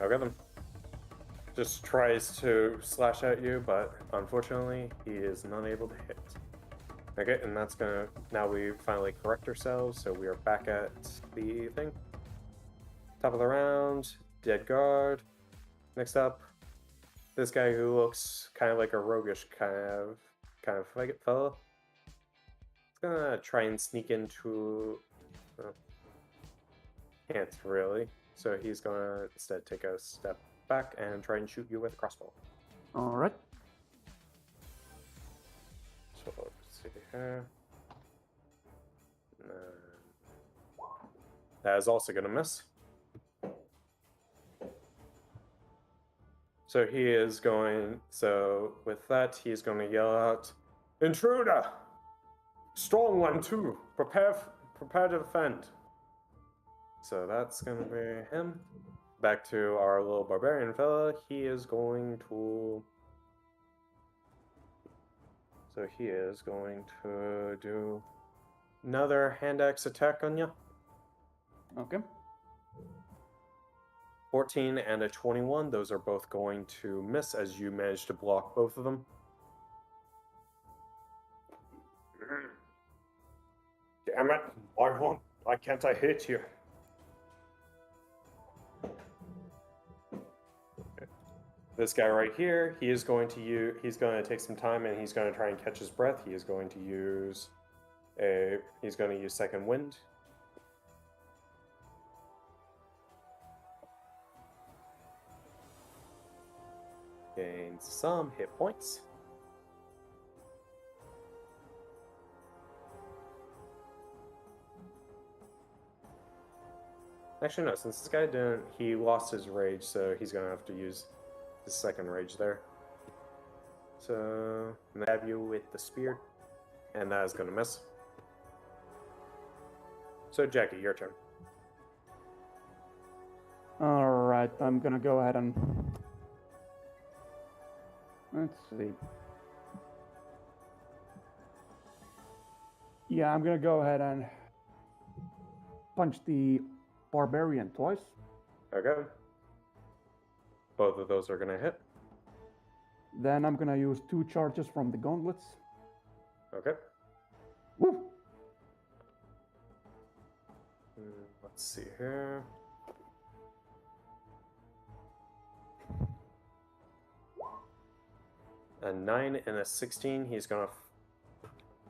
Okay then. Just tries to slash at you, but unfortunately he is not able to hit. Okay, and that's gonna, now we finally correct ourselves, so we are back at the thing. Top of the round, dead guard. Next up, this guy who looks kind of like a roguish kind of fellow. He's gonna try and sneak into, can't really. So he's gonna instead take a step back and try and shoot you with a crossbow. Alright. So let's see here. That is also gonna miss. So he is going, so with that, he's going to yell out, "Intruder! Strong one too! Prepare to defend!" So that's going to be him. Back to our little barbarian fella. He is going to, so he is going to do another hand axe attack on you. Okay. 14 and a 21, those are both going to miss as you manage to block both of them. Damn it, why can't I hit you? Okay. This guy right here, he's going to take some time and he's going to try and catch his breath. He is going to use second wind. Gain some hit points. Actually, no, since this guy he lost his rage, so he's gonna have to use his second rage there. So, stab you with the spear, and that is gonna miss. So, Jackie, your turn. Alright, I'm gonna go ahead and... Let's see. Yeah, I'm gonna go ahead and punch the barbarian twice. Okay. Both of those are gonna hit. Then I'm gonna use 2 charges from the gauntlets. Okay. Woo! Let's see here. A 9 and a 16. He's gonna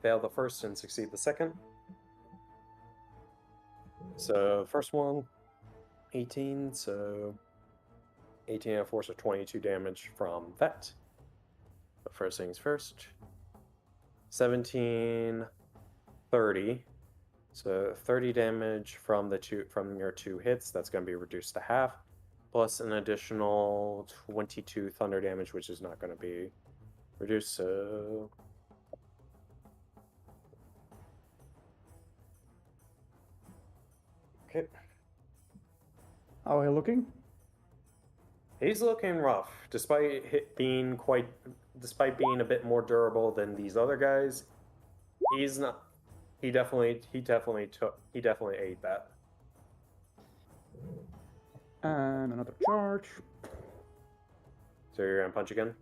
fail the first and succeed the second. So first one, 18. So 18 and a force of 22 damage from that. But first things first. 17, 30. So 30 damage from your 2 hits. That's going to be reduced to half, plus an additional 22 thunder damage, which is not going to be reduced. So okay. How are you looking? He's looking rough, despite being a bit more durable than these other guys. He's not. He definitely ate that. And another charge. So you're gonna punch again?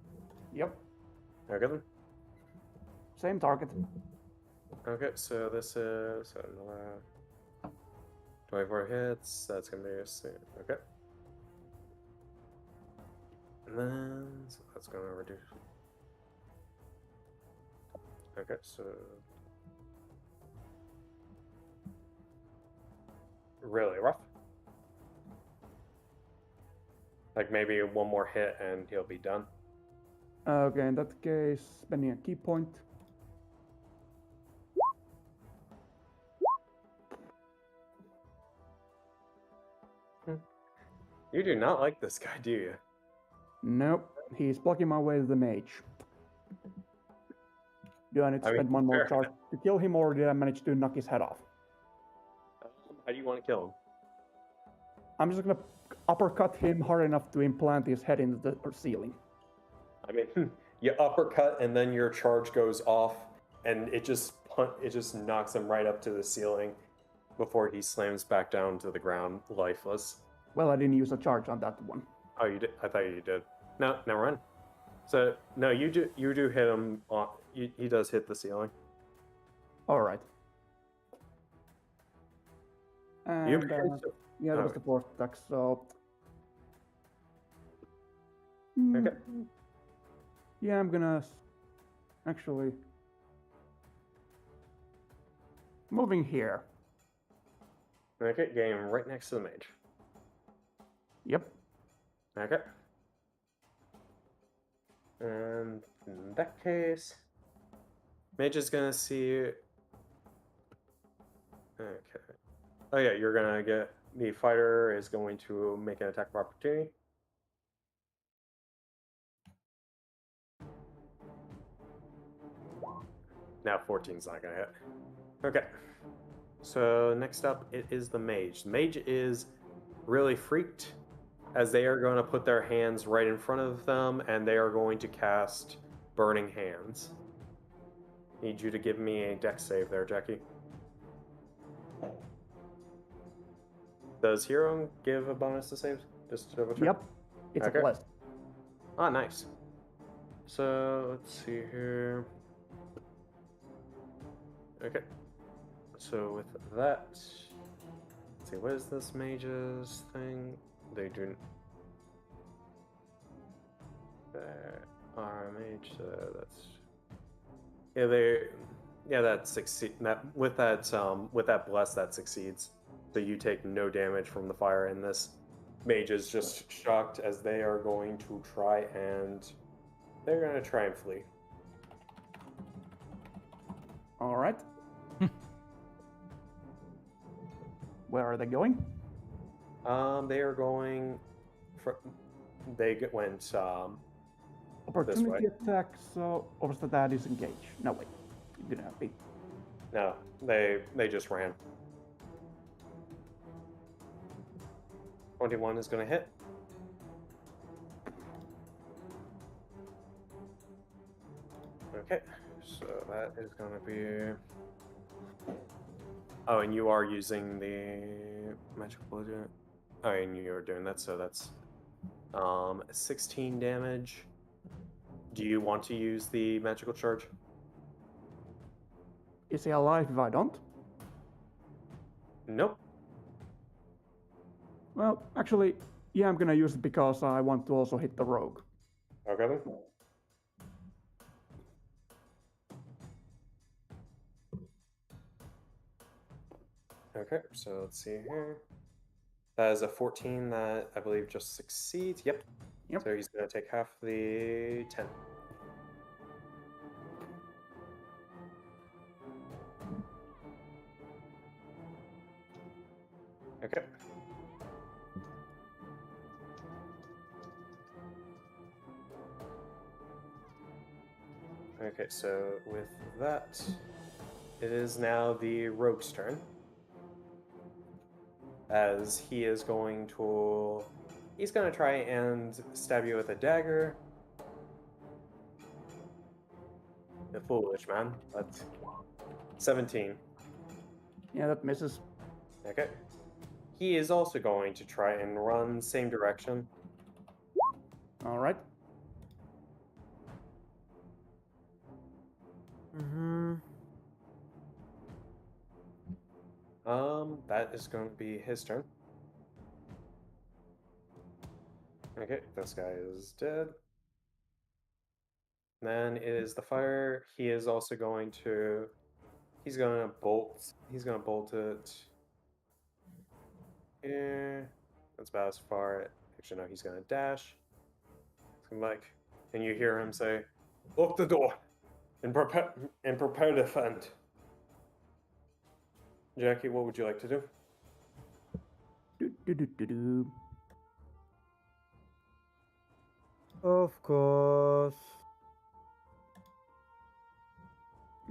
Yep. Okay then. Same target. Okay, so this is 24 hits. That's gonna be a okay. And then so that's gonna reduce. Okay, so really rough. Like maybe one more hit and he'll be done. Okay, in that case, spending a key point. You do not like this guy, do you? Nope, he's blocking my way to the mage. Do I need to spend one more charge to kill him, or did I manage to knock his head off? How do you want to kill him? I'm just gonna uppercut him hard enough to implant his head into the ceiling. I mean, you uppercut and then your charge goes off, and it just knocks him right up to the ceiling before he slams back down to the ground, lifeless. Well, I didn't use a charge on that one. Oh, you did? I thought you did. No, never mind. So no, you do hit him. He does hit the ceiling. All right. And yeah, that was the fourth attack. So okay. Yeah, I'm gonna actually moving here. Okay, getting right next to the mage. Yep. Okay. And in that case, mage is gonna see. Okay. Oh yeah, you're gonna get the fighter is going to make an attack of opportunity. Now 14's not gonna hit. Okay. So next up, it is the mage. The mage is really freaked, as they are going to put their hands right in front of them, and they are going to cast Burning Hands. Need you to give me a dex save there, Jackie. Does Hero give a bonus to saves? Just to double check. Yep. It's Okay. a plus. Ah, nice. So let's see here. Okay. So with that, let's see, what is this mage's thing? They do. Mage. That's. Yeah, they. Yeah, that succeed. That with that bless, that succeeds. So you take no damage from the fire, and this mage is just shocked as they are going to try and flee. All right. Where are they going? They are going. Went Opportunity attack. So, or was that disengage? No, wait. It didn't have to be. No, they just ran. 21 is going to hit. Okay, so that is going to be. Oh, and you are using the magical bludgeon. Oh, and you are doing that, so that's 16 damage. Do you want to use the magical charge? Is he alive if I don't? Nope. Well, actually, yeah, I'm gonna use it because I want to also hit the rogue. Okay then. Okay, so let's see here. That is a 14 that I believe just succeeds. Yep. So he's going to take half the 10. Okay. Okay, so with that, it is now the rogue's turn. As he is going to He's gonna try and stab you with a dagger. The foolish man, but 17. Yeah, that misses. Okay. He is also going to try and run same direction. All right. Mm-hmm. That is going to be his turn. Okay, this guy is dead. Then it is the fire. He is also going to. He's gonna bolt. He's gonna bolt it. Yeah, that's about as far. Actually, no, he's gonna dash. It's gonna like, and you hear him say, "Lock the door, and prepare to defend." Jackie, what would you like to do? Do. Of course.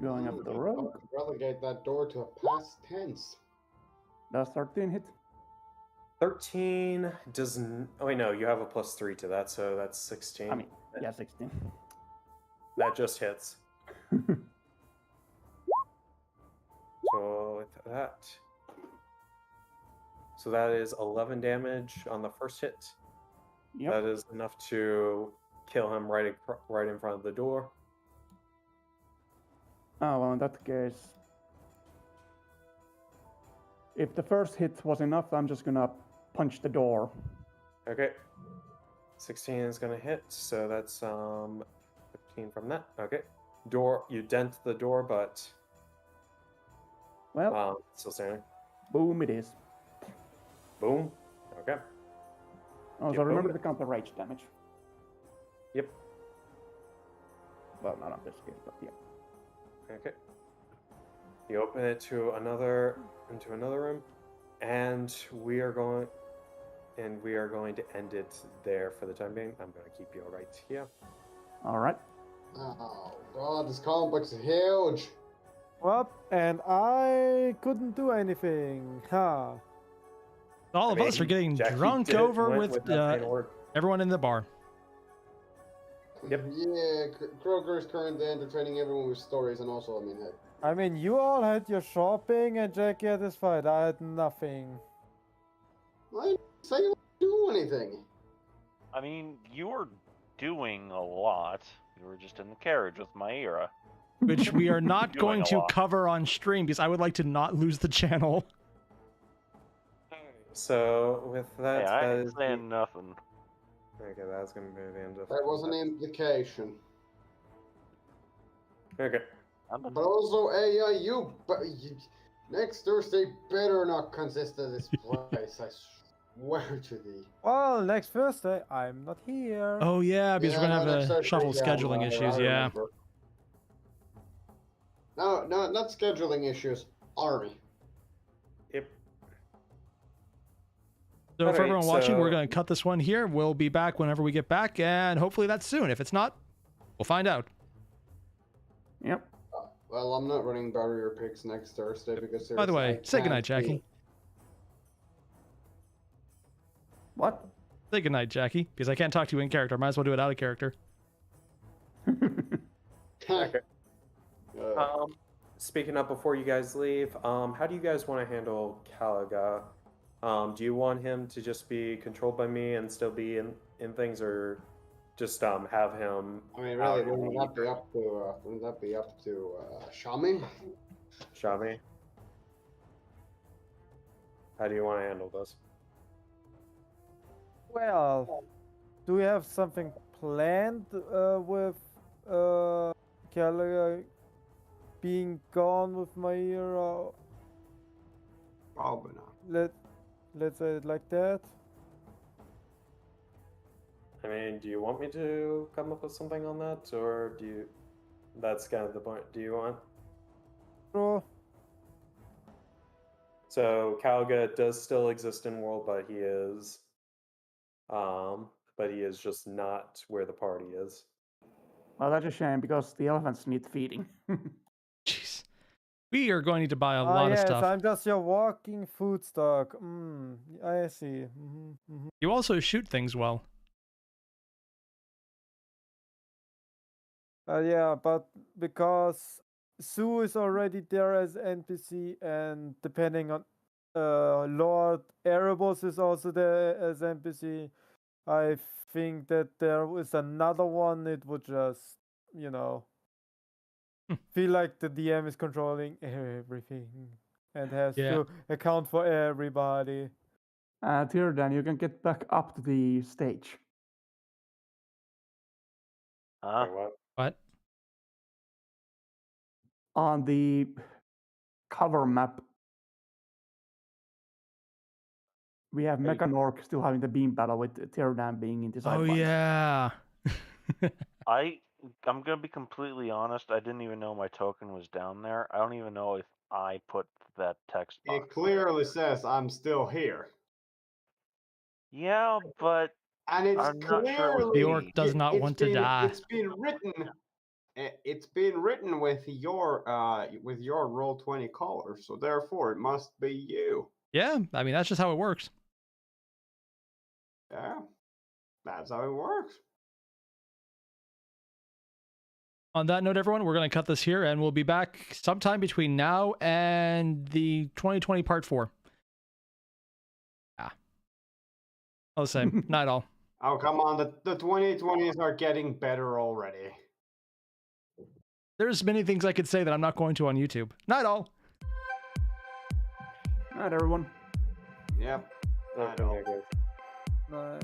Going after the rogue. Relegate that door to a past tense. Does 13 hit? 13 doesn't. Oh wait, no, you have a +3 to that, so that's 16. I mean, yeah, 16. That just hits. So with that, so that is 11 damage on the first hit. Yep. That is enough to kill him right in front of the door. Oh, well, in that case, if the first hit was enough, I'm just gonna punch the door. Okay. 16 is gonna hit, so that's 15 from that. Okay. Door, you dent the door, but Well, still standing. boom it is. Boom. Okay. Also, Yep, remember boom. to count the rage damage. Yep. Well, not on this case, but yeah. Okay. You open it to another room, and we are going to end it there for the time being. I'm going to keep you right here. All right. Oh god, this complex is huge. Well, and I couldn't do anything. Ha. All of us are getting drunk over with everyone in the bar. Yep. Yeah, Kroger is currently entertaining everyone with stories, and also, I mean, hey. I mean, you all had your shopping and Jackie had his fight. I had nothing. I didn't say you do anything. I mean, you were doing a lot. You were just in the carriage with my Airier. Which we are not Doing going a to lot. cover on stream because I would like to not lose the channel. So with that, Hey, I that ain't is saying nothing. okay. That's going to be the end of. That was an implication. Okay. But also, next Thursday better not consist of this place, I swear to thee. Well, next Thursday, I'm not here. Oh yeah, because we're gonna next have a Thursday, shuffle yeah, scheduling I issues. Yeah. remember. No, not scheduling issues. Army. Yep. So for Alright, everyone watching, we're so- gonna cut this one here. We'll be back whenever we get back, and hopefully that's soon. If it's not, we'll find out. Yep. Well, I'm not running barrier picks next Thursday because By the way, say goodnight, Jackie. What? Say goodnight, Jackie, because I can't talk to you in character. Might as well do it out of character. Okay. Speaking up before you guys leave, how do you guys want to handle Calaga? Do you want him to just be controlled by me and still be in things, or just have him? I mean, really, wouldn't that be up to Shami? Shami? How do you want to handle this? Well, do we have something planned with Gallagher being gone with my ear? Or Probably not. let's say it like that. I mean, do you want me to come up with something on that, or do you? That's kind of the point. Do you want? Bro, So Calga does still exist in world, but he is just not where the party is. Well, that's a shame because the elephants need feeding. Jeez. We are going to need to buy a lot yes, of stuff. I'm just your walking food stock. I see. You also shoot things well. Yeah, but because Sue is already there as NPC, and depending on Lord Erebus is also there as NPC, I think that there is another one. It would just, feel like the DM is controlling everything and has to account for everybody. Tyrdan, you can get back up to the stage. Huh? Wait, what? What? On the cover map, we have Hey. Mechanork still having the beam battle with Tyrdan being in the Oh sidelines. yeah. I'm gonna be completely honest. I didn't even know my token was down there. I don't even know if I put that text box. It clearly says I'm still here. Yeah, but And it's I'm not clearly sure it was The orc does not it's want to been, die. It's been written. It's been written with your Roll20 color, so therefore it must be you. Yeah, I mean that's just how it works. Yeah, that's how it works. On that note, everyone, we're going to cut this here, and we'll be back sometime between now and the 2020 Part 4. Yeah. All the same. Night all. Oh, come on. The 2020s are getting better already. There's many things I could say that I'm not going to on YouTube. Night all. Night, everyone. Yep. Okay, I know. guys. Right.